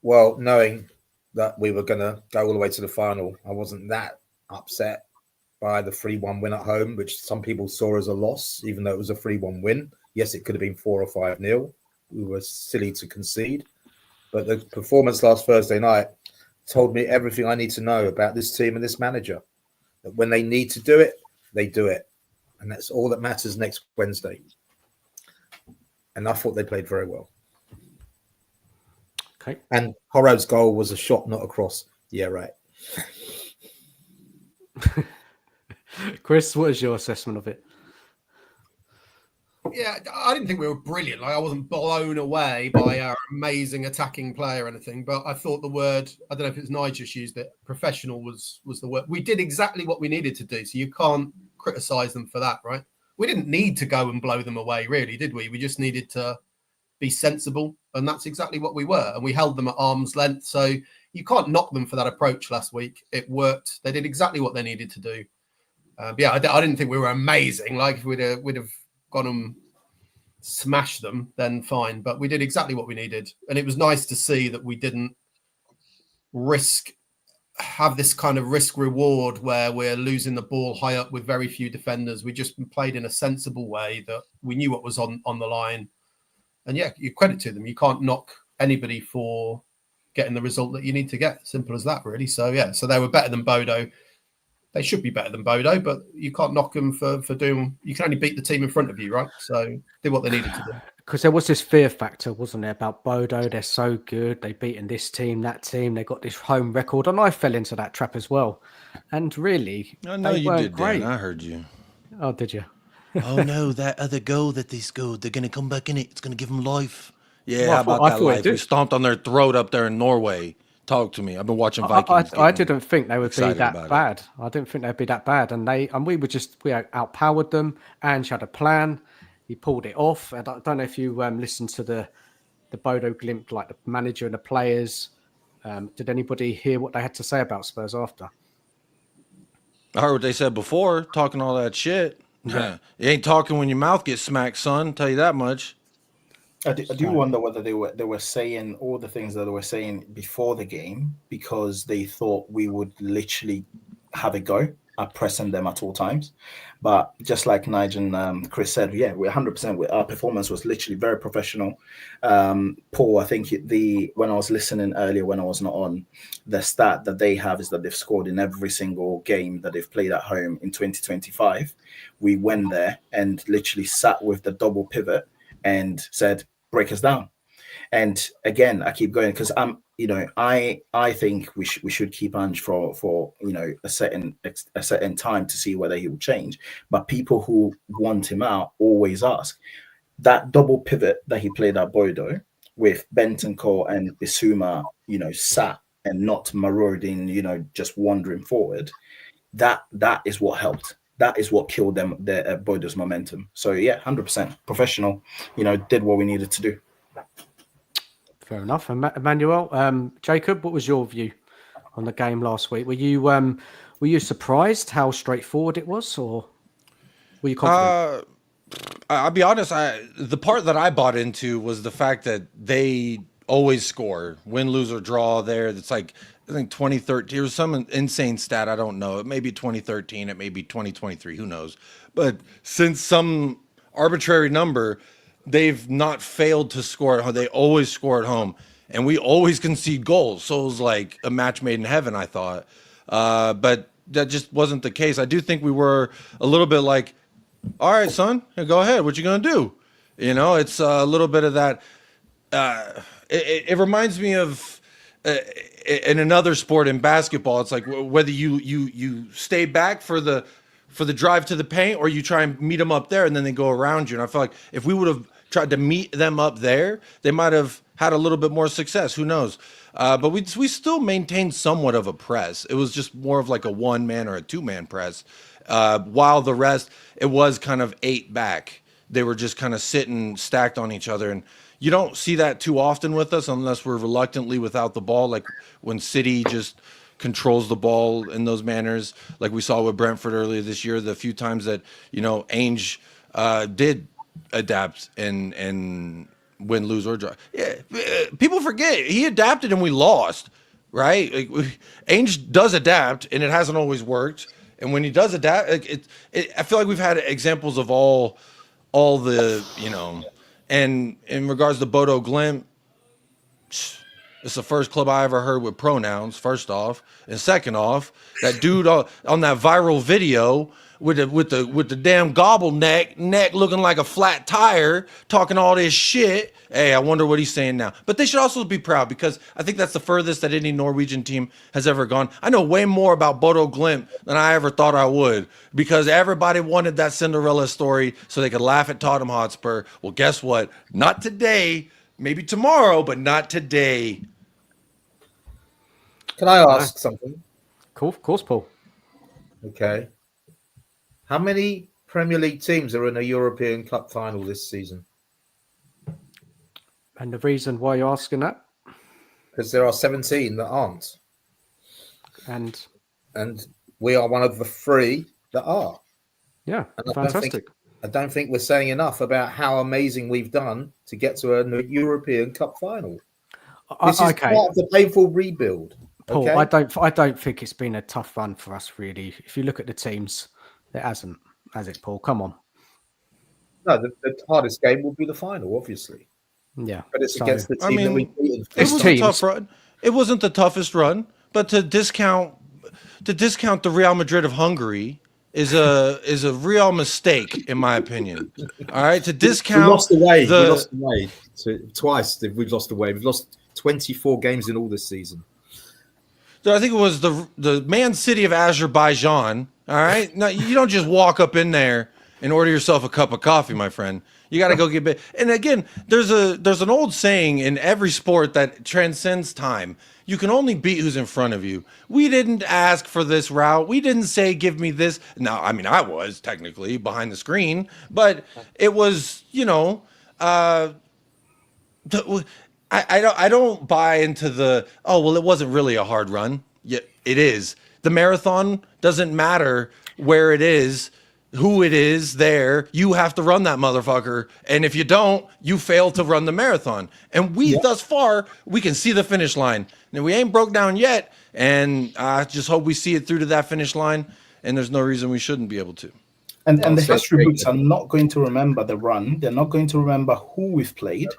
Well, knowing that we were going to go all the way to the final. I wasn't that upset by the 3-1 win at home, which some people saw as a loss, even though it was a 3-1 win. Yes, it could have been 4 or 5-0. We were silly to concede. But the performance last Thursday night told me everything I need to know about this team and this manager. That when they need to do it, they do it. And that's all that matters next Wednesday. And I thought they played very well. Okay. And Horo's goal was a shot, not a cross. Yeah, right. Chris, what is your assessment of it? Yeah, I didn't think we were brilliant. Like, I wasn't blown away by our amazing attacking play or anything, but I thought the word, I don't know if it's Nige just used it, professional was the word. We did exactly what we needed to do, so you can't criticize them for that, right? We didn't need to go and blow them away, really, did we? We just needed to be sensible, and that's exactly what we were. And we held them at arm's length, so you can't knock them for that approach last week. It worked. They did exactly what they needed to do. But yeah, I didn't think we were amazing. Like, if we'd have gone and smashed them, then fine. But we did exactly what we needed. And it was nice to see that we didn't have this kind of risk reward where we're losing the ball high up with very few defenders. We just played in a sensible way that we knew what was on the line. And yeah, you credit to them. You can't knock anybody for getting the result that you need to get. Simple as that, really. So yeah, so they were better than Bodo. They should be better than Bodo, but you can't knock them for doing. You can only beat the team in front of you, right? So did what they needed to do. Because there was this fear factor, wasn't there, about Bodo? They're so good. They've beaten this team, that team. They got this home record, and I fell into that trap as well. And really, I know you did, great. Dan. I heard you. Oh, did you? Oh no, that other goal that they scored, they're gonna come back in it. It's gonna give them life. Yeah, Well, how about that life? did. We stomped on their throat up there in Norway. Talk to me. I've been watching Vikings. I didn't think they would be excited that about bad. I didn't think they'd be that bad. And we outpowered them. Ange had a plan. He pulled it off. And I don't know if you listened to the Bodo Glimt, like the manager and the players. Did anybody hear what they had to say about Spurs after? I heard what they said before, talking all that shit. Yeah. You ain't talking when your mouth gets smacked, son. Tell you that much. I do wonder whether they were saying all the things that they were saying before the game because they thought we would literally have a go at pressing them at all times. But just like Nige and Chris said, yeah, we're 100%. Our performance was literally very professional. Paul, I think when I was listening earlier, when I was not on, the stat that they have is that they've scored in every single game that they've played at home in 2025. We went there and literally sat with the double pivot and said, break us down. And again, I keep going because I think we should keep Ange for a certain time to see whether he will change. But people who want him out always ask. That double pivot that he played at Bodo with Bentancur and Bissouma, sat and not marauding, just wandering forward. That is what helped. That is what killed them, their Bodo's momentum. So yeah, 100% professional. Did what we needed to do. Fair enough. And Manuel, Jacob, what was your view on the game last week? Were you surprised how straightforward it was, or were you confident? I'll be honest. The part that I bought into was the fact that they always score, win, lose, or draw. That's like, I think 2013. It was some insane stat. I don't know. It may be 2013. It may be 2023. Who knows? But since some arbitrary number, they've not failed to score at home. They always score at home, and we always concede goals. So it was like a match made in heaven, I thought. But that just wasn't the case. I do think we were a little bit like, all right, son, go ahead. What you gonna do? It's a little bit of that. It reminds me of in another sport, in basketball. It's like whether you stay back for the drive to the paint, or you try and meet them up there and then they go around you. And I feel like if we would have tried to meet them up there, they might have had a little bit more success. Who knows? But we still maintained somewhat of a press. It was just more of like a 1-man or a 2-man press. While the rest, it was kind of 8 back. They were just kind of sitting stacked on each other. And you don't see that too often with us unless we're reluctantly without the ball, like when City just controls the ball in those manners, like we saw with Brentford earlier this year. The few times that Ange did adapt and win, lose, or draw. Yeah, people forget he adapted and we lost. right? Like, Ange does adapt, and it hasn't always worked. And when he does adapt, I feel like we've had examples of all the, you know, and in regards to Bodo Glimt, it's the first club I ever heard with pronouns, first off. And second off, that dude on that viral video with the damn gobble neck looking like a flat tire, talking all this shit. Hey, I wonder what he's saying now. But they should also be proud, because I think that's the furthest that any Norwegian team has ever gone. I know way more about Bodo Glimt than I ever thought I would, because everybody wanted that Cinderella story so they could laugh at Tottenham Hotspur. Well, guess what? Not today. Maybe tomorrow, but not today. Can I ask something? Cool, of course, Paul. Okay. How many Premier League teams are in a European Cup final this season? And the reason why you're asking that? Because there are 17 that aren't. And we are one of the 3 that are. yeah, And fantastic. I don't think we're saying enough about how amazing we've done to get to a European Cup final. This is Okay, part of the painful rebuild. Paul, Okay? I don't think it's been a tough run for us, really. If you look at the teams, it hasn't, has it, Paul? Come on. No, the hardest game will be the final, obviously. Yeah. But it's so- against the team that we beat. It was a teams. tough run. It wasn't the toughest run, but to discount the Real Madrid of Hungary is a real mistake, in my opinion. All right, to discount We lost away. the- We lost away twice. We've lost away. We've lost 24 games in all this season. So I think it was the Man City of Azerbaijan. All right, now you don't just walk up in there and order yourself a cup of coffee, my friend. You got to go get bit. And again, there's an old saying in every sport that transcends time. You can only beat who's in front of you. We didn't ask for this route. We didn't say, give me this. Now, I mean, I was technically behind the screen, but it was, you know, I don't buy into the, oh, well, it wasn't really a hard run. Yeah, it is. The marathon doesn't matter where it is, who it is there. You have to run that motherfucker. And if you don't, you fail to run the marathon. And thus far, we can see the finish line. Now, we ain't broke down yet. And I just hope we see it through to that finish line. And there's no reason we shouldn't be able to. And the history books are not going to remember the run. They're not going to remember who we've played.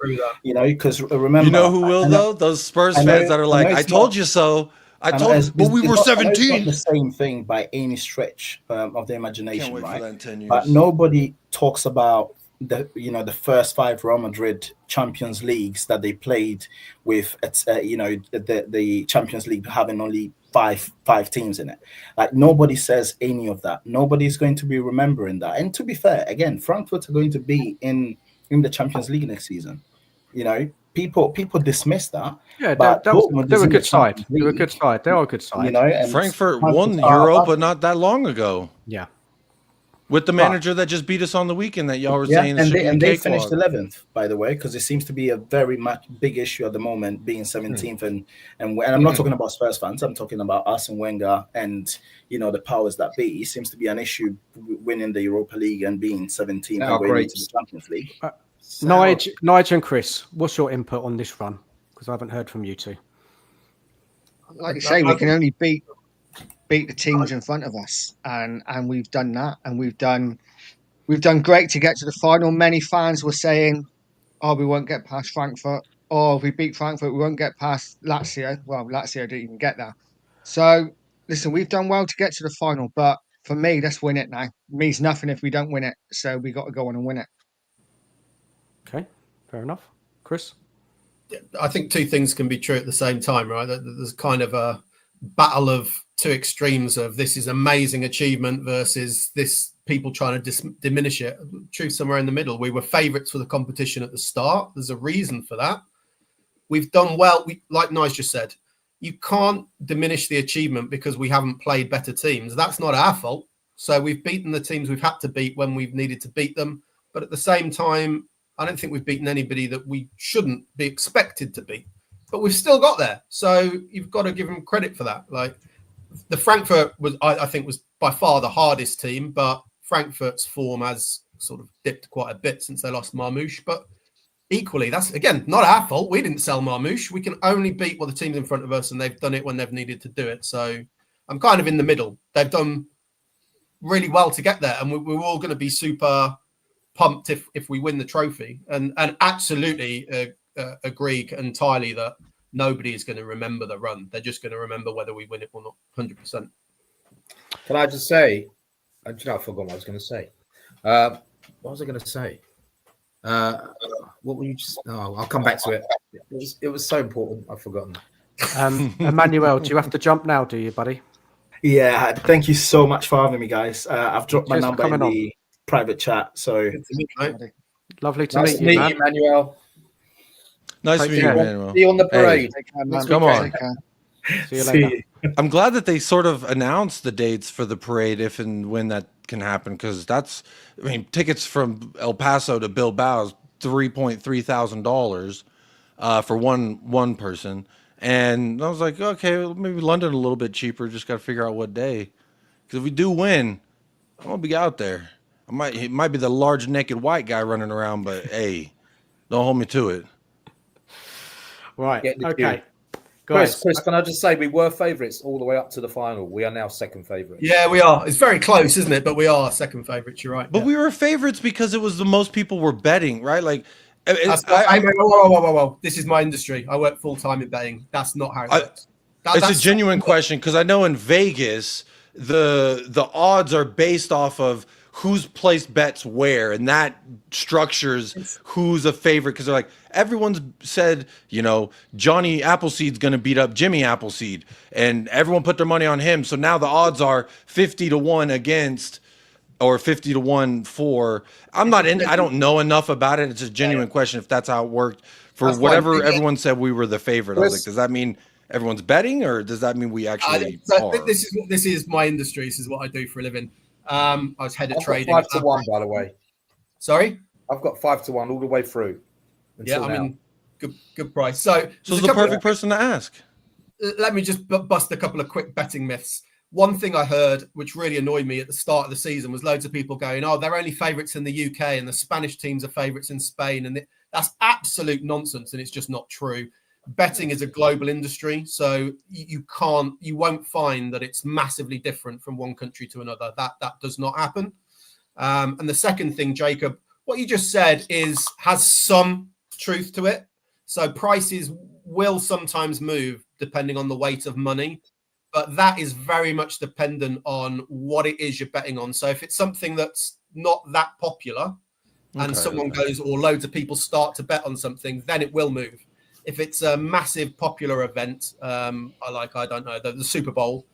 You know, because remember, you know who will though? Those Spurs fans that are like, "I told you so." But we were 17. It's not the same thing by any stretch of the imagination, Can't wait right? for that in 10 years. But nobody talks about the first 5 Real Madrid Champions Leagues that they played with. The Champions League having only five teams in it. Like, nobody says any of that. Nobody's going to be remembering that. And to be fair, again, Frankfurt are going to be in the Champions League next season. You know, people dismiss that. Yeah, but they're a good side. They're a good side. They are a good side. You know, and Frankfurt won Europa not that long ago. Yeah. With the manager that just beat us on the weekend that y'all were saying. And they finished 11th, by the way, because it seems to be a very big issue at the moment, being 17th. And I'm not talking about Spurs fans. I'm talking about us and Wenger and, the powers that be. It seems to be an issue winning the Europa League and being 17th and going into the Champions League. Nige and Chris, what's your input on this run? Because I haven't heard from you two. Like you say, we can only beat the teams in front of us, and we've done that, and we've done great to get to the final. Many fans were saying, "Oh, we won't get past Frankfurt. Oh, if we beat Frankfurt, we won't get past Lazio." Well, Lazio didn't even get there. So, listen, we've done well to get to the final, but for me, let's win it now. It means nothing if we don't win it, so we got to go on and win it. Okay, fair enough. Chris? I think two things can be true at the same time, right? There's kind of a battle of two extremes of this is amazing achievement versus this people trying to diminish it. Truth somewhere in the middle. We were favourites for the competition at the start. There's a reason for that. We've done well. Like Nige just said, you can't diminish the achievement because we haven't played better teams. That's not our fault. So we've beaten the teams we've had to beat when we've needed to beat them. But at the same time, I don't think we've beaten anybody that we shouldn't be expected to beat. But we've still got there. So you've got to give them credit for that. Like, the Frankfurt I think was by far the hardest team, but Frankfurt's form has sort of dipped quite a bit since they lost Marmouche. But equally, that's again not our fault. We didn't sell Marmoush. We can only beat the teams in front of us, and they've done it when they've needed to do it. So I'm kind of in the middle. They've done really well to get there, and we're all going to be super pumped if we win the trophy. And absolutely agree entirely that nobody is going to remember the run. They're just going to remember whether we win it or not. 100%. Can I just say? I forgot what I was going to say. What was I going to say? What were you just? Oh, I'll come back to it. It was so important. I've forgotten. Manuel, do you have to jump now? Do you, buddy? Yeah, thank you so much for having me, guys. I've dropped my Cheers for number in coming the private chat. So Lovely to Nice meet you, man. Manuel. Nice to Take meet you, care. Manuel. See you on the parade. Come on. See you later. I'm glad that they sort of announced the dates for the parade if and when that can happen, because tickets from El Paso to Bilbao is $3,300 for one person. And I was like, okay, well, maybe London a little bit cheaper. Just got to figure out what day. Because if we do win, I'm going to be out there. It might be the large naked white guy running around, but hey, don't hold me to it. Right. Get the Okay. cue. Guys, Chris, can I just say we were favourites all the way up to the final. We are now second favourites. Yeah, we are. It's very close, isn't it? But we are second favourites. You're right. But we were favorites because it was the most people were betting, right? Like, whoa. This is my industry. I work full time in betting. That's not how it works. It's a genuine question, because I know in Vegas the odds are based off of who's placed bets where, and that structures who's a favorite, because they're like, everyone's said, Johnny Appleseed's going to beat up Jimmy Appleseed, and everyone put their money on him. So now the odds are 50-1 against, or 50-1 for. I don't know enough about it. It's a genuine question if that's how it worked for whatever everyone said we were the favorite. I was like, does that mean everyone's betting, or does that mean we actually are? This is my industry. This is what I do for a living. I was head of trading. 5-1, by the way. Sorry? I've got 5-1 all the way through. Yeah, now. Good price. So it's the perfect person to ask. Let me just bust a couple of quick betting myths. One thing I heard, which really annoyed me at the start of the season, was loads of people going, "Oh, they're only favourites in the UK, and the Spanish teams are favourites in Spain," and that's absolute nonsense, and it's just not true. Betting is a global industry, so you won't find that it's massively different from one country to another. That does not happen. And the second thing, Jacob, what you just said has some truth to it. So prices will sometimes move depending on the weight of money, but that is very much dependent on what it is you're betting on. So if it's something that's not that popular and someone goes, or loads of people start to bet on something, then it will move. If it's a massive popular event, I don't know, the Super Bowl,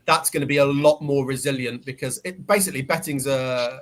that's going to be a lot more resilient, because basically betting's a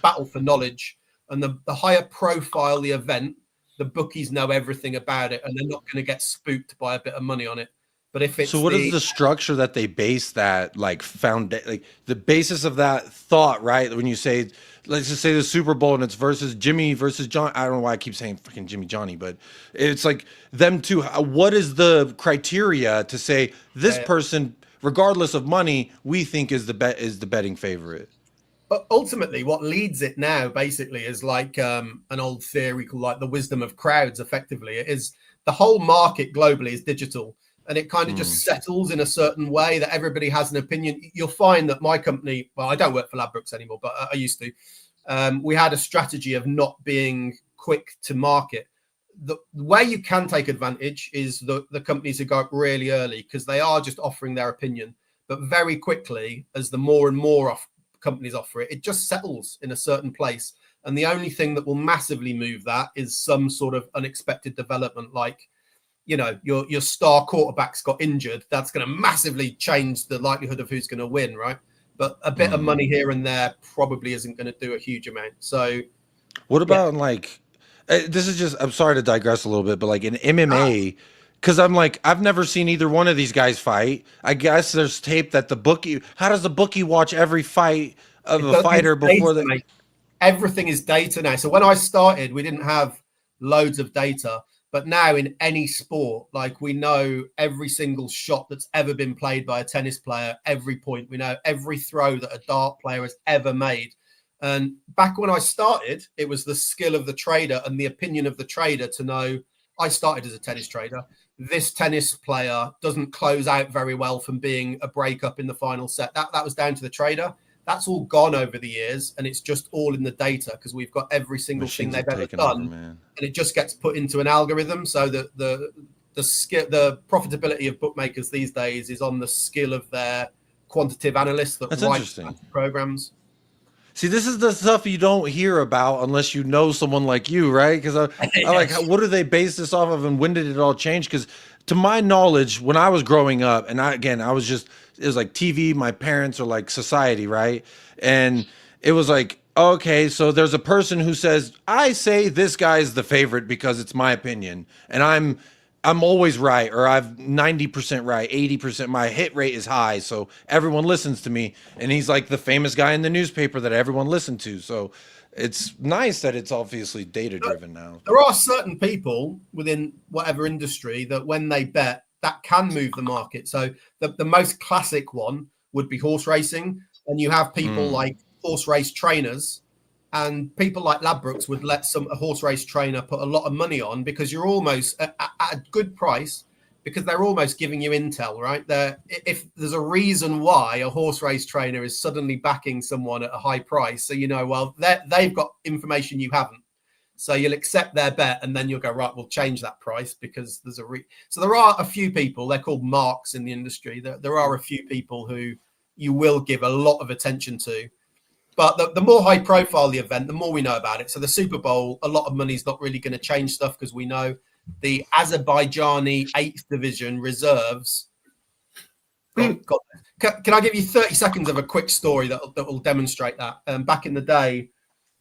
battle for knowledge, and the higher profile the event, the bookies know everything about it, and they're not going to get spooked by a bit of money on it. But if it's what is the structure that they base that, the basis of that thought, right? When you say, let's just say the Super Bowl and it's versus Jimmy versus John. I don't know why I keep saying fucking Jimmy Johnny, but it's like them two. What is the criteria to say this person, regardless of money, we think is the betting favorite? Ultimately, what leads it now basically is like an old theory called like the wisdom of crowds. Effectively, it is the whole market globally is digital. And it kind of just settles in a certain way that everybody has an opinion. You'll find that my company, well, I don't work for Ladbrokes anymore, but I used to. We had a strategy of not being quick to market. The way you can take advantage is the companies who go up really early, because they are just offering their opinion. But very quickly, as the more and more companies offer it, it just settles in a certain place. And the only thing that will massively move that is some sort of unexpected development, like, your star quarterback's got injured. That's going to massively change the likelihood of who's going to win, right? But a bit of money here and there probably isn't going to do a huge amount. So what about this is just, I'm sorry to digress a little bit, but like in MMA, because I've never seen either one of these guys fight. I guess there's tape that how does the bookie watch every fight of a fighter before that? Everything is data now. So when I started, we didn't have loads of data. But now in any sport, like, we know every single shot that's ever been played by a tennis player, every point. We know every throw that a dart player has ever made. And back when I started, it was the skill of the trader and the opinion of the trader to know. I started as a tennis trader. This tennis player doesn't close out very well from being a breakup in the final set. That was down to the trader. That's all gone over the years, and it's just all in the data because we've got every single thing they've ever done, and it just gets put into an algorithm. So the profitability of bookmakers these days is on the skill of their quantitative analysts that write programs. See, this is the stuff you don't hear about unless you know someone like you, right? Because I like, what do they base this off of, and when did it all change? Because to my knowledge, when I was growing up, and I was just, it was like TV, my parents, or like society, right? And it was like, okay, so there's a person who says, I say this guy's the favorite because it's my opinion, and I'm always right, or I've 90% right, 80%. My hit rate is high, so everyone listens to me. And he's like the famous guy in the newspaper that everyone listened to. So it's nice that it's obviously data driven now. There are certain people within whatever industry that when they bet, that can move the market. So the most classic one would be horse racing. And you have people like horse race trainers. And people like Ladbrokes would let a horse race trainer put a lot of money on because you're almost at a good price because they're almost giving you intel, right? If there's a reason why a horse race trainer is suddenly backing someone at a high price, so you know, well, they've got information you haven't. So you'll accept their bet and then you'll go, right, we'll change that price because there's So there are a few people, they're called marks in the industry. There are a few people who you will give a lot of attention to. But the more high profile the event, the more we know about it. So the Super Bowl, a lot of money is not really going to change stuff because we know the Azerbaijani 8th division reserves. Can I give you 30 seconds of a quick story that will demonstrate that? Back in the day,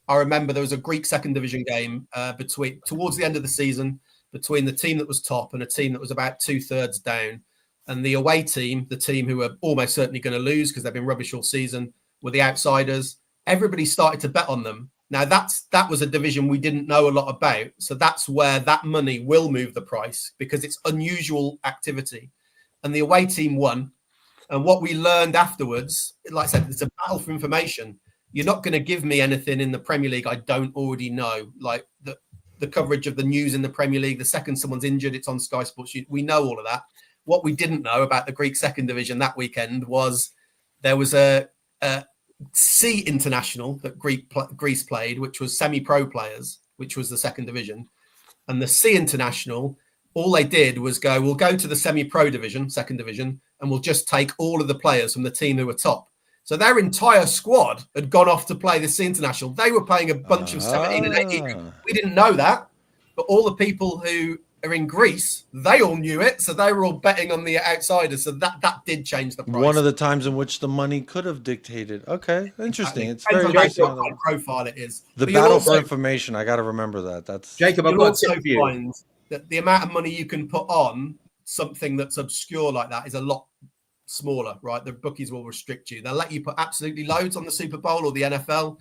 I remember there was a Greek 2nd division game towards the end of the season between the team that was top and a team that was about 2/3 down. And the away team, the team who were almost certainly going to lose because they've been rubbish all season, were the outsiders. Everybody started to bet on them. Now that was a division we didn't know a lot about. So that's where that money will move the price because it's unusual activity. And the away team won. And what we learned afterwards, like I said, it's a battle for information. You're not going to give me anything in the Premier League I don't already know. Like the coverage of the news in the Premier League, the second someone's injured, it's on Sky Sports. We know all of that. What we didn't know about the Greek 2nd division that weekend was there was a C international that Greece played, which was semi-pro players, which was the 2nd division. And the C international, all they did was we'll go to the semi-pro division, 2nd division, and we'll just take all of the players from the team who were top. So their entire squad had gone off to play the C international. They were playing a bunch of 17 and 18. We didn't know that, but all the people who are in Greece, they all knew it, so they were all betting on the outsiders. So that did change the price. One of the times in which the money could have dictated. Okay, interesting. It's very interesting. high profile it is. The battle for information. I got to remember that. That's Jacob. I've got a tip for you. Find that the amount of money you can put on something that's obscure like that is a lot smaller, right? The bookies will restrict you. They'll let you put absolutely loads on the Super Bowl or the NFL.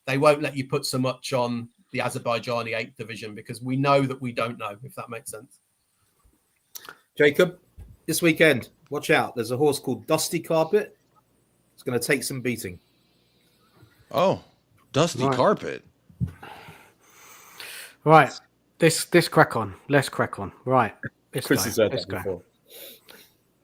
They won't let you put so much on the Azerbaijani 8th division because we know that we don't know, if that makes sense. Jacob, this weekend, watch out. There's a horse called Dusty Carpet. It's going to take some beating. Oh, Dusty Carpet. Right. This crack on. Let's crack on. Right. Chris has said that before.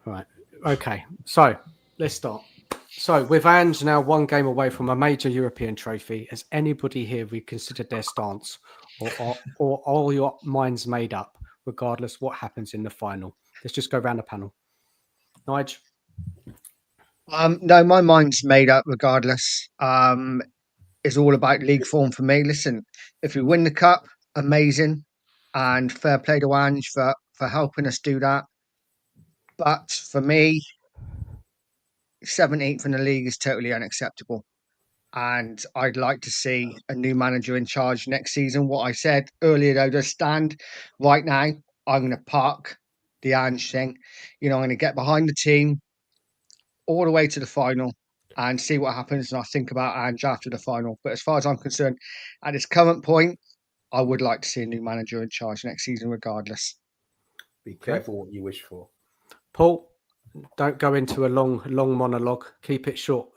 Right. Okay. So let's start. So with Ange now 1 game away from a major European trophy, has anybody here reconsidered their stance or all your minds made up, regardless what happens in the final? Let's just go around the panel. Nige? No, my mind's made up regardless. It's all about league form for me. Listen, if we win the cup, amazing. And fair play to Ange for helping us do that. But for me, 17th in the league is totally unacceptable. And I'd like to see a new manager in charge next season. What I said earlier, though, does stand. Right now, I'm going to park the Ange thing. I'm going to get behind the team all the way to the final and see what happens. And I'll think about Ange after the final. But as far as I'm concerned, at this current point, I would like to see a new manager in charge next season, regardless. Be careful what you wish for. Paul, don't go into a long monologue. Keep it short.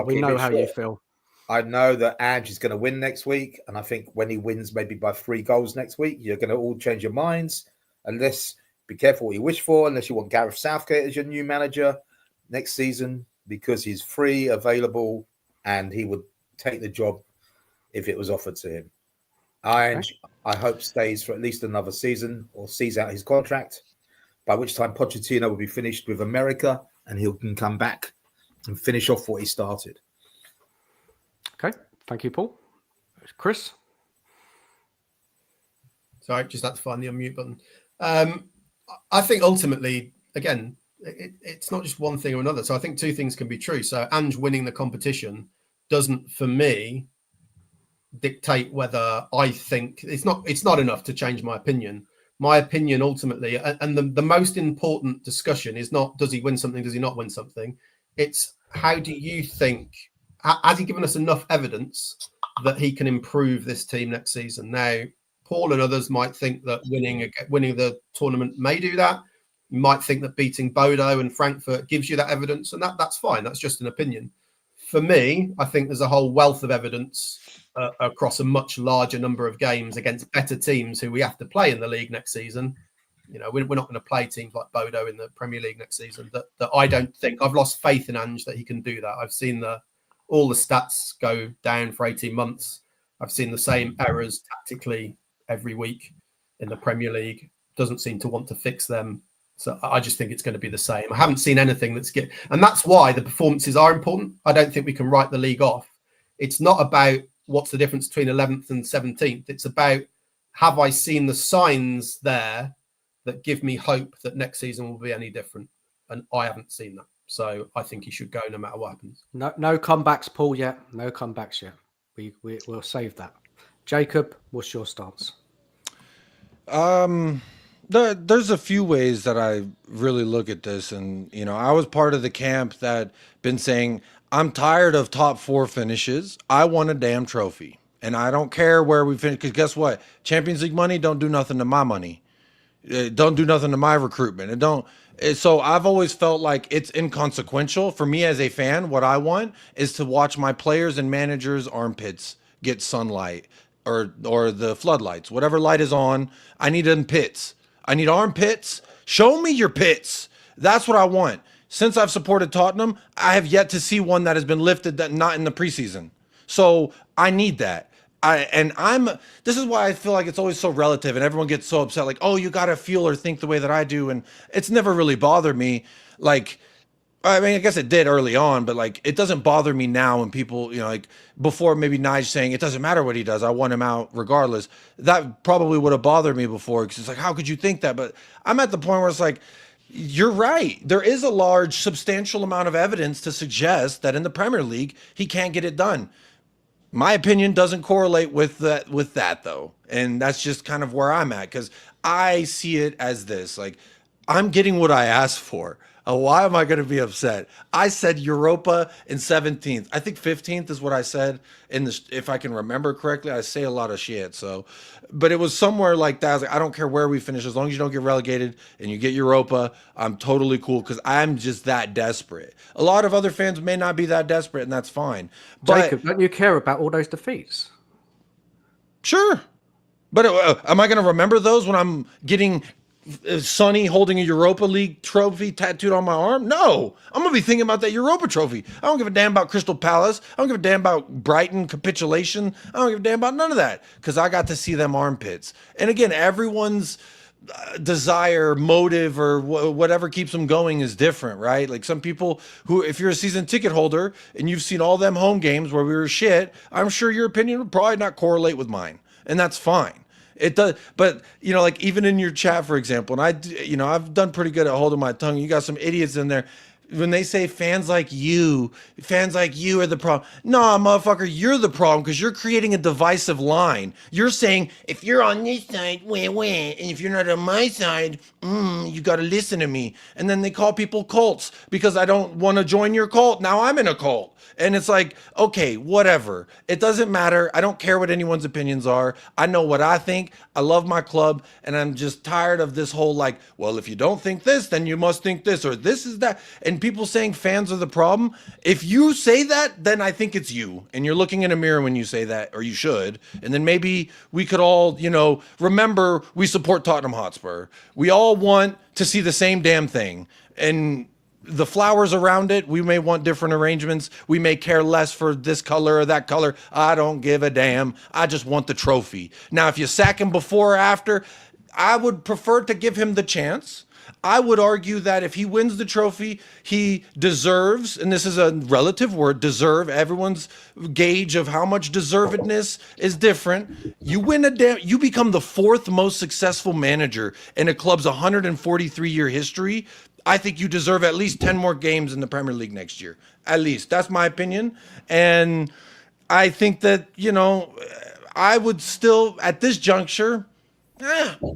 We know how you feel. I know that Ange is going to win next week, and I think when he wins maybe by 3 goals next week, you're going to all change your minds. Unless, be careful what you wish for, unless you want Gareth Southgate as your new manager next season, because he's free, available, and he would take the job if it was offered to him. Ange, I hope, stays for at least another season or sees out his contract, by which time Pochettino will be finished with America and he can come back and finish off what he started. Okay, thank you, Paul. Chris? Sorry, just had to find the unmute button. I think ultimately, again, it's not just one thing or another. So I think two things can be true. So Ange winning the competition doesn't, for me, dictate whether I think it's not enough to change my opinion. My opinion ultimately, and the most important discussion is not does he win something, does he not win something? It's how do you think, has he given us enough evidence that he can improve this team next season? Now, Paul and others might think that winning the tournament may do that. You might think that beating Bodo and Frankfurt gives you that evidence, and that's fine. That's just an opinion. For me, I think there's a whole wealth of evidence across a much larger number of games against better teams who we have to play in the league next season. You know, we're not going to play teams like Bodo in the Premier League next season. That I don't think, I've lost faith in Ange that he can do that. I've seen all the stats go down for 18 months. I've seen the same errors tactically every week in the Premier League. Doesn't seem to want to fix them. So I just think it's going to be the same. I haven't seen anything that's good. And that's why the performances are important. I don't think we can write the league off. It's not about what's the difference between 11th and 17th. It's about, have I seen the signs there that give me hope that next season will be any different? And I haven't seen that. So I think he should go no matter what happens. No comebacks, Paul, yet. No comebacks yet. We'll save that. Jacob, what's your stance? There's a few ways that I really look at this, and I was part of the camp that been saying I'm tired of top 4 finishes. I want a damn trophy, and I don't care where we finish, because guess what? Champions League money don't do nothing to my money. It don't do nothing to my recruitment. So I've always felt like it's inconsequential for me as a fan. What I want is to watch my players and managers' armpits get sunlight or the floodlights, whatever light is on. I need them pits. I need armpits. Show me your pits. That's what I want. Since I've supported Tottenham, I have yet to see one that has been lifted that not in the preseason. So I need that. This is why I feel like it's always so relative, and everyone gets so upset, like, oh, you got to feel or think the way that I do. And it's never really bothered me. Like, I mean, I guess it did early on, but like, it doesn't bother me now when people, like before maybe Nige saying it doesn't matter what he does, I want him out regardless. That probably would have bothered me before, because it's like, how could you think that? But I'm at the point where it's like, you're right. There is a large, substantial amount of evidence to suggest that in the Premier League, he can't get it done. My opinion doesn't correlate with that though. And that's just kind of where I'm at, because I see it as this, like, I'm getting what I asked for. Why am I going to be upset? I said Europa in 17th. I think 15th is what I said if I can remember correctly. I say a lot of shit. But it was somewhere like that. I was like, I don't care where we finish. As long as you don't get relegated and you get Europa, I'm totally cool, because I'm just that desperate. A lot of other fans may not be that desperate, and that's fine. But Jacob, don't you care about all those defeats? Sure. But am I going to remember those when I'm getting Sonny holding a Europa League trophy tattooed on my arm? No, I'm going to be thinking about that Europa trophy. I don't give a damn about Crystal Palace. I don't give a damn about Brighton capitulation. I don't give a damn about none of that, because I got to see them armpits. And again, everyone's desire, motive, or whatever keeps them going is different, right? Like some people who, if you're a season ticket holder and you've seen all them home games where we were shit, I'm sure your opinion would probably not correlate with mine. And that's fine. It does, but like even in your chat, for example, and I've done pretty good at holding my tongue. You got some idiots in there when they say fans like you are the problem. Nah, motherfucker, you're the problem, because you're creating a divisive line. You're saying if you're on this side, wah, and if you're not on my side, you got to listen to me. And then they call people cults because I don't want to join your cult. Now I'm in a cult. And it's like, okay, whatever. It doesn't matter. I don't care what anyone's opinions are. I know what I think. I love my club. And I'm just tired of this whole like, well, if you don't think this, then you must think this, or this is that. And and people saying fans are the problem. If you say that, then I think it's you, and you're looking in a mirror when you say that, or you should. And then maybe we could all, remember we support Tottenham Hotspur. We all want to see the same damn thing, and the flowers around it, we may want different arrangements. We may care less for this color or that color. I don't give a damn. I just want the trophy. Now, if you sack him before or after, I would prefer to give him the chance. I would argue that if he wins the trophy, he deserves, and this is a relative word, deserve. Everyone's gauge of how much deservedness is different. You you become the 4th most successful manager in a club's 143-year history. I think you deserve at least 10 more games in the Premier League next year. At least. That's my opinion. And I think that, I would still, at this juncture,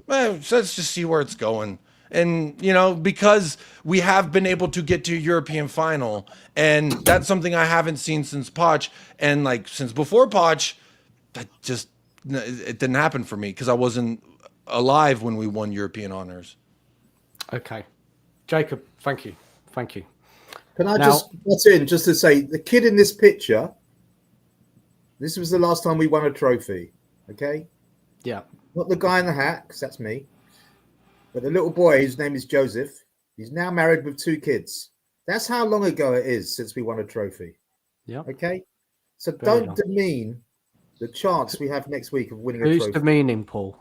let's just see where it's going. And, because we have been able to get to a European final, and that's something I haven't seen since Poch, and since before Poch, it didn't happen for me because I wasn't alive when we won European honors. Okay. Jacob, thank you. Can I just to say, the kid in this picture, this was the last time we won a trophy, okay? Yeah. Not the guy in the hat, because that's me, but the little boy, his name is Joseph. He's now married with 2 kids. That's how long ago it is since we won a trophy. Yeah. Okay? So don't demean the chance we have next week of winning a trophy. Who's demeaning, Paul?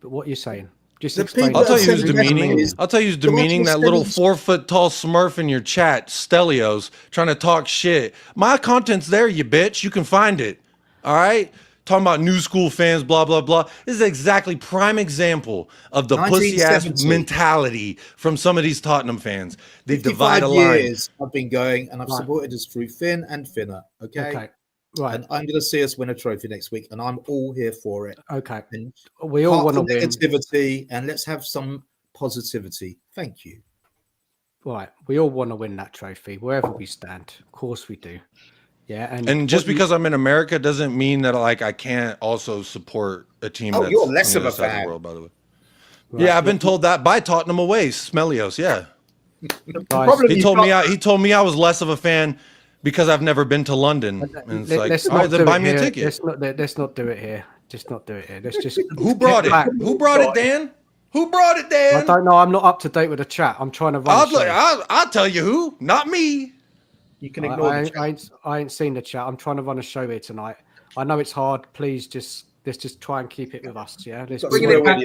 What are you saying? Just explain. I'll tell you who's demeaning. I'll tell you who's demeaning. That little 4-foot-tall Smurf in your chat, Stelios, trying to talk shit. My content's there, you bitch. You can find it. All right? Talking about new school fans, blah, blah, blah. This is exactly prime example of the pussy-ass mentality from some of these Tottenham fans. They divide a line. Years I've been going, and I've supported us through thin and thinner, okay? Right. And I'm going to see us win a trophy next week, and I'm all here for it. Okay. And we all want to win. Negativity, and let's have some positivity. Thank you. Right. We all want to win that trophy, wherever we stand. Of course we do. Yeah. And just because I'm in America doesn't mean that I can't also support a team that's you're less on the of a other side fan. of the world, by the way. Right. Yeah, I've been told that by Tottenham away, Smelios. Yeah. Guys, He told me I was less of a fan because I've never been to London. And it's all right, then buy me a ticket. Let's not do it here. Just not do it here. Let's just. Who brought it? Who brought it, Dan? Who brought it, Dan? I don't know. I'm not up to date with the chat. I'm trying to run. I'll tell you who. Not me. You can ignore the chat. I ain't seen the chat. I'm trying to run a show here tonight. I know it's hard. Please let's just try and keep it with us. Yeah. Let's bring it back.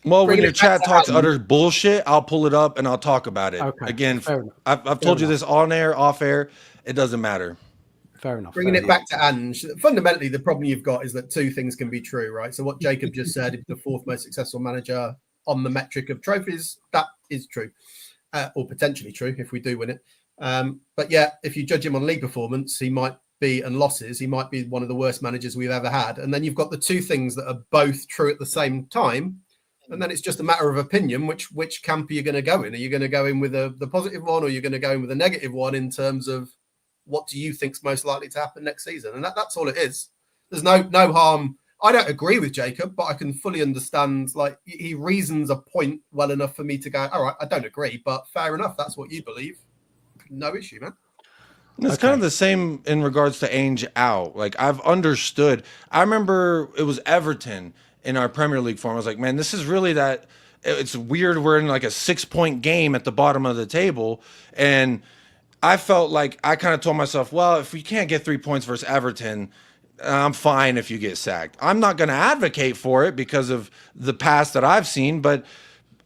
Well, when your chat talks utter bullshit, I'll pull it up and I'll talk about it. Okay, Again, I've enough. told you this on air, off air. It doesn't matter. Fair enough. Bringing it back to Ange, fundamentally, the problem you've got is that 2 things can be true, right? So what Jacob just said, the 4th most successful manager on the metric of trophies, that is true, or potentially true if we do win it. But yeah, if you judge him on league performance, he might be, and losses, he might be one of the worst managers we've ever had. And then you've got the 2 things that are both true at the same time. And then it's just a matter of opinion, which camp are you going to go in? Are you going to go in with the positive one, or are you going to go in with the negative one in terms of what do you think's most likely to happen next season? And that's all it is. There's no harm. I don't agree with Jacob, but I can fully understand, he reasons a point well enough for me to go, all right, I don't agree, but fair enough. That's what you believe. No issue, man. It's kind of the same in regards to Ange out. I've understood. I remember it was Everton in our Premier League form. I was like, man, this is really that. It's weird. We're in a 6-point game at the bottom of the table. And I felt like I kind of told myself, well, if we can't get 3 points versus Everton, I'm fine if you get sacked. I'm not going to advocate for it because of the past that I've seen, but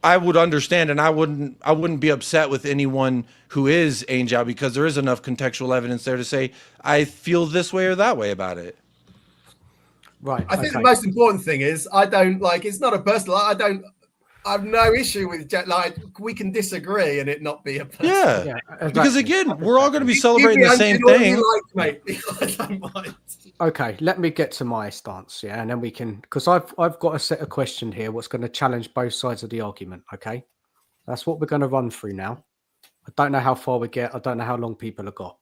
I would understand, and I wouldn't be upset with anyone who is Ange out, because there is enough contextual evidence there to say I feel this way or that way about it. Right. I think the most important thing is I don't it's not a personal. I have no issue with we can disagree and it not be a personal. Yeah, exactly. Because again, we're all going to be celebrating the same thing. Mate. I don't mind. Okay, let me get to my stance, and then we can, because I've got a set of questions here what's going to challenge both sides of the argument. Okay, that's what we're going to run through now. I don't know how far we get. I don't know how long people have got.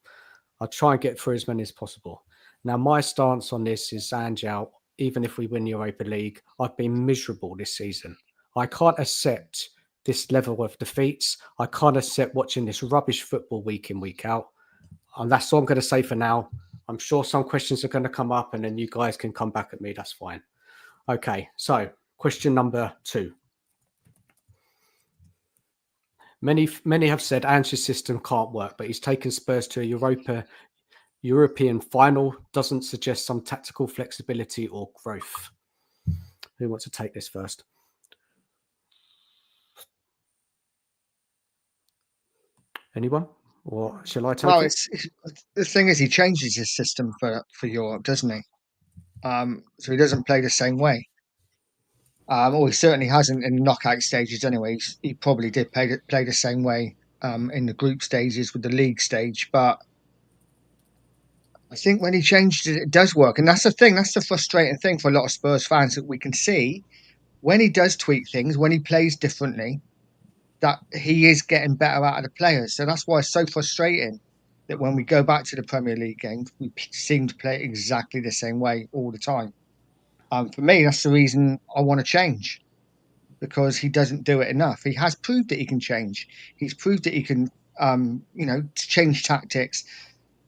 I'll try and get through as many as possible. Now, my stance on this is Ange out. Even if we win the Europa League, I've been miserable this season. I can't accept this level of defeats. I kind of sit watching this rubbish football week in, week out. And that's all I'm going to say for now. I'm sure some questions are going to come up and then you guys can come back at me. That's fine. Okay, so question number 2. Many have said Ange's system can't work, but he's taken Spurs to a European final. Doesn't suggest some tactical flexibility or growth. Who wants to take this first? Anyone? Or shall I take Well, it? the thing is, he changes his system for Europe, doesn't he? So he doesn't play the same way. Or he certainly hasn't in the knockout stages anyway. He probably did play the same way in the group stages with the league stage. But I think when he changed it, it does work. And that's the thing. That's the frustrating thing for a lot of Spurs fans, that we can see when he does tweak things, when he plays differently, that he is getting better out of the players. So that's why it's so frustrating that when we go back to the Premier League games, we seem to play exactly the same way all the time. For me, that's the reason I want to change, because he doesn't do it enough. He has proved that he can change. He's proved that he can, change tactics,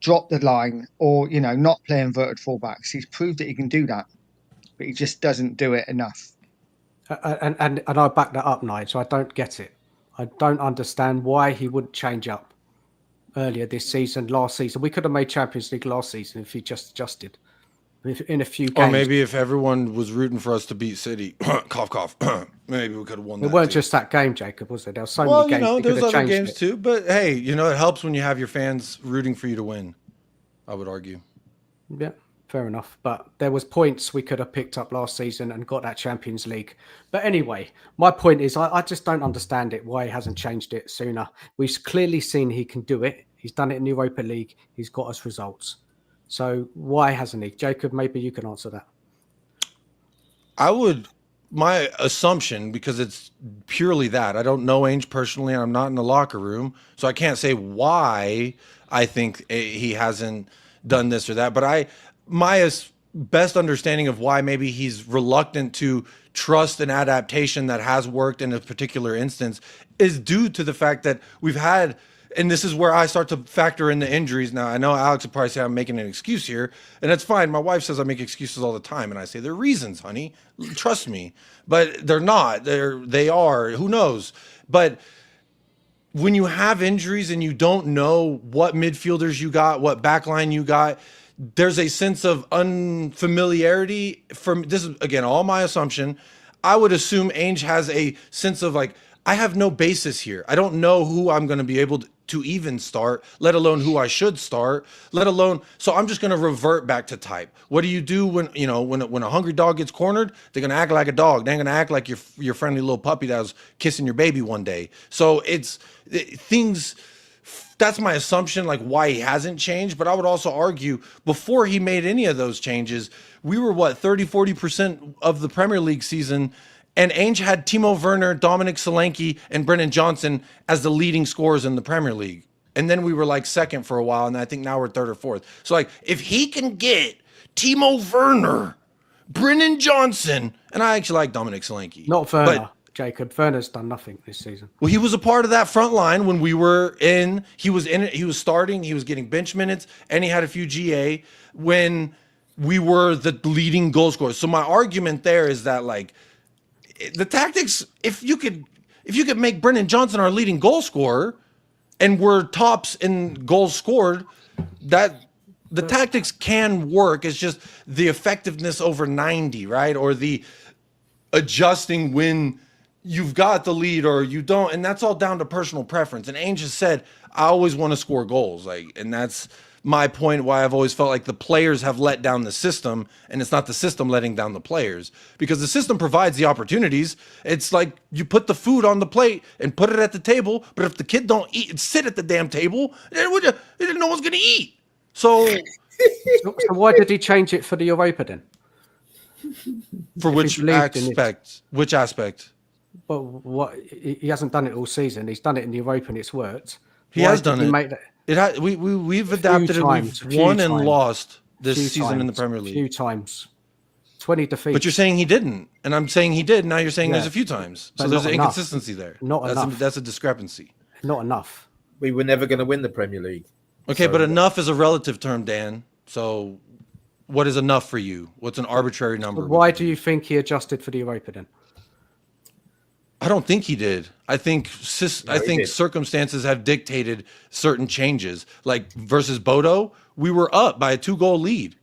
drop the line, or, not play inverted fullbacks. He's proved that he can do that, but he just doesn't do it enough. And I back that up, Nige. So I don't get it. I don't understand why he wouldn't change up earlier this season, last season. We could have made Champions League last season if he just adjusted in a few games. Or maybe if everyone was rooting for us to beat City, cough, cough, maybe we could have won that. It weren't too. just that game, Jacob, was there? There were so many games. There's other games too. But hey, it helps when you have your fans rooting for you to win, I would argue. Yeah, fair enough. But there was points we could have picked up last season and got that Champions League. But anyway, my point is I just don't understand it, why he hasn't changed it sooner. We've clearly seen he can do it. He's done it in the Europa League. He's got us results. So why hasn't he? Jacob, maybe you can answer that. My assumption, because it's purely that, I don't know Ange personally, and I'm not in the locker room, so I can't say why I think he hasn't done this or that. But my best understanding of why maybe he's reluctant to trust an adaptation that has worked in a particular instance is due to the fact that we've had, and this is where I start to factor in the injuries. Now, I know Alex would probably say I'm making an excuse here, and that's fine. My wife says I make excuses all the time, and I say they're reasons, honey. Trust me. But they're not. They are. Who knows? But when you have injuries and you don't know what midfielders you got, what backline you got, there's a sense of unfamiliarity. From this is, again, all my assumption. I would assume Ange has a sense of like, I have no basis here. I don't know who I'm going to be able to even start, let alone who I should start, let alone. So I'm just going to revert back to type. What do you do when a hungry dog gets cornered? They're going to act like a dog. They're going to act like your friendly little puppy that was kissing your baby one day. So things. That's my assumption, like why he hasn't changed. But I would also argue before he made any of those changes, we were 30-40% of the Premier League season. And Ange had Timo Werner, Dominic Solanke, and Brennan Johnson as the leading scorers in the Premier League. And then we were like second for a while, and I think now we're third or fourth. So like, if he can get Timo Werner, Brennan Johnson, and I actually like Dominic Solanke. Not Werner, Jacob. Werner's done nothing this season. Well, he was a part of that front line when we were in. He was in it. He was starting. He was getting bench minutes, and he had a few GA when we were the leading goal scorers. So my argument there is that like, the tactics, if you could make Brennan Johnson our leading goal scorer and we're tops in goals scored, that the tactics can work. It's just the effectiveness over 90, right? Or the adjusting when you've got the lead or you don't. And that's all down to personal preference. And Ange has said, I always want to score goals. And that's my point, why I've always felt like the players have let down the system, and it's not the system letting down the players, because the system provides the opportunities. It's like you put the food on the plate and put it at the table, but if the kid don't eat and sit at the damn table, no one's going to eat. So why did he change it for the Europa then? For which aspect? Which aspect? Well, he hasn't done it all season. He's done it in the Europa and it's worked. He has done it. We've adapted it. We've won and lost this season in the Premier League. A few times. 20 defeats. But you're saying he didn't, and I'm saying he did. Now you're saying there's Yeah. a few times. So But there's not an enough. inconsistency there. Not enough. That's a discrepancy. Not enough. We were never going to win the Premier League. Okay, So- but enough is a relative term, Dan. So what is enough for you? What's an arbitrary number? Why do you think he adjusted for the Europa then? I don't think he did. I think No, he did. circumstances have dictated certain changes. Like versus Bodo, we were up by a 2-goal lead.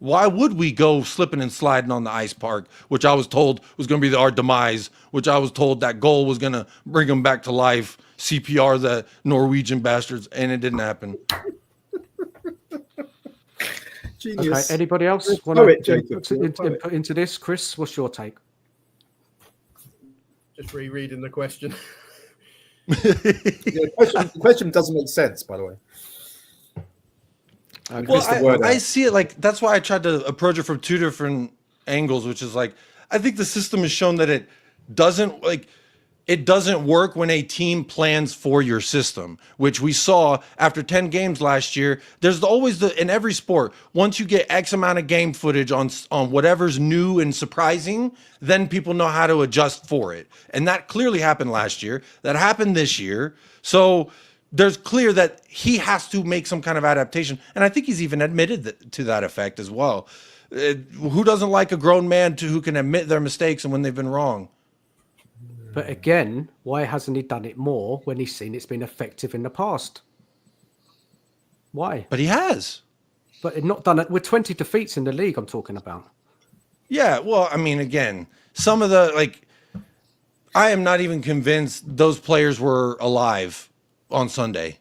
Why would we go slipping and sliding on the ice park, which I was told was going to be our demise, which I was told that goal was going to bring them back to life, CPR the Norwegian bastards, and it didn't happen. Genius. Okay, anybody else want Poet, to Jacob. input into this? Chris, what's your take? Just rereading the question. The question doesn't make sense, by the way. Well, I see it like that's why I tried to approach it from two different angles, which is like I think the system has shown that it doesn't work when a team plans for your system, which we saw after 10 games last year. There's always in every sport, once you get X amount of game footage on whatever's new and surprising, then people know how to adjust for it. And that clearly happened last year. That happened this year. So there's clear that he has to make some kind of adaptation. And I think he's even admitted to that effect as well. Who doesn't like a grown man who can admit their mistakes and when they've been wrong? But again, why hasn't he done it more when he's seen it's been effective in the past? Why? But he has. But not done it with 20 defeats in the league, I'm talking about. Yeah, well, I mean, again, some of the, I am not even convinced those players were alive on Sunday.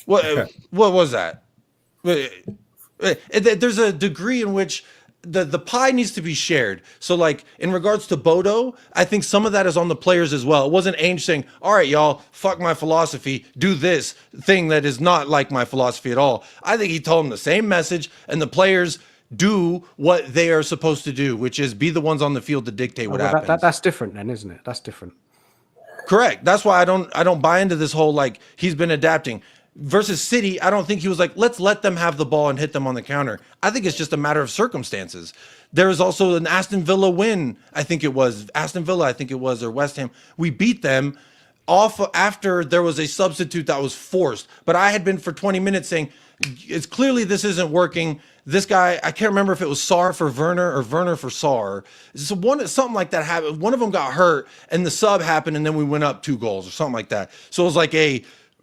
What was that? There's a degree in which the pie needs to be shared. So in regards to Bodo, I think some of that is on the players as well. It wasn't Ange saying, all right, y'all, fuck my philosophy, do this thing that is not like my philosophy at all. I think he told them the same message, and the players do what they are supposed to do, which is be the ones on the field to dictate what happens. That's different then, isn't it? That's different. Correct. That's why I don't buy into this whole he's been adapting. Versus City, I don't think he was let's let them have the ball and hit them on the counter. I think it's just a matter of circumstances. There was also an Aston Villa win, or West Ham. We beat them off after there was a substitute that was forced. But I had been for 20 minutes saying, it's clearly this isn't working. This guy, I can't remember if it was Sarr for Werner or Werner for Sarr. So something like that happened. One of them got hurt and the sub happened and then we went up 2 goals or something like that. So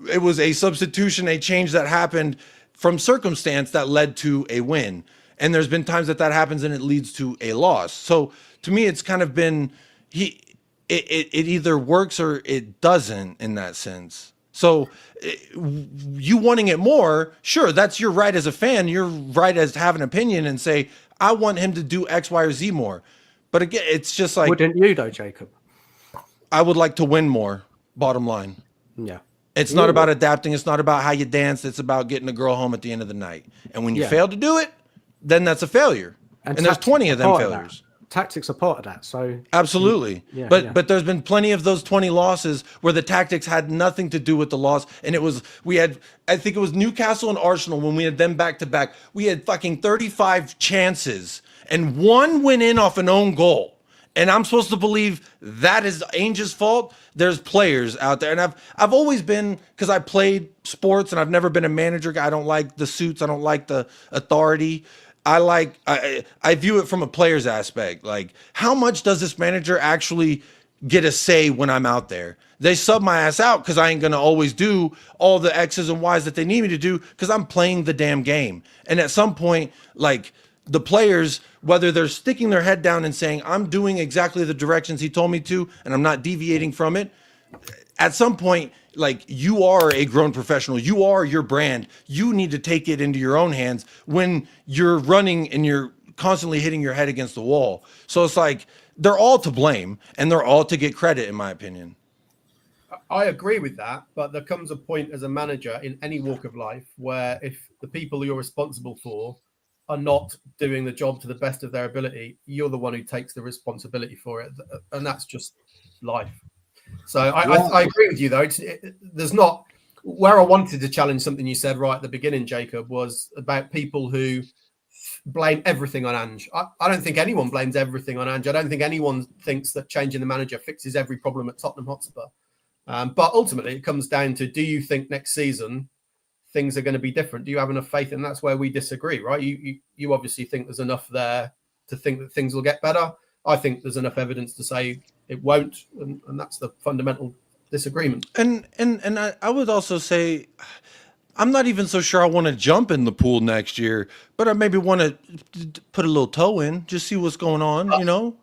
it was a substitution, a change that happened from circumstance that led to a win. And there's been times that happens and it leads to a loss. So to me, it's kind of been, it either works or it doesn't in that sense. So you wanting it more, sure, that's your right as a fan. You're right as to have an opinion and say, I want him to do X, Y, or Z more. But again, it's just Wouldn't you though, Jacob? I would like to win more, bottom line. Yeah. It's not about adapting. It's not about how you dance. It's about getting a girl home at the end of the night. And when you fail to do it, then that's a failure. And there's 20 of them failures. Tactics are part of that. So absolutely. But there's been plenty of those 20 losses where the tactics had nothing to do with the loss. And I think it was Newcastle and Arsenal when we had them back to back. We had fucking 35 chances and one went in off an own goal. And I'm supposed to believe that is Ange's fault. There's players out there. And I've always been, because I played sports and I've never been a manager. I don't like the suits. I don't like the authority. I view it from a player's aspect. How much does this manager actually get a say when I'm out there? They sub my ass out because I ain't going to always do all the X's and Y's that they need me to do because I'm playing the damn game. And at some point, the players, whether they're sticking their head down and saying, I'm doing exactly the directions he told me to, and I'm not deviating from it. At some point, you are a grown professional. You are your brand. You need to take it into your own hands when you're running and you're constantly hitting your head against the wall. So it's they're all to blame and they're all to get credit, in my opinion. I agree with that, but there comes a point as a manager in any walk of life where if the people you're responsible for are not doing the job to the best of their ability, you're the one who takes the responsibility for it. And that's just life. So I agree with you, though. There's not where I wanted to challenge something you said right at the beginning, Jacob, was about people who blame everything on Ange. I don't think anyone blames everything on Ange. I don't think anyone thinks that changing the manager fixes every problem at Tottenham Hotspur. But ultimately, it comes down to, do you think next season things are going to be different? Do you have enough faith? And that's where we disagree, right? You obviously think there's enough there to think that things will get better. I think there's enough evidence to say it won't, and that's the fundamental disagreement. And I would also say, I'm not even so sure I want to jump in the pool next year, but I maybe want to put a little toe in, just see what's going on, you know?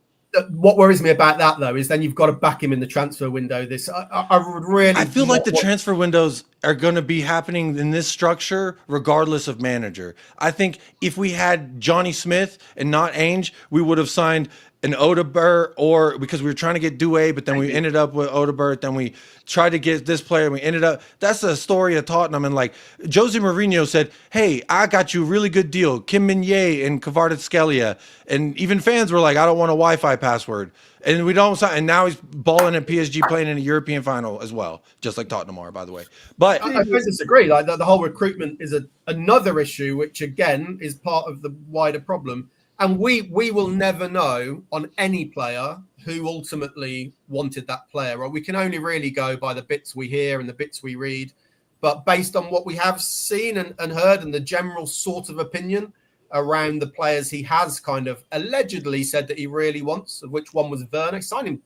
What worries me about that, though, is then you've got to back him in the transfer window. I feel like the transfer windows are going to be happening in this structure regardless of manager. I think if we had Johnny Smith and not Ange, we would have signed an Odegaard, or because we were trying to get Doué, but then we ended up with Odegaard. Then we tried to get this player, and we ended up. That's the story of Tottenham. And like Jose Mourinho said, "Hey, I got you a really good deal, Kim Min-jae and Kvaratskhelia," and even fans were like, "I don't want a Wi-Fi password," and we don't. And now he's balling at PSG, playing in a European final as well, just like Tottenham are, by the way. But I disagree. Like the whole recruitment is another issue, which again is part of the wider problem. And we will never know on any player who ultimately wanted that player. Right? We can only really go by the bits we hear and the bits we read. But based on what we have seen and heard and the general sort of opinion around the players he has kind of allegedly said that he really wants, of which one was Werner. He signed him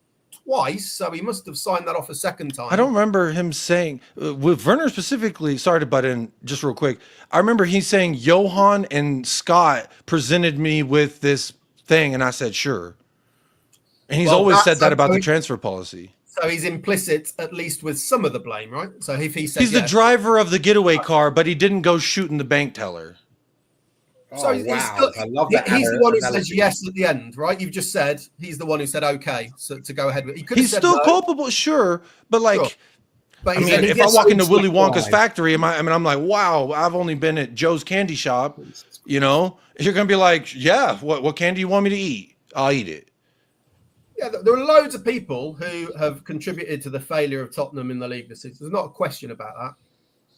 twice, so he must have signed that off a second time. I don't remember him saying with Werner specifically. Sorry to butt in just real quick. I remember he's saying Johan and Scott presented me with this thing, and I said sure. And he's always said that about the transfer policy. So he's implicit, at least with some of the blame, right? So if he said he's the driver of the getaway car, but he didn't go shooting the bank teller. So I love that. He's the one who says yes at the end, right? You've just said he's the one who said okay, so to go ahead with. He's still culpable, sure, but like, sure. But I mean, if I walk into Willy Wonka's factory, I'm like, wow, I've only been at Joe's candy shop, you know. You're gonna be like, yeah, what candy you want me to eat? I'll eat it. Yeah, there are loads of people who have contributed to the failure of Tottenham in the league this season. There's not a question about that.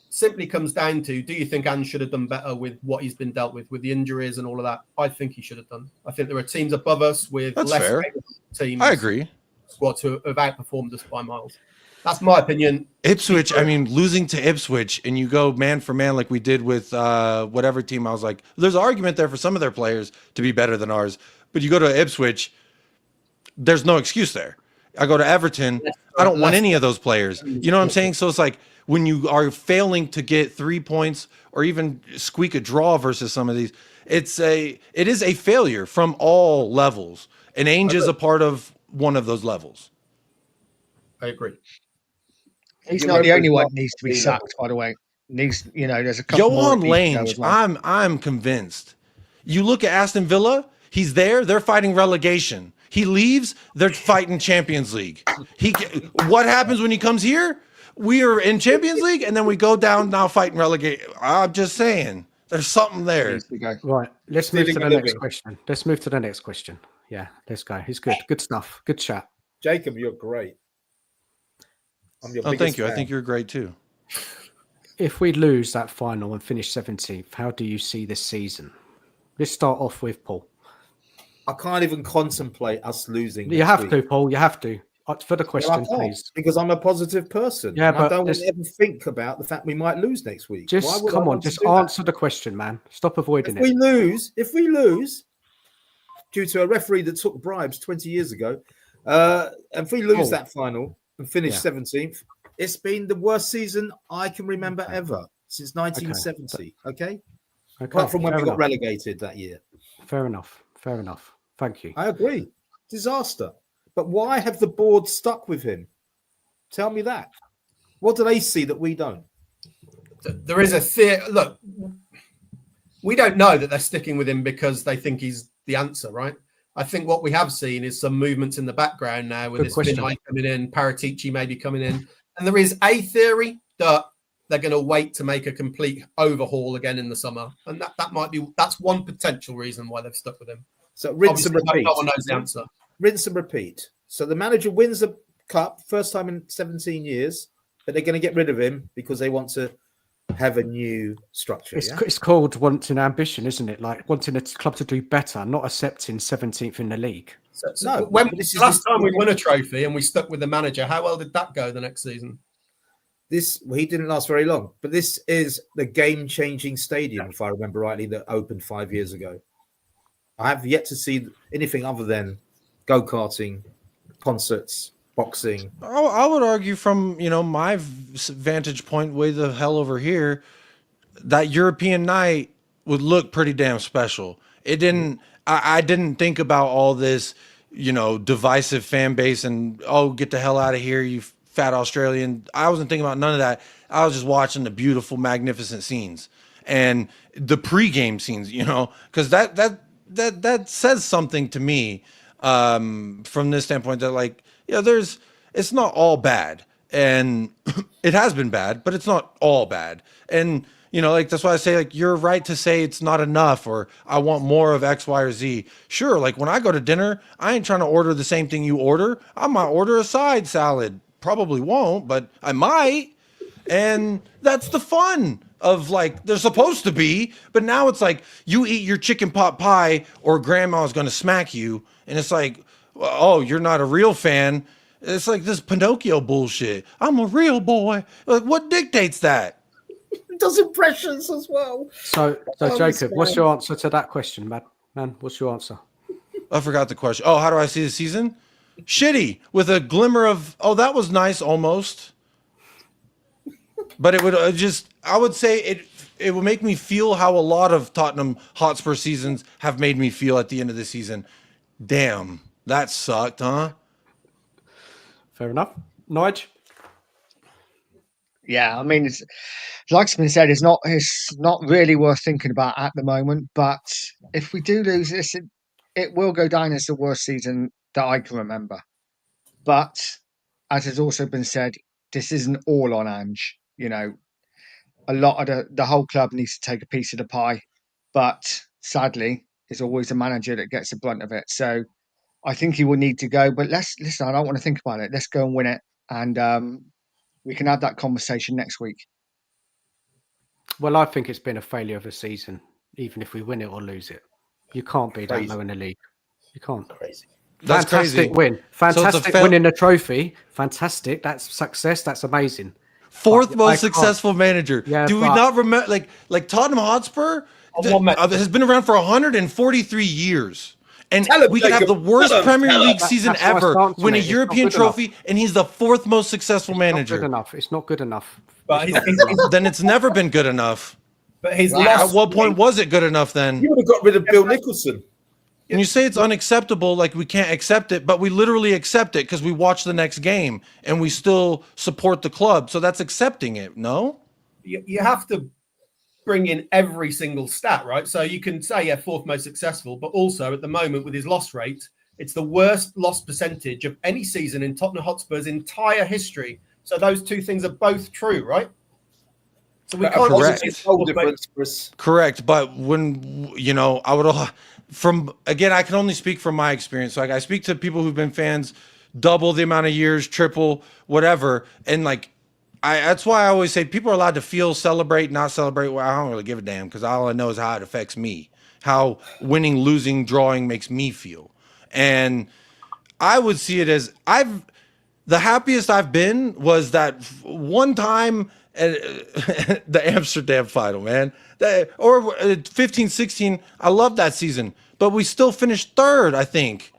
Simply comes down to, do you think Ange should have done better with what he's been dealt with the injuries and all of that? I think he should have done. I think there are teams above us with less teams. I agree. Squads who have outperformed us by miles. That's my opinion. Ipswich, I mean, losing to Ipswich and you go man for man like we did with whatever team, I was like, there's an argument there for some of their players to be better than ours. But you go to Ipswich, there's no excuse there. I go to Everton, I don't want any of those players. You know what I'm saying? So it's like, when you are failing to get 3 points or even squeak a draw versus some of these, it is a failure from all levels. And Ange is a part of one of those levels. I agree. He's not the only one that needs to be sacked, by the way. There's a couple Johan more Lange, well. I'm convinced. You look at Aston Villa, he's there, they're fighting relegation. He leaves, they're fighting Champions League. What happens when he comes here? We are in Champions League, and then we go down now fighting relegate. I'm just saying, there's something there. Right, let's move to the next question. Let's move to the next question. Yeah, let's go. It's good. Good stuff. Good chat. Jacob, you're great. I'm your biggest thank you. fan. I think you're great too. If we lose that final and finish 17th, how do you see this season? Let's start off with Paul. I can't even contemplate us losing. You have to, Paul. You have to. For the question, please. Because I'm a positive person. Yeah, but I don't ever think about the fact we might lose next week. Just come on, just answer the question, man. Stop avoiding it. If we lose, due to a referee that took bribes 20 years ago, and if we lose that final and finish 17th, it's been the worst season I can remember ever since 1970. Okay. Apart from when we got relegated that year. Fair enough. Thank you. I agree. Disaster. But why have the board stuck with him? Tell me that. What do they see that we don't? There is a theory. Look, we don't know that they're sticking with him because they think he's the answer, right? I think what we have seen is some movements in the background now with this Vinay coming in, Paratici maybe coming in. And there is a theory that they're going to wait to make a complete overhaul again in the summer. And that's one potential reason why they've stuck with him. So rinse and repeat. No one knows the answer. Rinse and repeat. So the manager wins the cup, first time in 17 years, but they're going to get rid of him because they want to have a new structure. It's called wanting ambition, isn't it? Like wanting a club to do better, not accepting 17th in the league. So when last time we won a trophy and we stuck with the manager, how well did that go the next season? He didn't last very long, but this is the game-changing stadium, if I remember rightly, that opened 5 years ago. I have yet to see anything other than go-karting, concerts, boxing. I would argue from, my vantage point way the hell over here, that European night would look pretty damn special. It didn't, I didn't think about all this, divisive fan base and, get the hell out of here, you fat Australian. I wasn't thinking about none of that. I was just watching the beautiful, magnificent scenes and the pre-game scenes, because that says something to me from this standpoint that it's not all bad, and it has been bad, but it's not all bad. And that's why I say you're right to say it's not enough, or I want more of X, Y, or Z. Sure, when I go to dinner, I ain't trying to order the same thing you order. I might order a side salad. Probably won't, but I might. And that's the fun of they're supposed to be. But now it's you eat your chicken pot pie or grandma's going to smack you. And it's oh, you're not a real fan. It's this Pinocchio bullshit. I'm a real boy. What dictates that? It does impressions as well. So Jacob, what's your answer to that question, man? What's your answer? I forgot the question. Oh, how do I see the season? Shitty, with a glimmer of, that was nice almost. But it would I would say it would make me feel how a lot of Tottenham Hotspur seasons have made me feel at the end of the season. Damn, that sucked, huh? Fair enough. Nige? Yeah, I mean, it's like's been said, it's not really worth thinking about at the moment. But if we do lose this, it will go down as the worst season that I can remember. But as has also been said, this isn't all on Ange. A lot of the whole club needs to take a piece of the pie. But sadly, it's always the manager that gets the brunt of it. So I think he will need to go. But listen, I don't want to think about it. Let's go and win it. And we can have that conversation next week. Well, I think it's been a failure of a season, even if we win it or lose it. You can't be that low in the league. You can't. Crazy. That's fantastic crazy. Win. Fantastic winning the trophy. Fantastic. That's success. That's amazing. Fourth most successful manager. Yeah, do we not remember like Tottenham Hotspur has been around for 143 years. And we could have the worst Premier League season ever, win a European trophy, and he's the fourth most successful manager. It's not good enough. But then it's never been good enough. But at what point was it good enough then? You would have got rid of Bill Nicholson. And you say it's unacceptable, we can't accept it, but we literally accept it because we watch the next game and we still support the club. So that's accepting it, no? You have to bring in every single stat, right? So you can say, fourth most successful, but also at the moment with his loss rate, it's the worst loss percentage of any season in Tottenham Hotspur's entire history. So those two things are both true, right? So we can't Correct. But when, I would... I can only speak from my experience. I speak to people who've been fans double the amount of years, triple, whatever. And that's why I always say people are allowed to feel, celebrate, not celebrate. Well, I don't really give a damn because all I know is how it affects me, how winning, losing, drawing makes me feel. And I would see it as the happiest I've been was that one time at the Amsterdam final, man. Or 15-16, I love that season, but we still finished third, I think.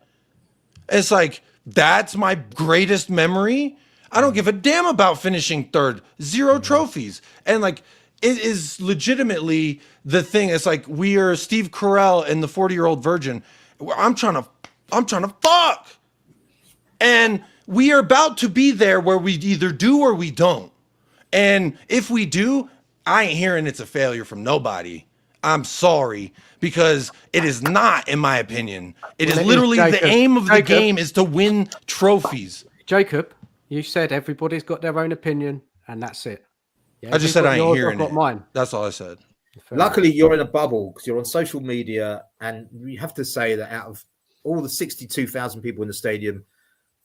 It's that's my greatest memory. I don't give a damn about finishing third. 0 trophies. And it is legitimately the thing. It's we are Steve Carell and the 40-year-old virgin. I'm trying to fuck. And we are about to be there where we either do or we don't. And if we do, I ain't hearing it's a failure from nobody. I'm sorry, because it is not, in my opinion. It is literally the aim of the game is to win trophies. Jacob, you said everybody's got their own opinion, and that's it. Yeah, I just said I ain't hearing it. Mine. That's all I said. Luckily, you're in a bubble because you're on social media, and you have to say that out of all the 62,000 people in the stadium,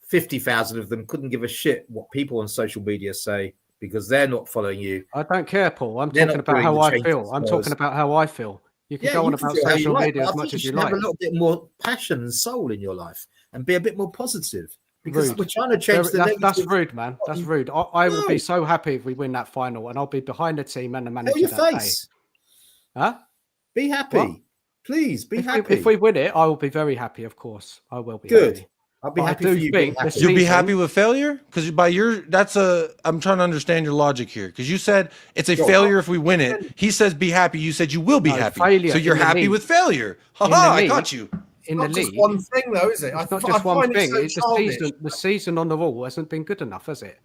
50,000 of them couldn't give a shit what people on social media say. because they're not following you. I don't care, Paul. I'm They're talking not about doing how the I changes feel. I'm Spurs. talking about how I feel. You can go you on can about feel how you social like, media but I as much think as you you should have like. a little bit more passion and soul in your life and be a bit more positive, because Rude. we're trying to change the negative. That's rude, man. That's rude. I will be No. so happy if we win that final, and I'll be behind the team and the Tell manager your that day. face. Huh? Be happy. What? Please be If happy. we win it, I will be very happy. Of course, I will be Good. happy. I'll be But happy I for do you being think the happy. You'll be season- happy with failure? Because I'm trying to understand your logic here. Because you said it's a failure if we win it. He says be happy. You said you will be No, happy. failure So you're in the happy league. with failure. In the Haha, I league. got you. in the Not just league. one thing, though, is it? It's not just one find thing. it so childish. The season on the wall hasn't been good enough, has it?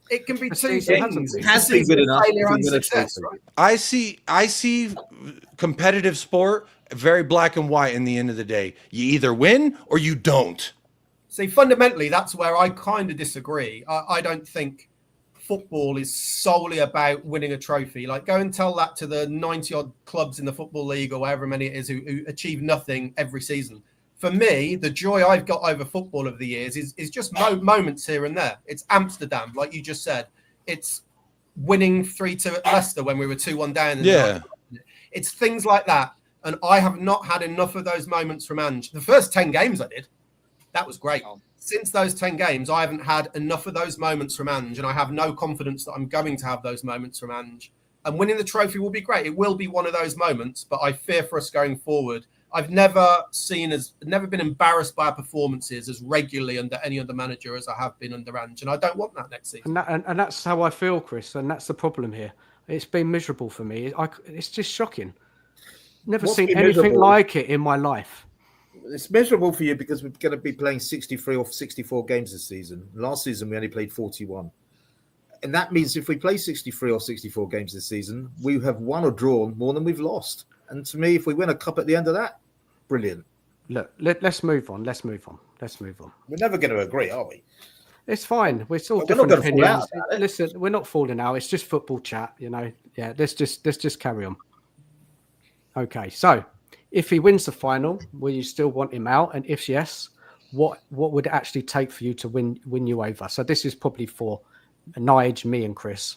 It can be The two season hasn't things. been. It has been good enough Failure if we and win a success, trophy. right? I see competitive sport very black and white in the end of the day. You either win or you don't. See, fundamentally, that's where I kind of disagree. I don't think football is solely about winning a trophy. Like, go and tell that to the 90-odd clubs in the Football League or however many it is who achieve nothing every season. For me, the joy I've got over football over the years is just moments here and there. It's Amsterdam, like you just said. It's winning 3-2 at Leicester when we were 2-1 down. Yeah. It's things like that. And I have not had enough of those moments from Ange. The first 10 games I did, that was great. Since those 10 games, I haven't had enough of those moments from Ange, and I have no confidence that I'm going to have those moments from Ange. And winning the trophy will be great. It will be one of those moments, but I fear for us going forward. I've never been embarrassed by our performances as regularly under any other manager as I have been under Ange, and I don't want that next season. And that's how I feel, Chris, and that's the problem here. It's been miserable for me. It's just shocking. Never What's seen been anything miserable? like it in my life. It's miserable for you because we're going to be playing 63 or 64 games this season. Last season, we only played 41. And that means if we play 63 or 64 games this season, we have won or drawn more than we've lost. And to me, if we win a cup at the end of that, brilliant. Look, let's move on. Let's move on. We're never going to agree, are we? It's fine. We're still But we're not different gonna fall opinions. out about it. Listen, we're not falling out. It's just football chat, you know. Yeah, let's just carry on. Okay, so if he wins the final, will you still want him out? And if yes, what would it actually take for you to win you over? So this is probably for Nige, me, and Chris.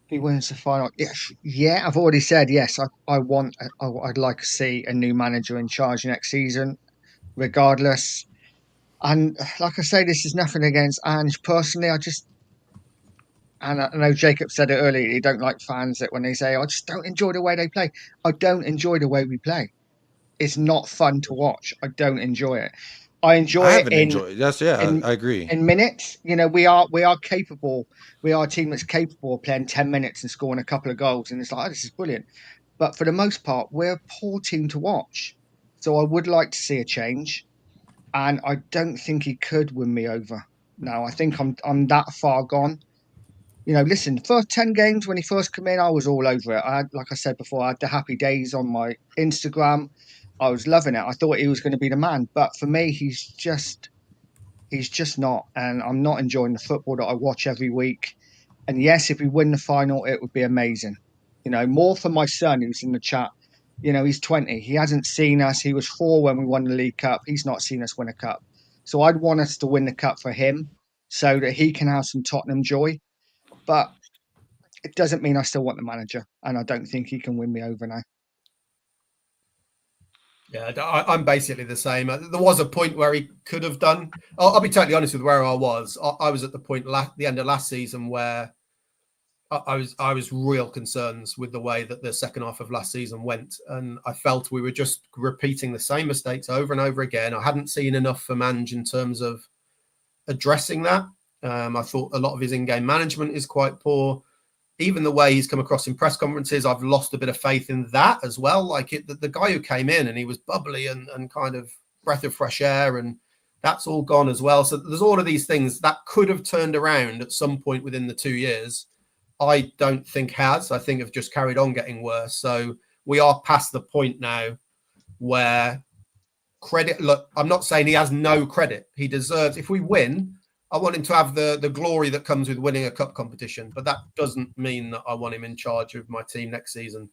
He wins the final. Yes, yeah. I've already said yes. I'd like to see a new manager in charge next season, regardless. And like I say, this is nothing against Ange personally. And I know Jacob said it earlier. He don't like fans that when they say, "I just don't enjoy the way they play." I don't enjoy the way we play. It's not fun to watch. I don't enjoy it. I haven't enjoyed. I agree. In minutes, you know, we are capable. We are a team that's capable of playing 10 minutes and scoring a couple of goals, and it's like, oh, this is brilliant. But for the most part, we're a poor team to watch. So I would like to see a change, and I don't think he could win me over. No, I think I'm that far gone. You know, listen, the first 10 games when he first came in, I was all over it. Like I said before, I had the happy days on my Instagram. I was loving it. I thought he was going to be the man. But for me, he's just not. And I'm not enjoying the football that I watch every week. And yes, if we win the final, it would be amazing. You know, more for my son who's in the chat. You know, he's 20. He hasn't seen us. He was 4 when we won the League Cup. He's not seen us win a cup. So I'd want us to win the cup for him so that he can have some Tottenham joy. But it doesn't mean I still want the manager. And I don't think he can win me over now. Yeah, I'm basically the same. There was a point where he could have done. I'll be totally honest with where I was. I was at the point the end of last season where I was real concerns with the way that the second half of last season went, and I felt we were just repeating the same mistakes over and over again. I hadn't seen enough from Ange in terms of addressing that. I thought a lot of his in-game management is quite poor. Even the way he's come across in press conferences, I've lost a bit of faith in that as well. Like the guy who came in and he was bubbly and kind of breath of fresh air, and that's all gone as well. So there's all of these things that could have turned around at some point within the 2 years. I don't think has. I think have just carried on getting worse. So we are past the point now where credit. Look, I'm not saying he has no credit. He deserves. If we win, I want him to have the glory that comes with winning a cup competition, but that doesn't mean that I want him in charge of my team next season.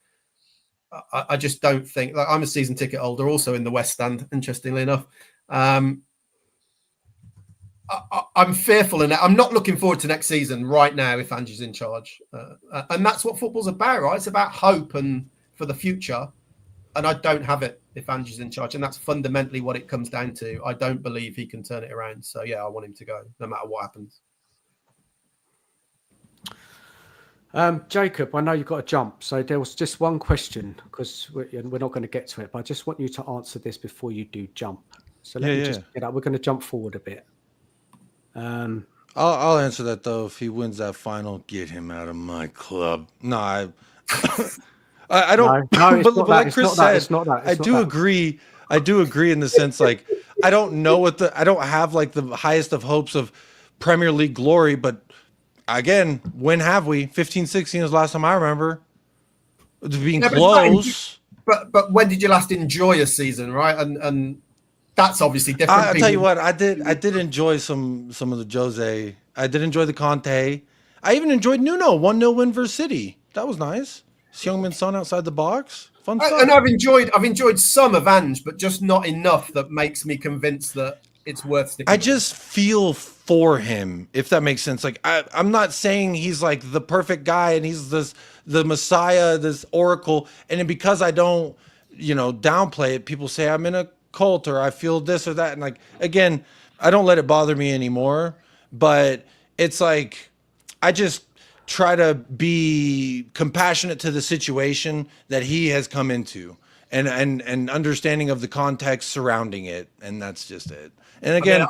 I just don't think. Like, I'm a season ticket holder, also in the West Stand, interestingly enough. I I'm fearful, and I'm not looking forward to next season right now if Ange's in charge. And that's what football's about, right? It's about hope and for the future. And I don't have it if Ange's in charge. And that's fundamentally what it comes down to. I don't believe he can turn it around. So, yeah, I want him to go no matter what happens. Jacob, I know you've got to jump. So there was just one question, because we're not going to get to it, but I just want you to answer this before you do jump. So let me just get up. We're going to jump forward a bit. I'll answer that, though. If he wins that final, get him out of my club. No, I don't. No, but like Chris said, I do agree. I do agree in the sense, like, I don't know I don't have like the highest of hopes of Premier League glory, but again, when have we? 15, 16 is the last time I remember. It's being close. But when did you last enjoy a season, right? And that's obviously different. I'll tell you what, I did enjoy some of the Jose. I did enjoy the Conte. I even enjoyed Nuno 1-0 win versus City. That was nice. Youngman Son outside the box. Fun stuff. And I've enjoyed some of Ange, but just not enough that makes me convinced that it's worth sticking. I just feel for him, if that makes sense. Like I'm not saying he's like the perfect guy and he's the Messiah, this oracle. And then because I don't, downplay it, people say I'm in a cult or I feel this or that. And like, again, I don't let it bother me anymore. But it's like, I just try to be compassionate to the situation that he has come into and understanding of the context surrounding it. And that's just it. And again,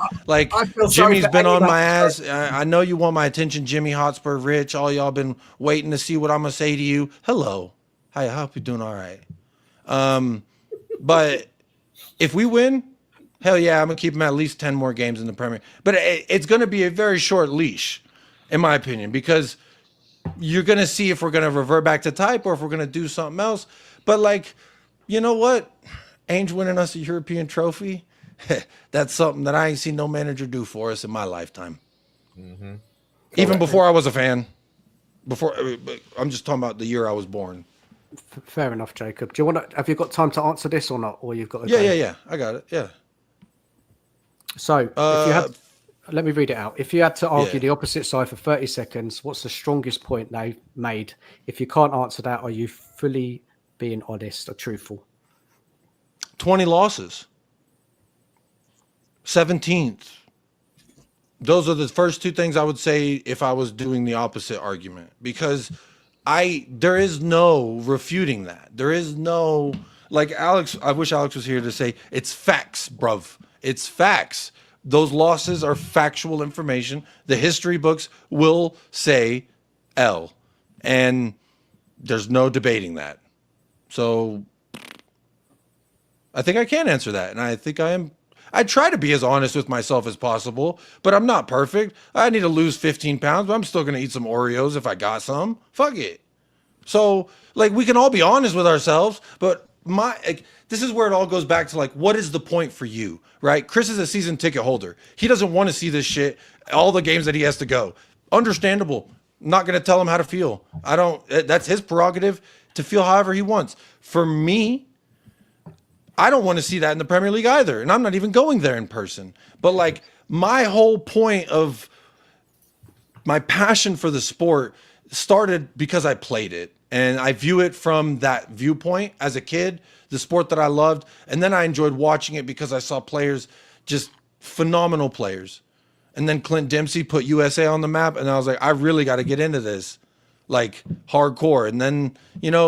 Jimmy's been on my ass. I know you want my attention, Jimmy, Hotspur, Rich. All y'all been waiting to see what I'm going to say to you. Hello. Hi, I hope you're doing all right. But if we win, hell yeah, I'm going to keep him at least 10 more games in the Premier. But it's going to be a very short leash, in my opinion, because you're going to see if we're going to revert back to type or if we're going to do something else. But, like, you know what? Ange winning us a European trophy, that's something that I ain't seen no manager do for us in my lifetime. Mm-hmm. Even before I was a fan. I'm just talking about the year I was born. Fair enough, Jacob. Do you want to? Have you got time to answer this or not, or you've got? Yeah. I got it. Yeah. So, if you had, let me read it out. If you had to argue the opposite side for 30 seconds, what's the strongest point they made? If you can't answer that, are you fully being honest or truthful? 20 losses. 17th. Those are the first two things I would say if I was doing the opposite argument, because there is no refuting that. There is no, like Alex, I wish Alex was here to say it's facts, bruv. It's facts. Those losses are factual information. The history books will say L, and there's no debating that. So I think I can answer that, and I think I am. I try to be as honest with myself as possible, but I'm not perfect. I need to lose 15 pounds, but I'm still going to eat some Oreos if I got some. Fuck it. So, like, we can all be honest with ourselves, but this is where it all goes back to, like, what is the point for you, right? Chris is a season ticket holder. He doesn't want to see this shit, all the games that he has to go. Understandable. I'm not going to tell him how to feel. That's his prerogative to feel however he wants. For me, I don't want to see that in the Premier League either. And I'm not even going there in person. But like my whole point of my passion for the sport started because I played it. And I view it from that viewpoint as a kid, the sport that I loved. And then I enjoyed watching it because I saw players, just phenomenal players. And then Clint Dempsey put USA on the map. And I was like, I really got to get into this. Like hardcore. And then,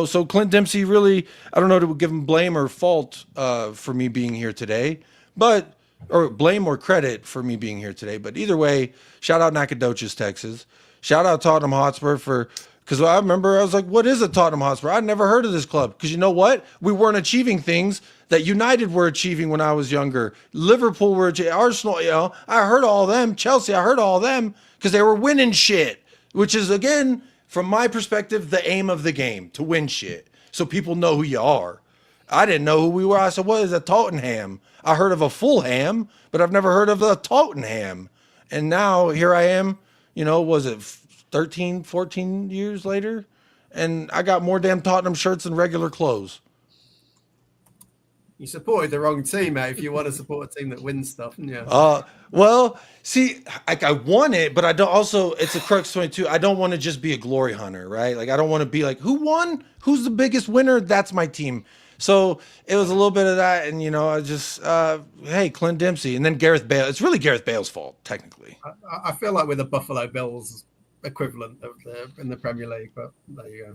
so Clint Dempsey really, I don't know to give him blame or fault for me being here today, or blame or credit for me being here today. But either way, shout out Nacogdoches, Texas. Shout out Tottenham Hotspur because I remember I was like, what is a Tottenham Hotspur? I'd never heard of this club. Because you know what? We weren't achieving things that United were achieving when I was younger. Liverpool were achieving, Arsenal, I heard all of them. Chelsea, I heard all of them because they were winning shit, which is, again, from my perspective, the aim of the game, to win shit. So people know who you are. I didn't know who we were. I said, what is a Tottenham? I heard of a Fulham, but I've never heard of a Tottenham. And now here I am, was it 13, 14 years later? And I got more damn Tottenham shirts than regular clothes. You supported the wrong team, mate. If you want to support a team that wins stuff, yeah. Well, see, like I want it, but I don't. Also, it's a crux 22. I don't want to just be a glory hunter, right? Like I don't want to be like, who won? Who's the biggest winner? That's my team. So it was a little bit of that, and I just, hey, Clint Dempsey, and then Gareth Bale. It's really Gareth Bale's fault, technically. I feel like we're the Buffalo Bills equivalent in the Premier League, but there you go.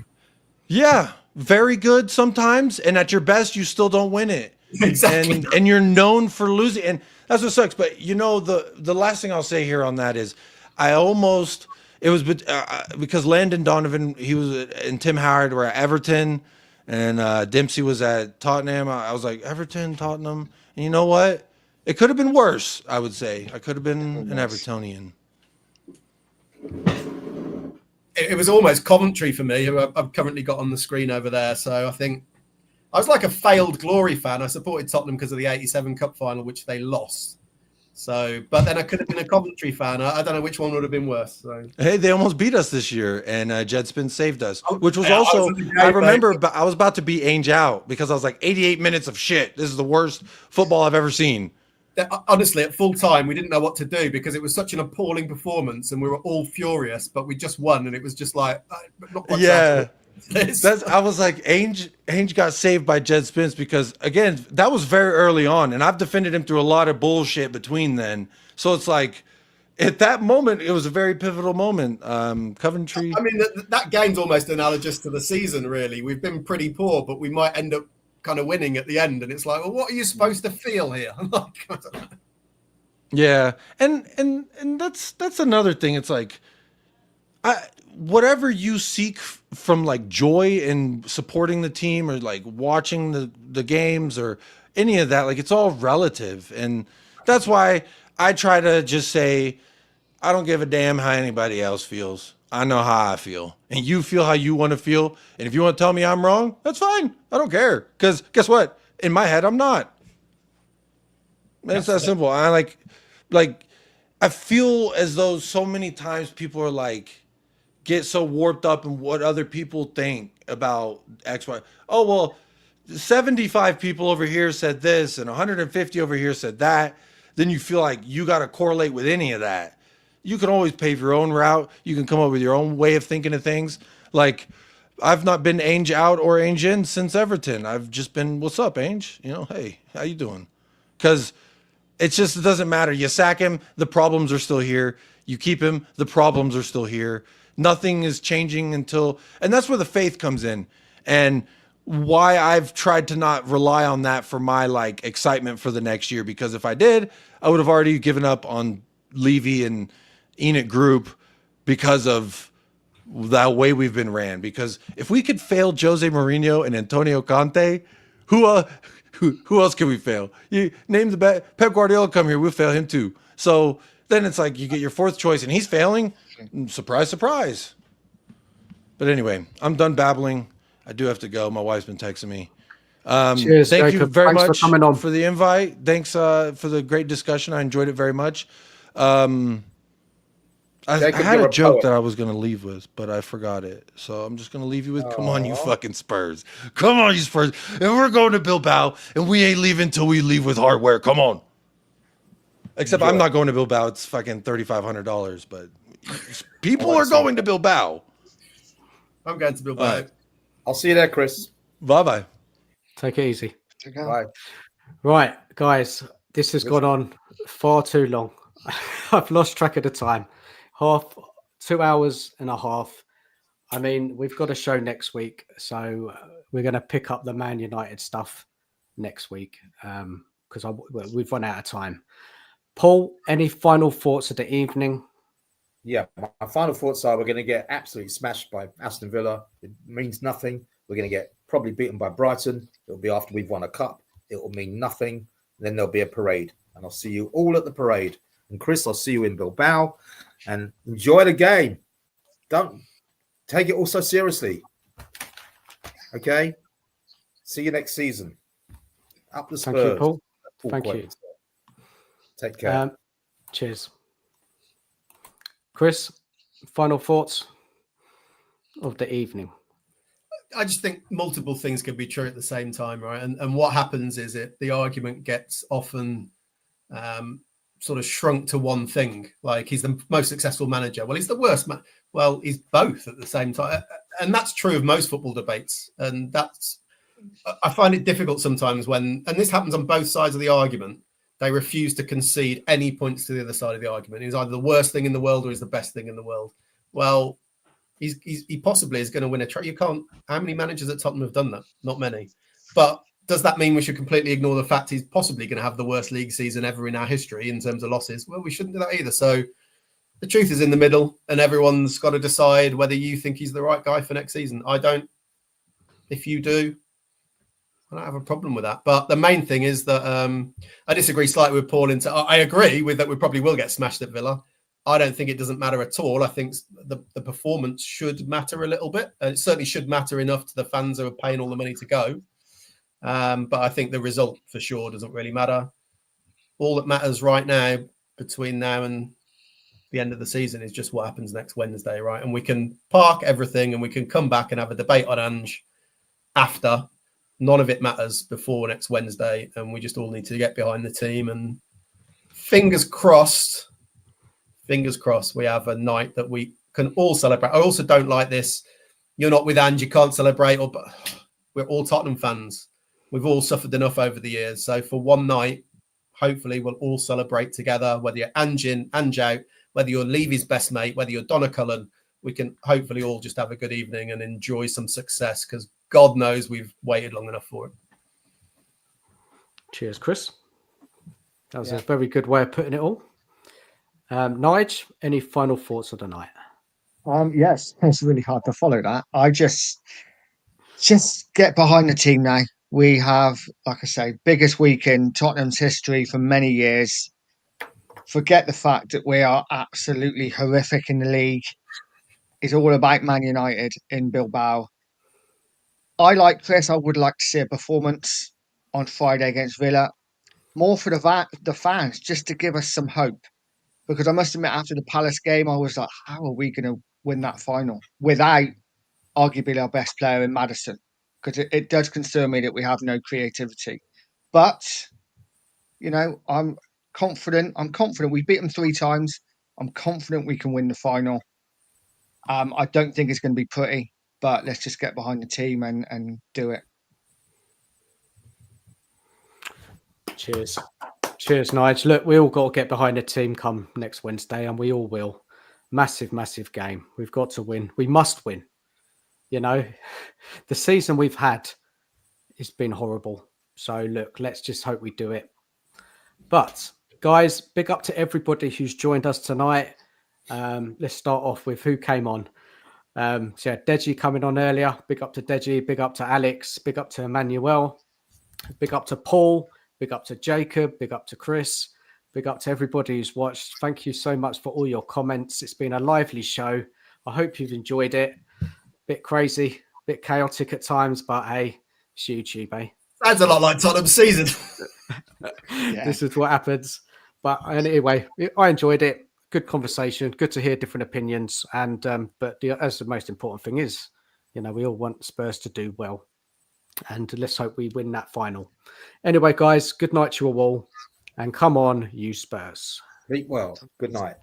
Yeah, very good sometimes, and at your best, you still don't win it. Exactly. And you're known for losing, and that's what sucks. But the last thing I'll say here on that is, it was because Landon Donovan, he was and Tim Howard were at Everton, and Dempsey was at Tottenham. I was like, Everton, Tottenham, and you know what? It could have been worse. I would say I could have been an Evertonian. It was almost Coventry for me, who I've currently got on the screen over there. So I think I was like a failed glory fan. I supported Tottenham because of the '87 Cup final, which they lost. So, but then I could have been a Coventry fan. I don't know which one would have been worse. So. Hey, they almost beat us this year, and Jedspin saved us, which was also, I remember, I was about to beat Ange out because I was like, 88 minutes of shit. This is the worst football I've ever seen. Honestly, at full time, we didn't know what to do because it was such an appalling performance and we were all furious, but we just won. And it was just like, not quite I was like, Ange got saved by Jed Spence because, again, that was very early on. And I've defended him through a lot of bullshit between then. So it's like, at that moment, it was a very pivotal moment. Coventry. I mean, that game's almost analogous to the season, really. We've been pretty poor, but we might end up kind of winning at the end, and it's like, well, what are you supposed to feel here? Yeah, and that's another thing. It's like, whatever you seek from like joy in supporting the team or like watching the games or any of that, like it's all relative, and that's why I try to just say, I don't give a damn how anybody else feels. I know how I feel, and you feel how you want to feel. And if you want to tell me I'm wrong, that's fine. I don't care, because guess what? In my head, I'm not. It's that simple. I like I feel as though so many times people are like, get so warped up in what other people think about X, Y. Oh, well, 75 people over here said this, and 150 over here said that. Then you feel like you got to correlate with any of that. You can always pave your own route. You can come up with your own way of thinking of things. Like, I've not been Ange out or Ange in since Everton. I've just been, what's up, Ange? Hey, how you doing? Because it doesn't matter. You sack him, the problems are still here. You keep him, the problems are still here. Nothing is changing and that's where the faith comes in. And why I've tried to not rely on that for my like excitement for the next year. Because if I did, I would have already given up on Levy and Enoch Group because of that way we've been ran. Because if we could fail Jose Mourinho and Antonio Conte, who else can we fail? You name the bet. Pep Guardiola come here, we'll fail him too. So then it's like you get your fourth choice and he's failing. Surprise, surprise. But anyway, I'm done babbling. I do have to go. My wife's been texting me. Cheers, thank Jacob. you very Thanks much for coming on. for the invite. Thanks for the great discussion. I enjoyed it very much. I had a joke that I was going to leave with, but I forgot it. So I'm just going to leave you with, come on, you fucking Spurs. Come on, you Spurs. And we're going to Bilbao, and we ain't leaving until we leave with hardware. Come on. Except I'm not going to Bilbao. It's fucking $3,500, but people are going to Bilbao. I'm going to Bilbao. Right. I'll see you there, Chris. Bye-bye. Take it easy. Bye. Right, guys, this has gone on far too long. I've lost track of the time. 2 hours and a half. I mean, we've got a show next week, so we're going to pick up the Man United stuff next week because we've run out of time. Paul, any final thoughts of the evening? Yeah, my final thoughts are we're going to get absolutely smashed by Aston Villa. It means nothing. We're going to get probably beaten by Brighton. It'll be after we've won a cup. It will mean nothing. Then there'll be a parade, and I'll see you all at the parade. And Chris, I'll see you in Bilbao. And enjoy the game. Don't take it all so seriously. Okay? See you next season. Up the Spurs. Thank you, Paul. Thank you. Take care. Cheers. Chris, final thoughts of the evening? I just think multiple things can be true at the same time, right? And what happens is the argument gets often sort of shrunk to one thing. Like, he's the most successful manager. Well, he's the worst man. Well, he's both at the same time. And that's true of most football debates. And I find it difficult sometimes and this happens on both sides of the argument, they refuse to concede any points to the other side of the argument. He's either the worst thing in the world or he's the best thing in the world. Well, he possibly is going to win a trophy. You can't. How many managers at Tottenham have done that? Not many. But does that mean we should completely ignore the fact he's possibly going to have the worst league season ever in our history in terms of losses? Well, we shouldn't do that either. So the truth is in the middle, and everyone's got to decide whether you think he's the right guy for next season. I don't. If you do, I don't have a problem with that. But the main thing is that I disagree slightly with Paul. I agree with that we probably will get smashed at Villa. I don't think it doesn't matter at all. I think the performance should matter a little bit. And it certainly should matter enough to the fans who are paying all the money to go. But I think the result for sure doesn't really matter. All that matters right now, between now and the end of the season, is just what happens next Wednesday, right? And we can park everything and we can come back and have a debate on Ange after. None of it matters before next Wednesday. And we just all need to get behind the team. And fingers crossed, we have a night that we can all celebrate. I also don't like this. You're not with Ange, you can't celebrate. But we're all Tottenham fans. We've all suffered enough over the years. So for one night, hopefully we'll all celebrate together, whether you're Ange in, Ange out, whether you're Levy's best mate, whether you're Donna Cullen. We can hopefully all just have a good evening and enjoy some success, because God knows we've waited long enough for it. Cheers, Chris. That was a very good way of putting it all. Nige, any final thoughts of the night? Yes, it's really hard to follow that. I just get behind the team now. We have, like I say, biggest week in Tottenham's history for many years. Forget the fact that we are absolutely horrific in the league. It's all about Man United in Bilbao. Like Chris, I would like to see a performance on Friday against Villa. More for the fans, just to give us some hope. Because I must admit, after the Palace game, I was like, how are we going to win that final without arguably our best player in Maddison? Because it does concern me that we have no creativity. But, I'm confident. We've beaten 3 times. I'm confident we can win the final. I don't think it's going to be pretty, but let's just get behind the team and do it. Cheers, Nige. Look, we all got to get behind the team come next Wednesday, and we all will. Massive, massive game. We've got to win. We must win. The season we've had has been horrible. So, look, let's just hope we do it. But, guys, big up to everybody who's joined us tonight. Let's start off with who came on. Deji coming on earlier. Big up to Deji. Big up to Alex. Big up to Manuel. Big up to Paul. Big up to Jacob. Big up to Chris. Big up to everybody who's watched. Thank you so much for all your comments. It's been a lively show. I hope you've enjoyed it. Bit crazy, bit chaotic at times, but hey, it's YouTube, eh? Sounds a lot like Tottenham's season. This is what happens. But anyway, I enjoyed it. Good conversation. Good to hear different opinions. And as the most important thing is, we all want Spurs to do well. And let's hope we win that final. Anyway, guys, good night to you all. And come on, you Spurs. Sleep well. Good night.